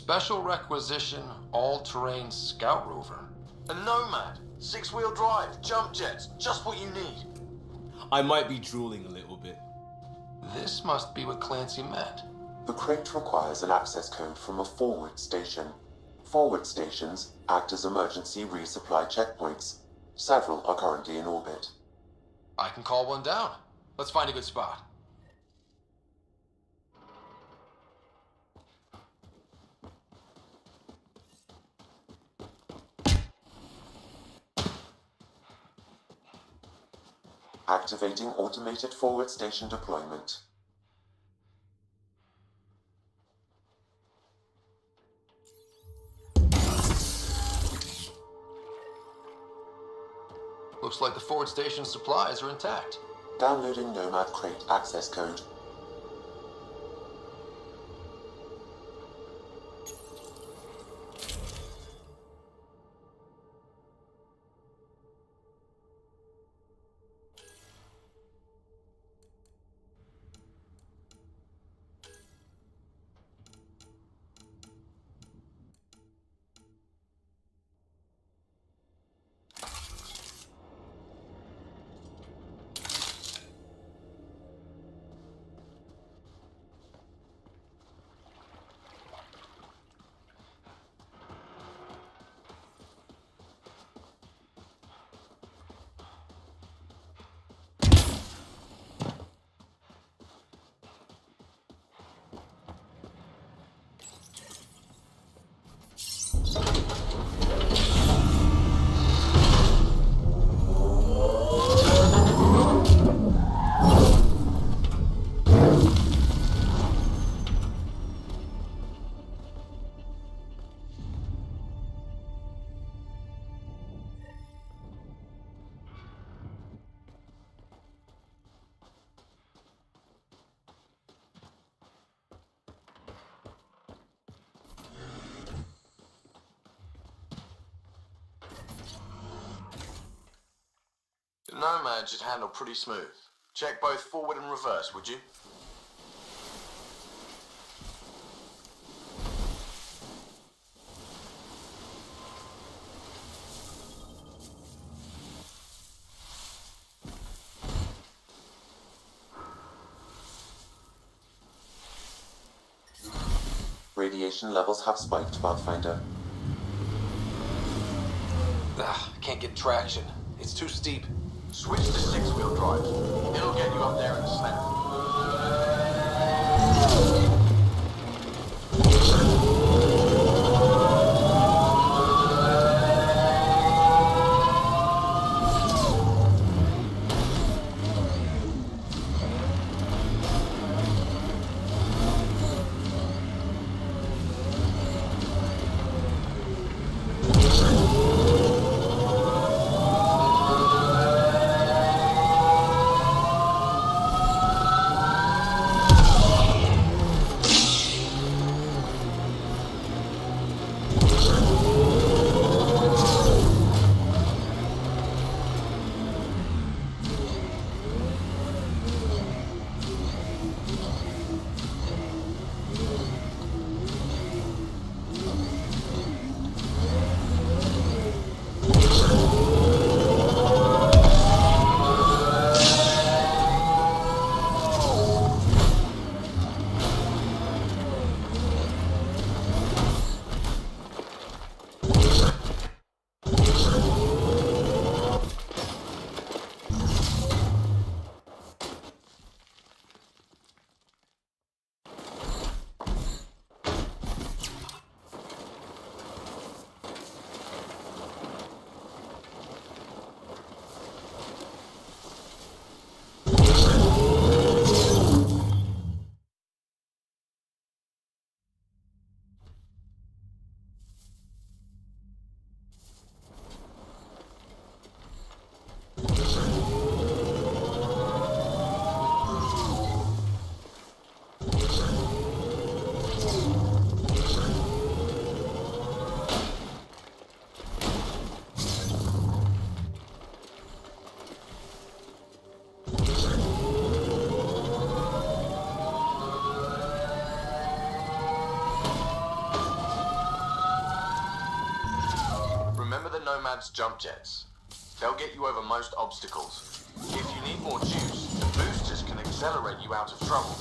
Special requisition, all-terrain scout rover. A Nomad, 6-wheel drive, jump jets, just what you need. I might be drooling a little bit. This must be what Clancy meant. The crate requires an access code from a forward station. Forward stations act as emergency resupply checkpoints. Several are currently in orbit. I can call one down. Let's find a good spot. Activating automated forward station deployment. Looks like the forward station supplies are intact. Downloading Nomad crate access code. The Nomad should handle pretty smooth. Check both forward and reverse, would you? Radiation levels have spiked, Pathfinder. I can't get traction. It's too steep. Switch to 6-wheel drive. It'll get you up there in a snap. Nomad's jump jets. They'll get you over most obstacles. If you need more juice, the boosters can accelerate you out of trouble.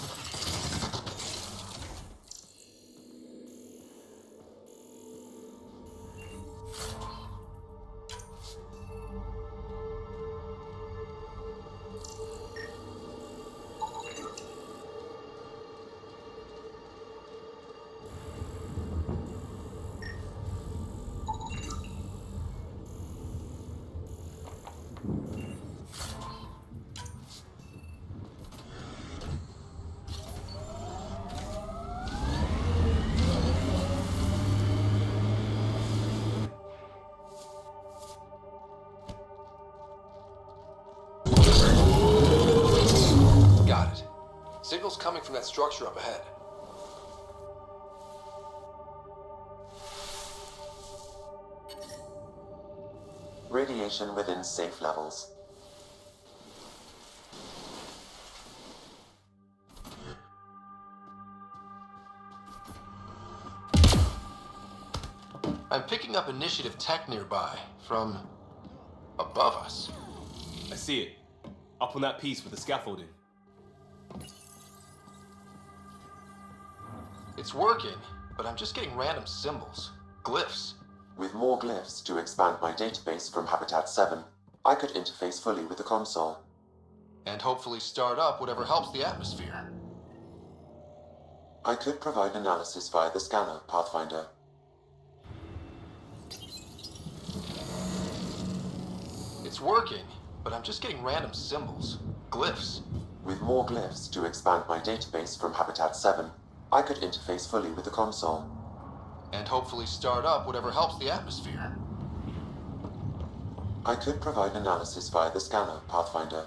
Got it. Signal's coming from that structure up ahead. Radiation within safe levels. I'm picking up initiative tech nearby, from above us. I see it. Up on that piece with the scaffolding. It's working, but I'm just getting random symbols. Glyphs. With more glyphs to expand my database from Habitat 7, I could interface fully with the console. And hopefully start up whatever helps the atmosphere. I could provide analysis via the scanner, Pathfinder. It's working, but I'm just getting random symbols. Glyphs. With more glyphs to expand my database from Habitat 7, I could interface fully with the console. And hopefully start up whatever helps the atmosphere. I could provide analysis via the scanner, Pathfinder.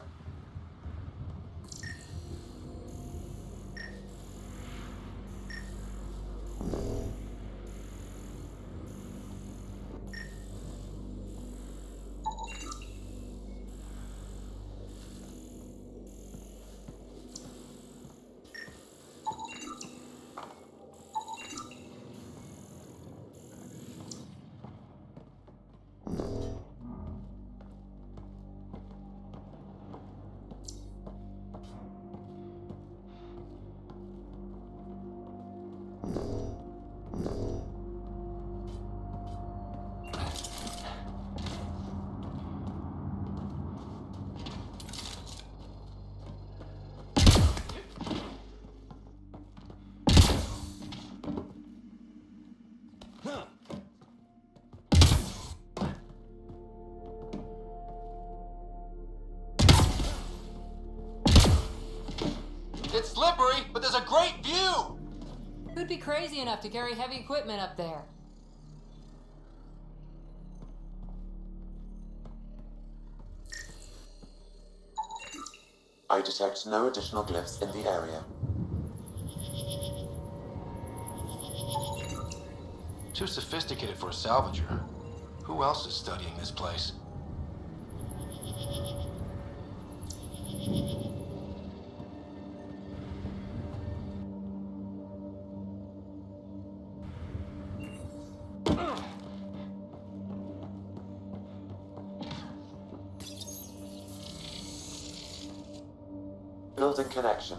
It's slippery, but there's a great view! Who'd be crazy enough to carry heavy equipment up there? I detect no additional glyphs in the area. Too sophisticated for a salvager. Who else is studying this place? Building connection.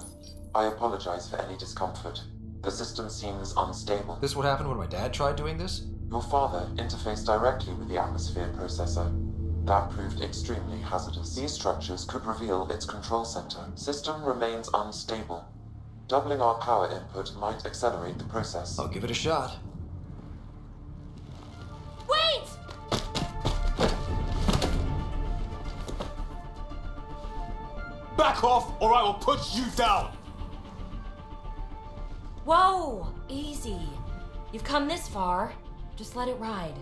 I apologize for any discomfort. The system seems unstable. This what happened when my dad tried doing this? Your father interfaced directly with the atmosphere processor. That proved extremely hazardous. These structures could reveal its control center. System remains unstable. Doubling our power input might accelerate the process. I'll give it a shot. Wait! Back off, or I will push you down! Whoa! Easy. You've come this far. Just let it ride.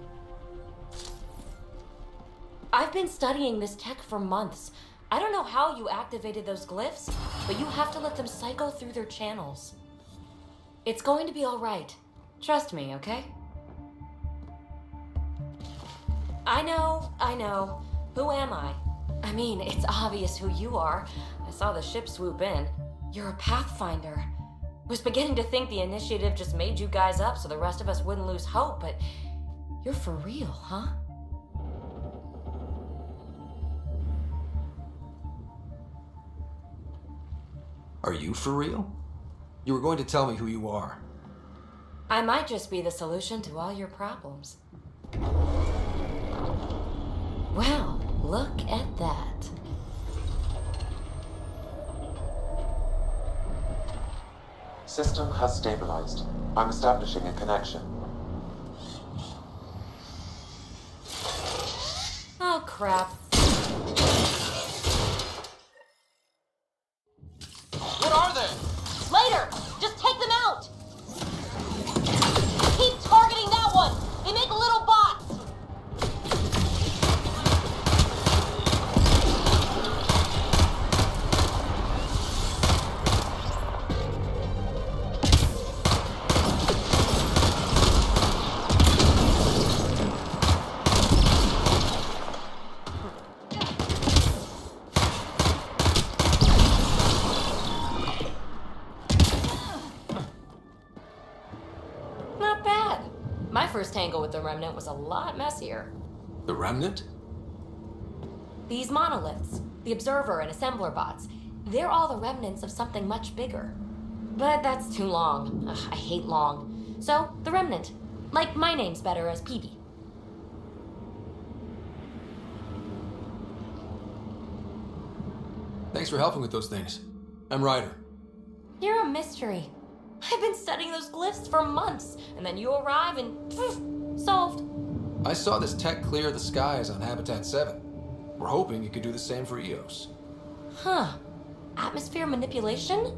I've been studying this tech for months. I don't know how you activated those glyphs, but you have to let them cycle through their channels. It's going to be all right. Trust me, okay? I know. Who am I? I mean, it's obvious who you are. I saw the ship swoop in. You're a Pathfinder. Was beginning to think the initiative just made you guys up so the rest of us wouldn't lose hope, but you're for real, huh? Are you for real? You were going to tell me who you are. I might just be the solution to all your problems. Well, look at that. System has stabilized. I'm establishing a connection. Oh, crap. What are they? Later! Just take them out! Keep targeting that one! They make little bots! Not bad. My first tangle with the Remnant was a lot messier. The Remnant? These monoliths, the Observer and Assembler bots, they're all the remnants of something much bigger. But that's too long. Ugh, I hate long. So, the Remnant. Like my name's better as PB. Thanks for helping with those things. I'm Ryder. You're a mystery. I've been studying those glyphs for months, and then you arrive and poof, solved. I saw this tech clear the skies on Habitat 7. We're hoping it could do the same for EOS. Huh. Atmosphere manipulation?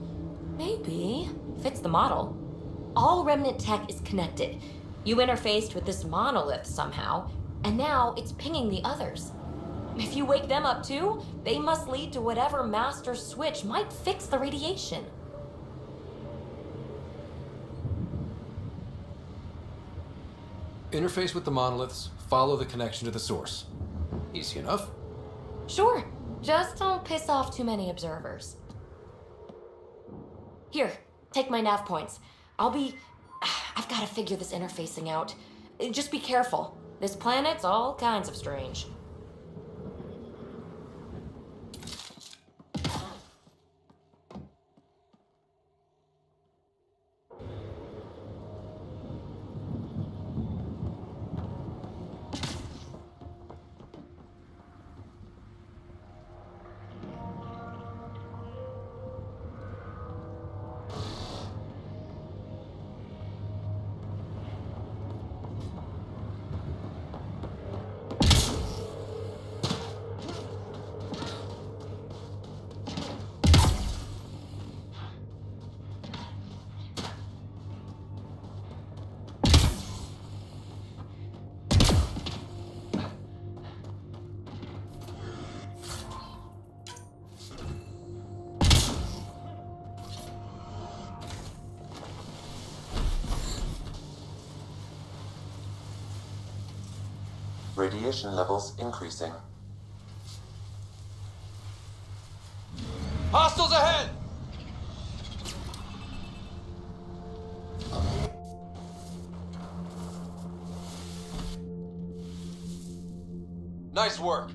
Maybe. Fits the model. All Remnant tech is connected. You interfaced with this monolith somehow, and now it's pinging the others. If you wake them up too, they must lead to whatever master switch might fix the radiation. Interface with the monoliths, follow the connection to the source. Easy enough. Sure. Just don't piss off too many observers. Here, take my nav points. I've got to figure this interfacing out. Just be careful. This planet's all kinds of strange. Radiation levels increasing. Hostiles ahead! Nice work.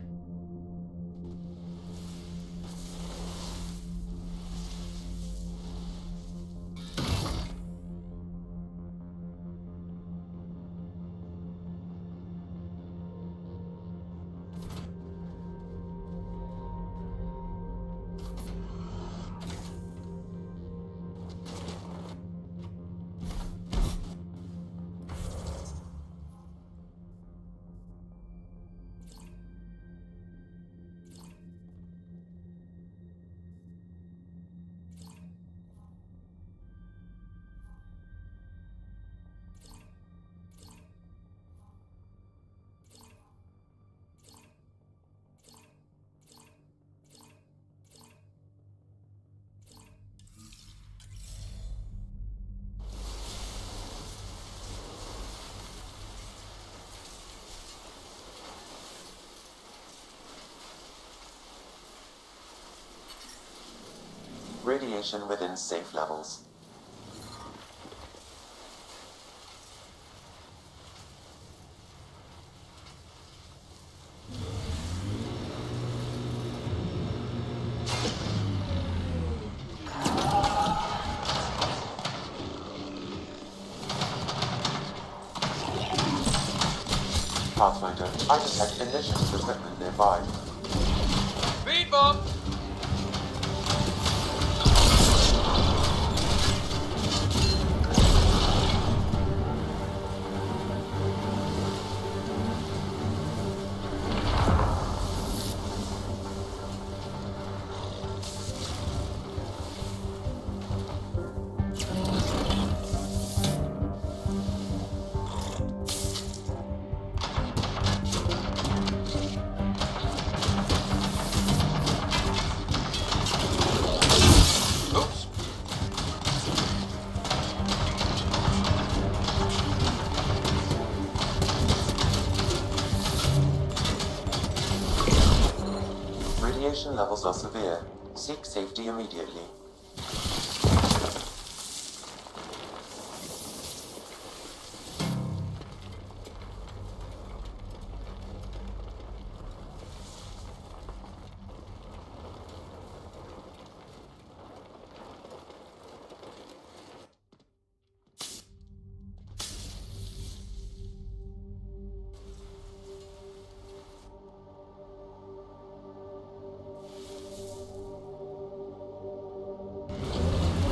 Radiation within safe levels. Pathfinder, I detect initiative equipment nearby. Speed bump! Radiation levels are severe. Seek safety immediately.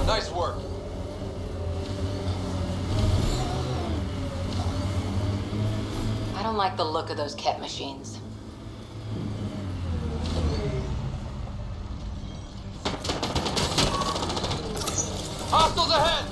Nice work. I don't like the look of those Ket machines. Hostiles ahead!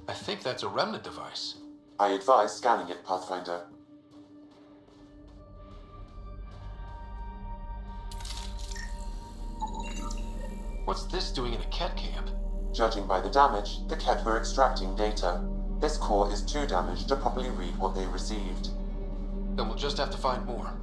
I think that's a remnant device. I advise scanning it, Pathfinder. What's this doing in a Ket camp? Judging by the damage, the Ket were extracting data. This core is too damaged to properly read what they received. Then we'll just have to find more.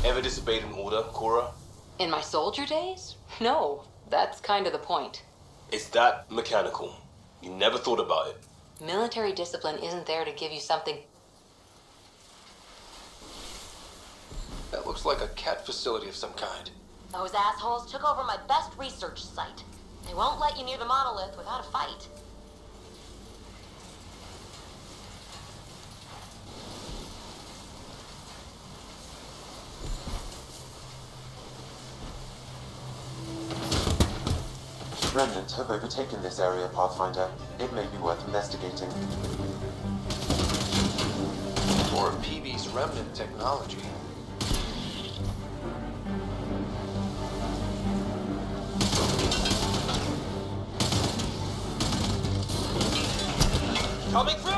Ever disobeyed an order, Cora? In my soldier days? No, that's kind of the point. It's that mechanical. You never thought about it. Military discipline isn't there to give you something. That looks like a Ket facility of some kind. Those assholes took over my best research site. They won't let you near the monolith without a fight. Remnants have overtaken this area, Pathfinder. It may be worth investigating. Or PB's remnant technology. Coming through!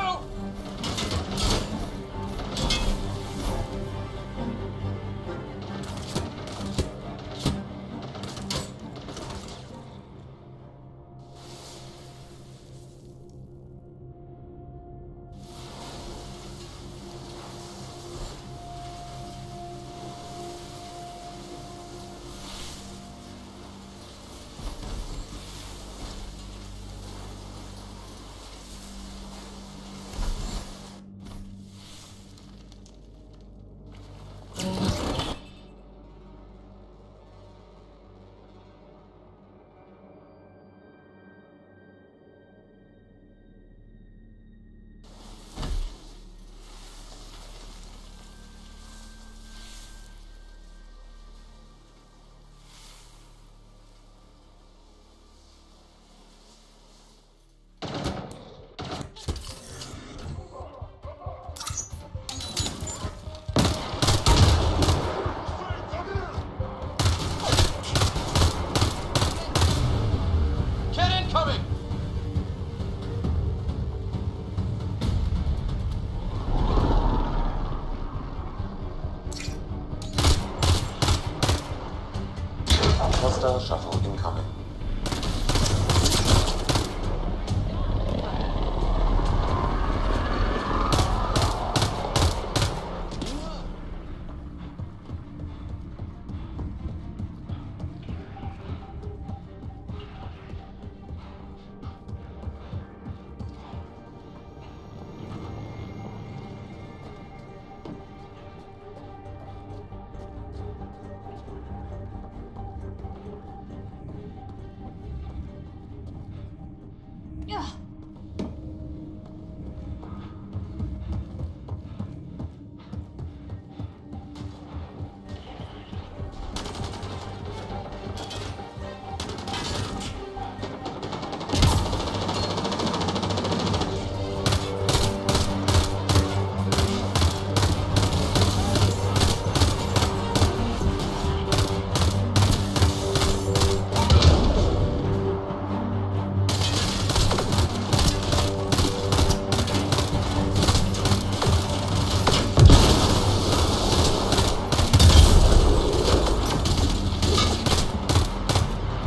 Hostile shuttle incoming.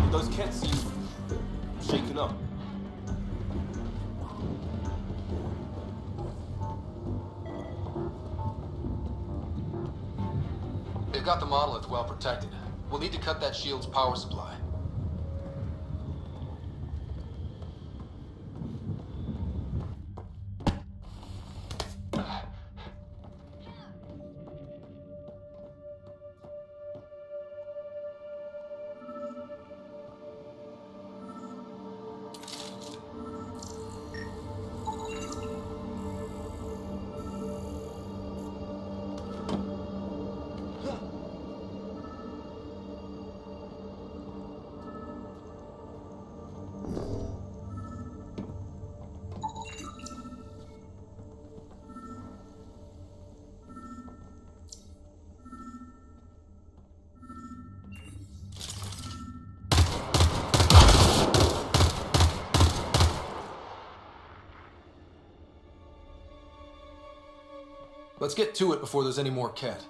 Those Kett seem shaken up. They've got the monolith well protected. We'll need to cut that shield's power supply. Let's get to it before there's any more Kett.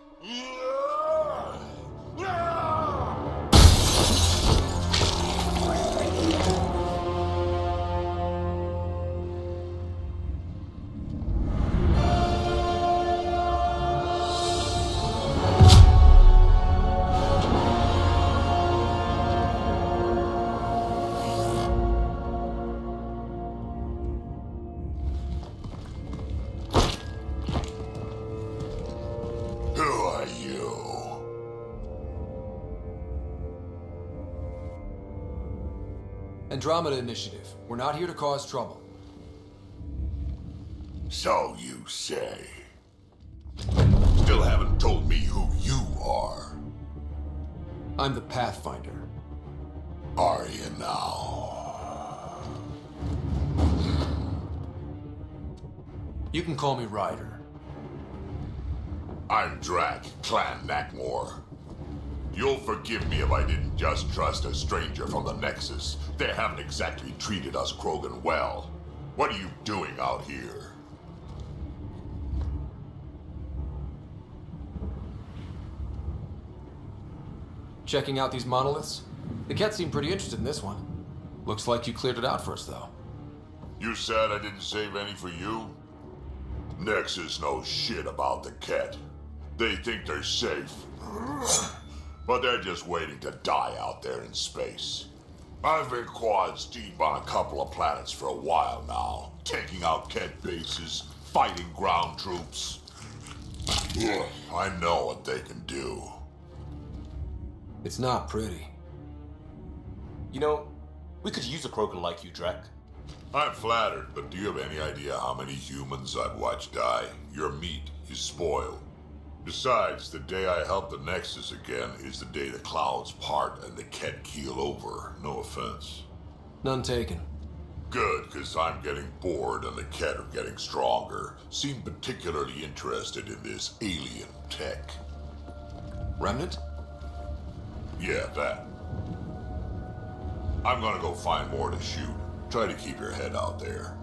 Andromeda Initiative. We're not here to cause trouble. So you say. Still haven't told me who you are. I'm the Pathfinder. Are you now? You can call me Ryder. I'm Drac, Clan Nakmor. You'll forgive me if I didn't just trust a stranger from the Nexus. They haven't exactly treated us Krogan well. What are you doing out here? Checking out these monoliths? The Kett seem pretty interested in this one. Looks like you cleared it out for us, though. You said I didn't save any for you? Nexus knows shit about the Kett. They think they're safe. But they're just waiting to die out there in space. I've been quads deep on a couple of planets for a while now, taking out Kett bases, fighting ground troops. I know what they can do. It's not pretty. You know, we could use a Krogan like you, Drac. I'm flattered, but do you have any idea how many humans I've watched die? Your meat is spoiled. Besides, the day I help the Nexus again is the day the clouds part and the Kett keel over. No offense. None taken. Good, because I'm getting bored and the Kett are getting stronger. Seem particularly interested in this alien tech. Remnant? Yeah, that. I'm gonna go find more to shoot. Try to keep your head out there.